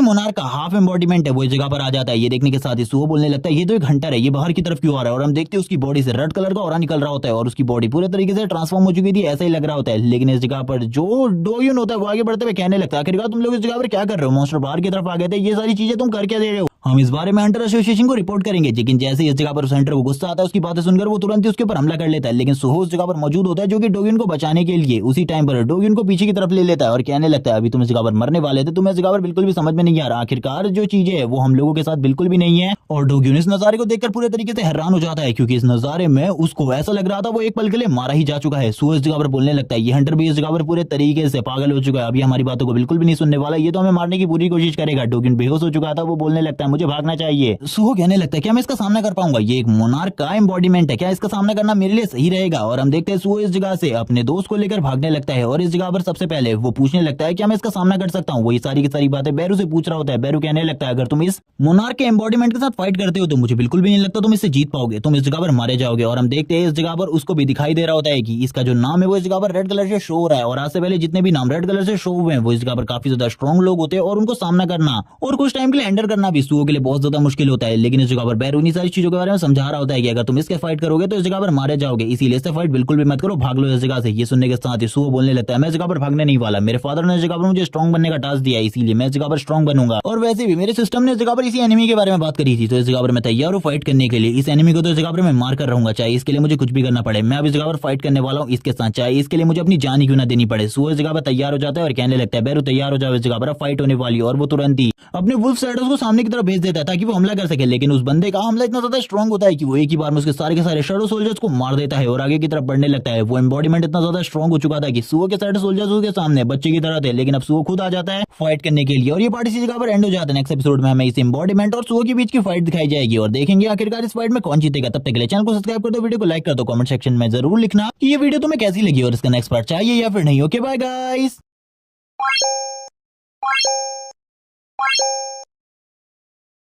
मोनार्क का हाफ एम्बॉडीमेंट है वो इस जगह पर आ जाता है। ये देखने के साथ ही सुहो बोलने लगता है ये तो एक हंटर है, ये बाहर की तरफ क्यों आ रहा है। और हम देखते हैं उसकी बॉडी से रेड कलर का ऑरा निकल रहा होता है और उसकी बॉडी पूरे तरीके से ट्रांसफॉर्म हो चुकी थी, ऐसा ही लग रहा होता है। लेकिन इस जगह पर जो डोग्यून होता है वो आगे बढ़ते हुए कहने लगता है आखिरकार तुम लोग इस जगह पर क्या कर रहे हो, मॉन्स्टर बाहर की तरफ आ गए थे, ये सारी चीजें तुम कर क्या दे रहे हो, हम इस बारे में हंटर एसोसिएशन को रिपोर्ट करेंगे। लेकिन जैसे ही इस जगह पर उस हंटर को गुस्सा आता है उसकी बातें सुनकर वो तुरंत ही उसके ऊपर हमला कर लेता है, लेकिन सुहो उस जगह पर मौजूद होता है जो कि डोग्यून को बचाने के लिए उसी टाइम पर डोग्यून को पीछे की तरफ ले लेता है और कहने लगता है अभी तुम इस जगह पर मरने वाले थे, तुम्हें इस जगह पर बिल्कुल भी समझ में नहीं आ रहा, आखिरकार जो चीजें है वो हम लोगों के साथ बिल्कुल भी नहीं है। और डोग्यून इस नजारे को देखकर पूरे तरीके से हैरान हो जाता है क्योंकि इस नजारे में उसको ऐसा लग रहा था वो एक पल के लिए मारा ही जा चुका है। सुहो इस जगह पर बोलने लगता है ये हंटर भी इस जगह पर पूरे तरीके से पागल हो चुका है, अभी हमारी बातों को बिल्कुल भी नहीं सुनने वाला, ये तो हमें मारने की पूरी कोशिश करेगा। डोग्यून बेहोश हो चुका था, वो बोलने लगता है मुझे भागना चाहिए। सुहो कहने लगता है क्या मैं इसका सामना कर पाऊंगा, ये एक मोनार्क का एम्बॉडीमेंट है, क्या इसका सामना करना मेरे लिए सही रहेगा। और हम देखते हैं सुहो इस जगह से अपने दोस्त को लेकर भागने लगता है और इस जगह पर सबसे पहले वो पूछने लगता है क्या मैं इसका सामना कर सकता हूँ। वो ये सारी की सारी बातें बैरू से पूछ रहा होता है। बैरू कहने लगता है अगर तुम इस मोनार्क के एम्बॉडीमेंट के साथ फाइट करते हो तो मुझे बिल्कुल भी नहीं लगता तुम इससे जीत पाओगे, तुम इस जगह पर मारे जाओगे। और हम देखते हैं इस जगह पर उसको भी दिखाई दे रहा होता है कि इसका जो नाम है वो इस जगह पर रेड कलर से शो हो रहा है और आज से पहले जितने भी नाम रेड कलर से शो हुए हैं वो इस जगह पर काफी ज्यादा स्ट्रॉन्ग लोग होते हैं और उनको सामना करना और कुछ टाइम के लिए हैंडल करना भी सुहो के लिए बहुत ज्यादा मुश्किल होता है। लेकिन इस जगह पर बैरू सारी चीजों के बारे में समझा रहा होता है कि अगर तुम इसके फाइट करोगे तो इस जगह पर मारे जाओगे, इसीलिए इससे फाइट बिल्कुल भी मत करो, भाग लो इस जगह से। ये सुनने के साथ ही सुहो बोलने लगता है मैं इस जगह पर भागने नहीं वाला, मेरे फादर ने इस जगह पर मुझे स्ट्रॉन्ग बनने का टास्क दिया है इसीलिए मैं इस जगह पर स्ट्रॉन्ग बनूंगा। और वैसे भी मेरे सिस्टम ने इस जगह पर इसी एनिमी के बारे में बात करी थी तो इस जगह पर मैं तैयार हूँ फाइट करने के लिए, इस एनिमी को तो इस जगह पर मैं मार कर रहूंगा चाहे इसके लिए मुझे कुछ भी करना पड़े, मैं अब इस जगह पर फाइट करने वाला हूँ इसके साथ चाहे इसके लिए मुझे अपनी जान ही क्यों ना देनी पड़े। सुहो इस जगह पर तैयार हो जाता है और कहने लगता है बैरू तैयार हो जाओ, इस जगह पर फाइट होने वाली है। और वो तुरंत ही अपने वुल्फ शैडोज को सामने की तरफ भेज देता है ताकि वो हमला कर सके, लेकिन उस बंदे का हमला इतना ज्यादा स्ट्रॉन्ग होता है कि वो एक ही बार में उसके सारे के सारे शैडो सोल्जर्स को मार देता है और आगे की तरफ बढ़ने लगता है। वो एम्बॉडीमेंट इतना ज्यादा स्ट्रॉन्ग हो चुका था कि सुहो के शैडो सोल्जर्स उसके सामने बच्चे की तरह थे, लेकिन अब सुहो खुद आ जाता है फाइट करने के लिए और ये पार्ट इसी जगह पर एंड हो जाता है। नेक्स्ट एपिसोड में हमें इस एम्बॉडीमेंट और सुहो के बीच की फाइट दिखाई जाएगी और देखेंगे आखिरकार इस फाइट में कौन जीतेगा। तब तक के लिए चैनल को सब्सक्राइब कर दो, वीडियो को लाइक कर दो, कमेंट सेक्शन में जरूर लिखना कि ये वीडियो तुम्हें कैसी लगी और इसका नेक्स्ट पार्ट चाहिए या फिर नहीं। Okay bye guys.